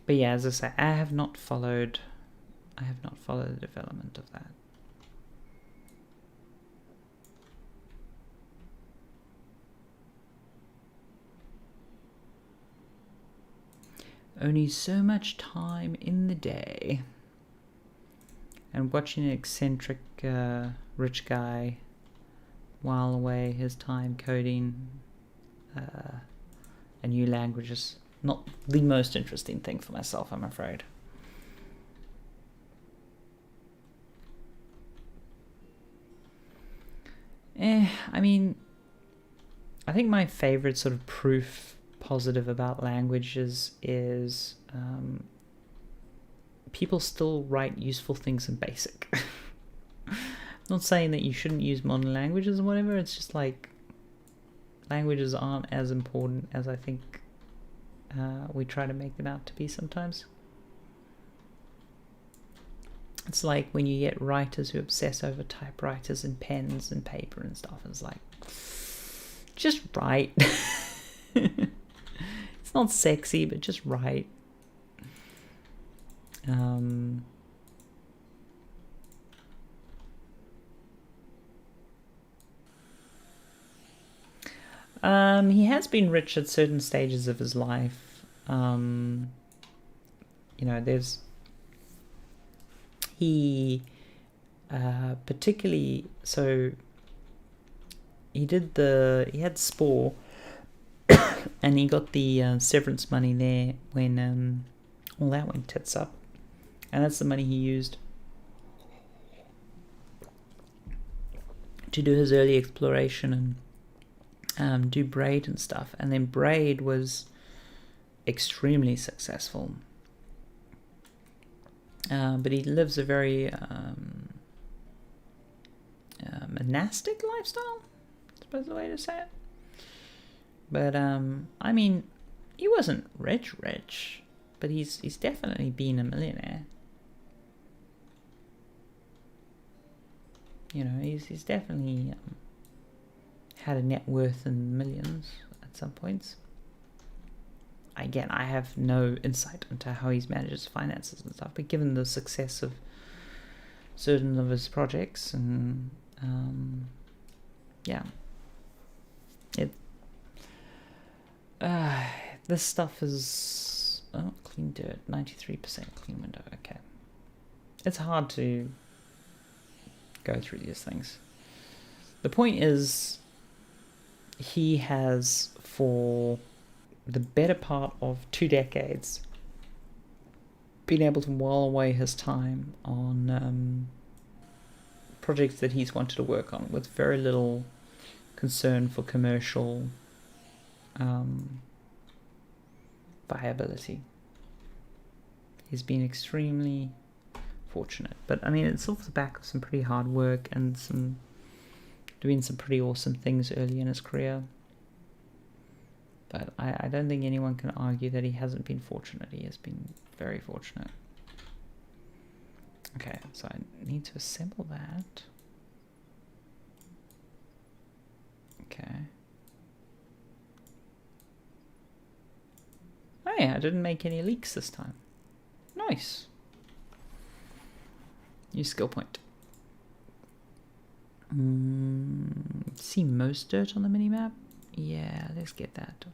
But yeah, as I say, I have not followed the development of that. Only so much time in the day. And watching an eccentric rich guy while away his time coding a new language is not the most interesting thing for myself, I'm afraid. I mean, I think my favorite sort of proof positive about languages is people still write useful things in BASIC. I'm not saying that you shouldn't use modern languages or whatever, it's just like languages aren't as important as I think we try to make them out to be sometimes. It's like when you get writers who obsess over typewriters and pens and paper and stuff. It's like, just write. It's not sexy, but just write. He has been rich at certain stages of his life. You know, he particularly, so he had Spore, and he got the severance money there when all that went tits up, and that's the money he used to do his early exploration and do Braid and stuff. And then Braid was extremely successful, but he lives a very monastic lifestyle, I suppose the way to say it. But I mean, he wasn't rich, but he's definitely been a millionaire. You know, he's definitely had a net worth in millions at some points. Again, I have no insight into how he's managed his finances and stuff, but given the success of certain of his projects, and yeah, this stuff is clean dirt, 93% clean window. Okay, it's hard to go through these things. The point is, he has, for the better part of 2 decades, been able to while away his time on projects that he's wanted to work on with very little concern for commercial viability. He's been extremely fortunate, but I mean, it's off the back of some pretty hard work and doing some pretty awesome things early in his career. But I don't think anyone can argue that he hasn't been fortunate. He has been very fortunate. Okay, so I need to assemble that. Okay. Oh yeah, I didn't make any leaks this time. Nice. New skill point. See most dirt on the minimap? Yeah, let's get that.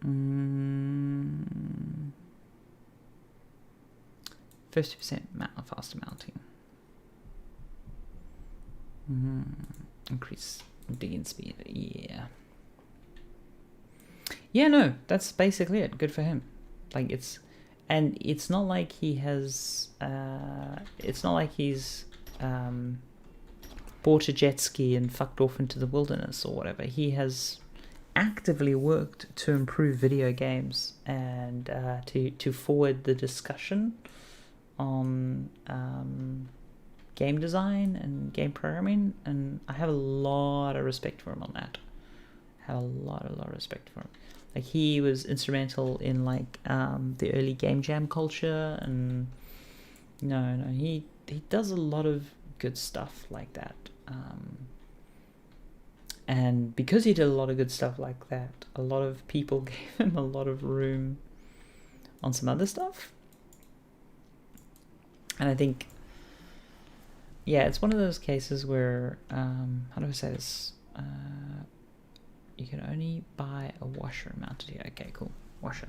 50% faster mounting. Increase digging speed. Yeah. Yeah, no, that's basically it. Good for him. Like, it's not like he has. It's not like he's bought a jet ski and fucked off into the wilderness or whatever. He has actively worked to improve video games and to forward the discussion on game design and game programming, and I have a lot of respect for him on that. I have a lot of respect for him. Like, he was instrumental in like the early game jam culture, and he does a lot of good stuff like that. And because he did a lot of good stuff like that, a lot of people gave him a lot of room on some other stuff. And I think, yeah, it's one of those cases where, how do I say this? You can only buy a washer mounted here. Okay, cool. Washer.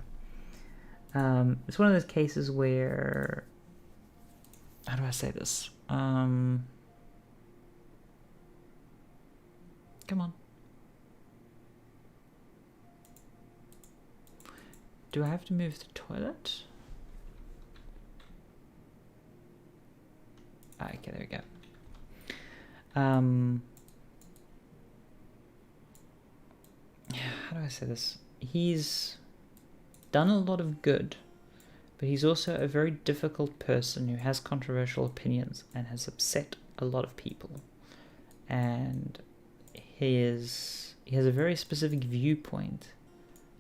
It's one of those cases where, how do I say this? Come on. Do I have to move the toilet? Okay, there we go. How do I say this? He's done a lot of good, but he's also a very difficult person who has controversial opinions and has upset a lot of people. And he has a very specific viewpoint,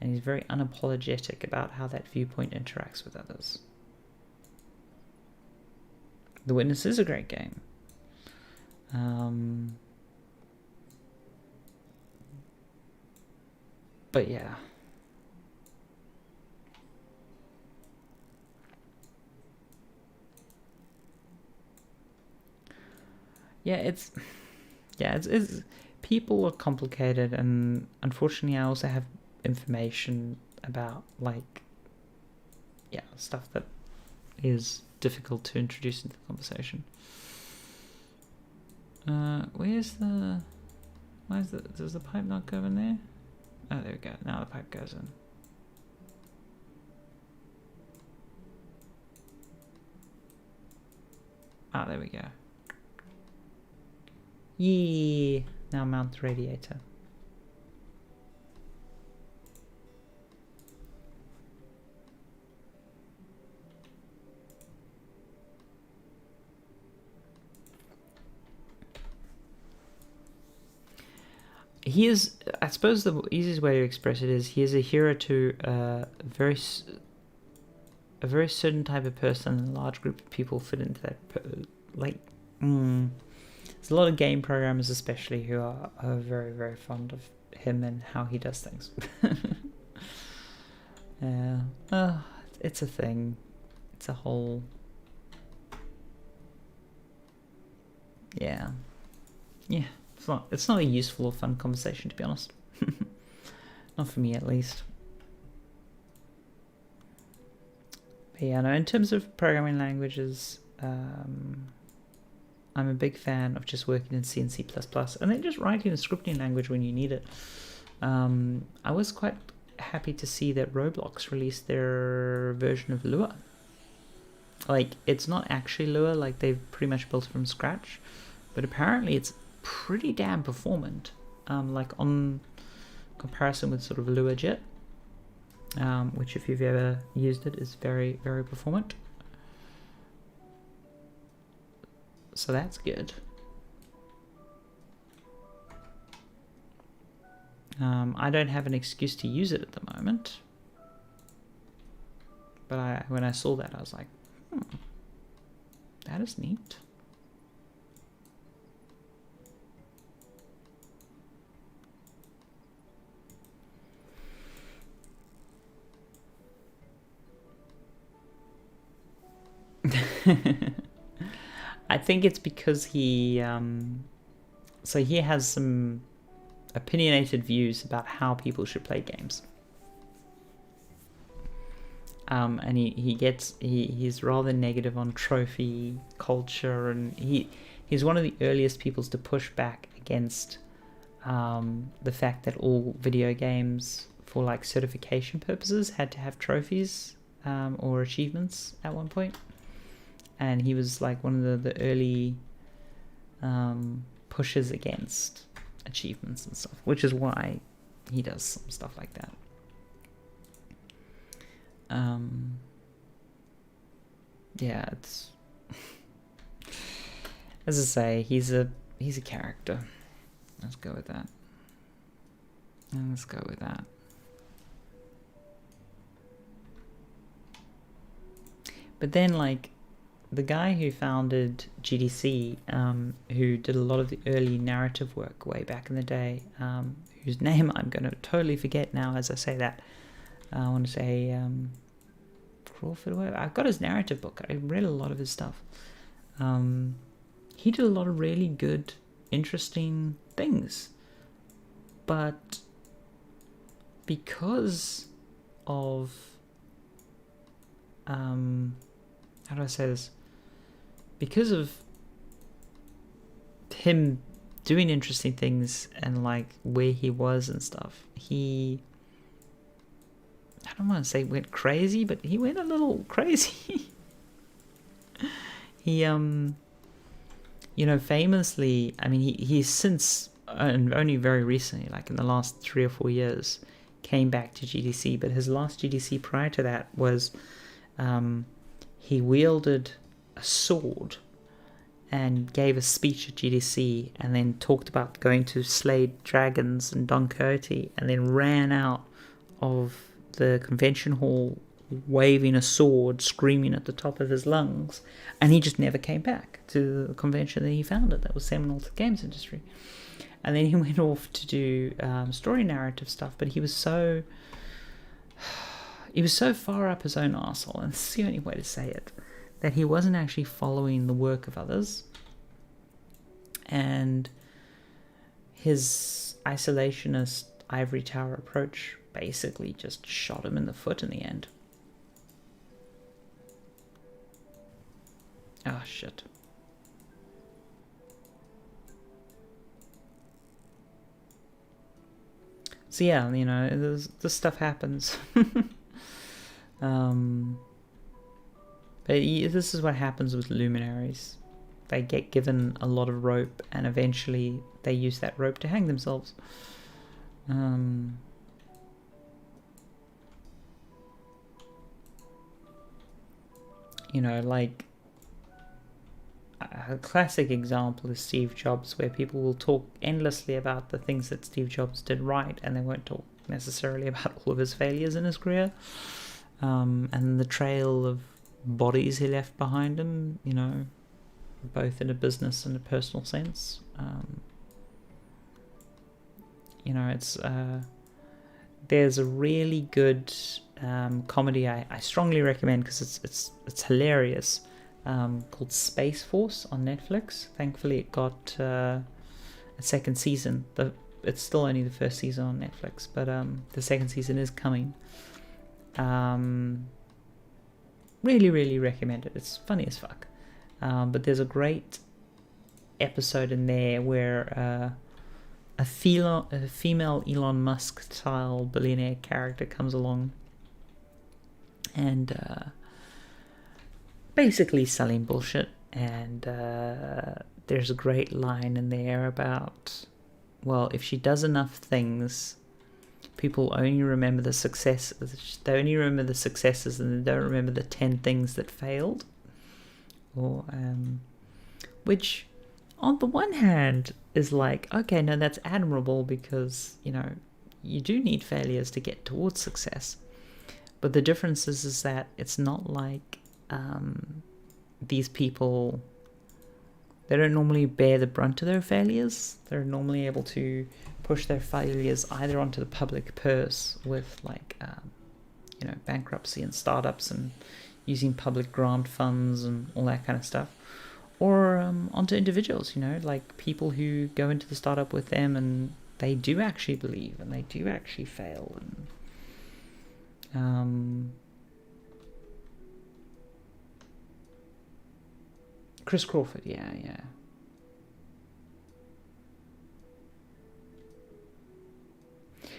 and he's very unapologetic about how that viewpoint interacts with others. The Witness is a great game. But yeah. It's people are complicated, and unfortunately I also have information about stuff that is difficult to introduce into the conversation. Does the pipe not go in there? Oh, there we go. Now the pipe goes in. Ah, there we go. Yeah. Now mount the radiator. He is, I suppose the easiest way to express it is, he is a hero to a very certain type of person, and a large group of people fit into that. There's a lot of game programmers especially who are very, very fond of him and how he does things. It's a thing. It's a whole... Yeah. It's not a useful or fun conversation, to be honest. Not for me, at least. But yeah, no, in terms of programming languages, I'm a big fan of just working in C and C++, and then just writing a scripting language when you need it. I was quite happy to see that Roblox released their version of Lua. Like, it's not actually Lua, like they've pretty much built it from scratch, but apparently it's pretty damn performant, like on comparison with sort of LuaJet, which if you've ever used it is very, very performant. So that's good. I don't have an excuse to use it at the moment, but when I saw that I was like, that is neat. I think it's because he has some opinionated views about how people should play games. And he's rather negative on trophy culture, and he's one of the earliest people to push back against the fact that all video games for like certification purposes had to have trophies or achievements at one point. And he was like one of the early pushes against achievements and stuff, which is why he does some stuff like that. Yeah, it's as I say, he's a character. Let's go with that. And let's go with that. But then, like, the guy who founded GDC, who did a lot of the early narrative work way back in the day, whose name I'm going to totally forget now as I say that. I want to say Crawford or whatever. I've got his narrative book. I read a lot of his stuff. He did a lot of really good, interesting things. But because of... how do I say this? Because of him doing interesting things and like where he was and stuff, he... I don't want to say went crazy, but he went a little crazy. He, famously, I mean, he's since, and only very recently, like in the last 3 or 4 years, came back to GDC, but his last GDC prior to that was, he wielded a sword and gave a speech at GDC and then talked about going to slay dragons and Don Quixote, and then ran out of the convention hall waving a sword, screaming at the top of his lungs, and he just never came back to the convention that he founded that was seminal to the games industry. And then he went off to do story narrative stuff, but he was so far up his own arsehole, and it's the only way to say it, that he wasn't actually following the work of others, and his isolationist ivory tower approach basically just shot him in the foot in the end. Oh, shit. So yeah, this stuff happens. But this is what happens with luminaries. They get given a lot of rope, and eventually they use that rope to hang themselves. Like a classic example is Steve Jobs, where people will talk endlessly about the things that Steve Jobs did right, and they won't talk necessarily about all of his failures in his career, and the trail of bodies he left behind him, both in a business and a personal sense. It's there's a really good comedy I strongly recommend, because it's hilarious, called Space Force on Netflix. Thankfully it got a second season. It's still only the first season on Netflix, but the second season is coming. Really, really recommend it. It's funny as fuck. But there's a great episode in there where a female Elon Musk style billionaire character comes along and basically selling bullshit, and there's a great line in there about, well, if she does enough things, people only remember the successes. They only remember the successes, and they don't remember the 10 things that failed. Or which on the one hand is like, okay, no, that's admirable, because you do need failures to get towards success. But the difference is that it's not like these people, they don't normally bear the brunt of their failures. They're normally able to push their failures either onto the public purse with like bankruptcy and startups and using public grant funds and all that kind of stuff, or onto individuals, like people who go into the startup with them and they do actually believe and they do actually fail, and Chris Crawford, yeah.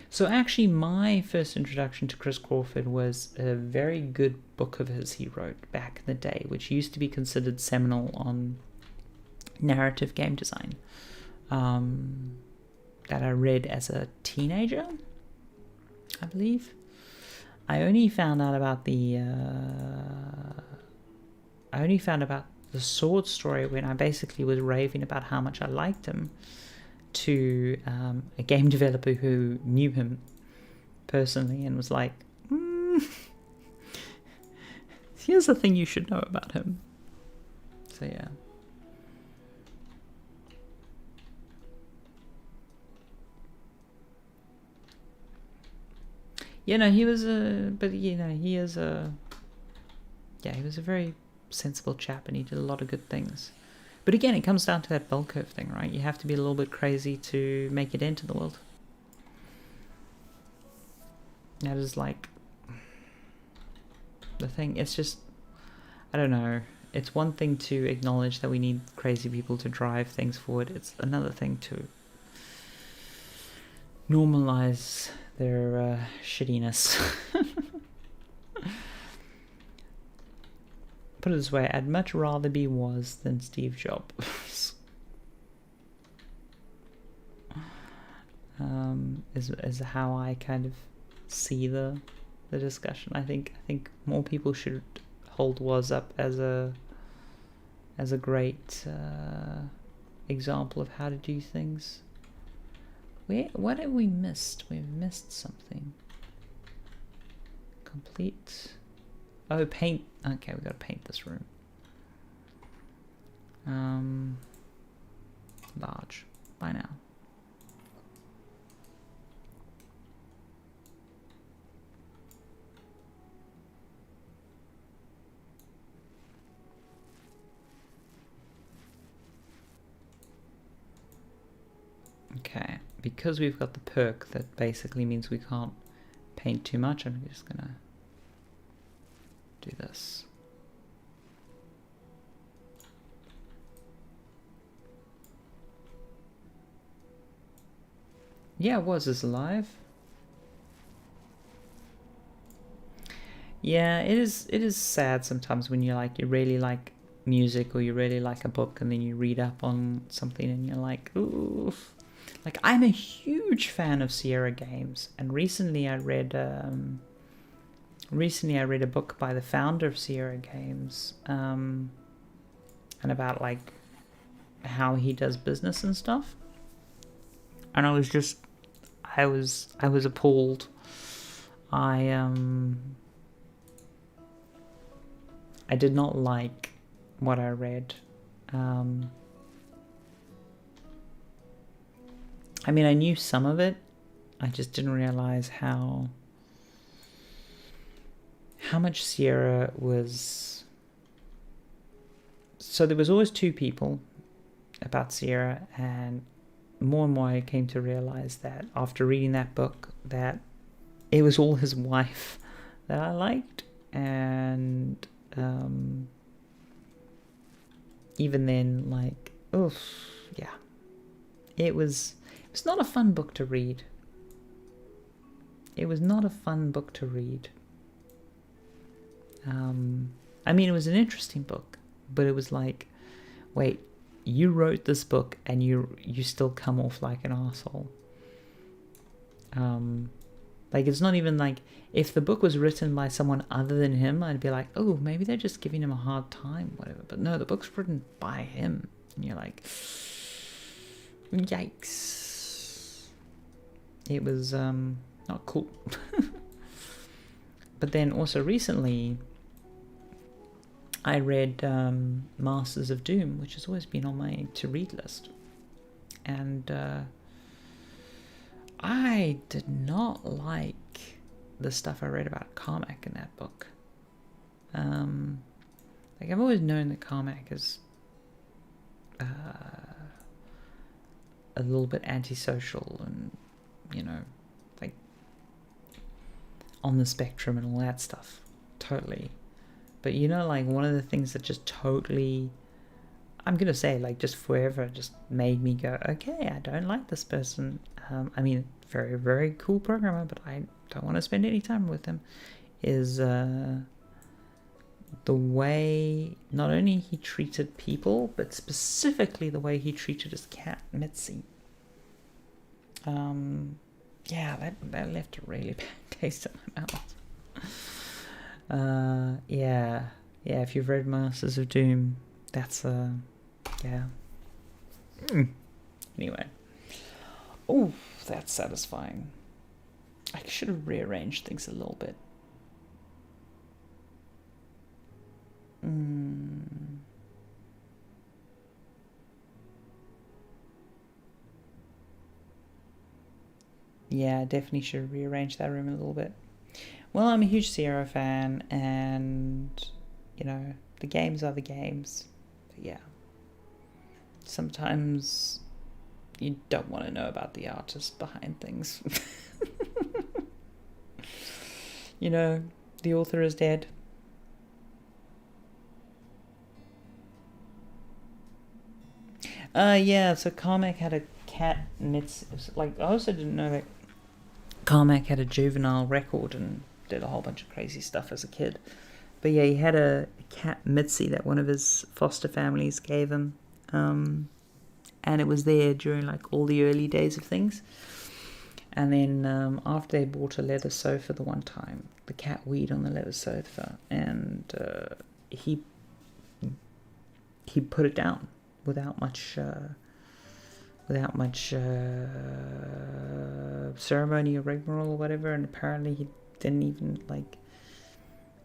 So actually, my first introduction to Chris Crawford was a very good book of his he wrote back in the day, which used to be considered seminal on narrative game design, that I read as a teenager, I believe. I only found out about the sword story when I basically was raving about how much I liked him to a game developer who knew him personally and was like, here's the thing you should know about him. So yeah. He was he was a very sensible chap and he did a lot of good things. But again, it comes down to that bell curve thing, right? You have to be a little bit crazy to make it into the world. That is like the thing. It's just, I don't know. It's one thing to acknowledge that we need crazy people to drive things forward. It's another thing to normalize their shittiness. Put it this way, I'd much rather be Woz than Steve Jobs. Is how I kind of see the discussion. I think more people should hold Woz up as a great example of how to do things. What have we missed? We've missed something. Complete. Oh, paint. Okay, we gotta paint this room. Large. By now. Okay, because we've got the perk that basically means we can't paint too much, I'm just gonna do this. Yeah, Woz is alive. Yeah, it is sad sometimes when you really like music or you really like a book and then you read up on something and you're like, ooh. Like, I'm a huge fan of Sierra games, and recently I read a book by the founder of Sierra Games, and about like how he does business and stuff. And I was appalled. I did not like what I read. I mean, I knew some of it. I just didn't realize how much Sierra was. So there was always two people about Sierra, and more I came to realize that after reading that book that it was all his wife that I liked, and even then, like, oof, yeah, it was not a fun book to read. It was not a fun book to read. I mean, it was an interesting book, but it was like, wait, you wrote this book and you still come off like an asshole. Like, it's not even like, if the book was written by someone other than him, I'd be like, oh, maybe they're just giving him a hard time, whatever. But no, the book's written by him, and you're like, yikes. It was not cool. But then also recently I read Masters of Doom, which has always been on my to-read list. And I did not like the stuff I read about Carmack in that book. Like, I've always known that Carmack is a little bit antisocial and, you know, like, on the spectrum and all that stuff. Totally. But, you know, like, one of the things that just totally I'm gonna say, like, just forever just made me go, okay, I don't like this person. I mean, very, very cool programmer, but I don't want to spend any time with him, is the way not only he treated people, but specifically the way he treated his cat, Mitzi. Yeah, that left a really bad taste in my mouth. Yeah, if you've read Masters of Doom, that's yeah. Anyway. Oh, that's satisfying. I should have rearranged things a little bit. Yeah, I definitely should rearrange that room a little bit. Well, I'm a huge Sierra fan, and, you know, the games are the games. But yeah. Sometimes you don't want to know about the artist behind things. You know, the author is dead. Yeah, so Carmack had a cat, and it's like, I also didn't know that Carmack had a juvenile record and did a whole bunch of crazy stuff as a kid. But yeah, he had a cat, Mitzi, that one of his foster families gave him. And it was there during, like, all the early days of things. And then after they bought a leather sofa the one time, the cat weed on the leather sofa, and he put it down without much ceremony or rigmarole or whatever. And apparently he didn't even, like,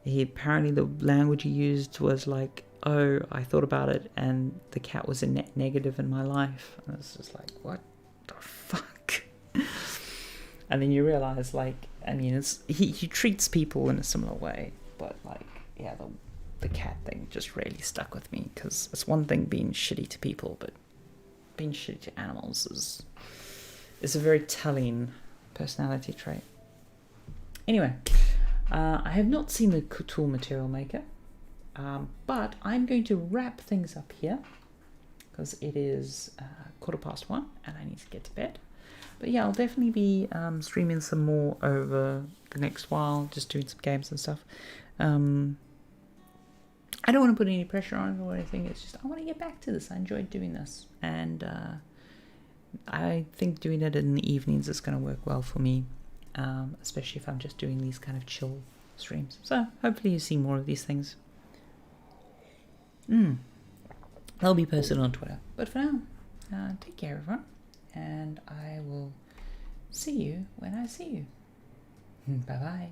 apparently the language he used was like, oh, I thought about it and the cat was a net negative in my life. And it's just like, what the fuck? And then you realize, like, I mean, he treats people in a similar way, but, like, yeah, the cat thing just really stuck with me, because it's one thing being shitty to people, but being shitty to animals is a very telling personality trait. Anyway, I have not seen the tool material maker, but I'm going to wrap things up here, because it is 1:15 and I need to get to bed. But yeah, I'll definitely be streaming some more over the next while, just doing some games and stuff. I don't want to put any pressure on it or anything. It's just, I want to get back to this. I enjoyed doing this. And I think doing it in the evenings is going to work well for me, especially if I'm just doing these kind of chill streams. So hopefully you see more of these things. They'll be posted on Twitter. But for now, take care, everyone. And I will see you when I see you. Bye-bye.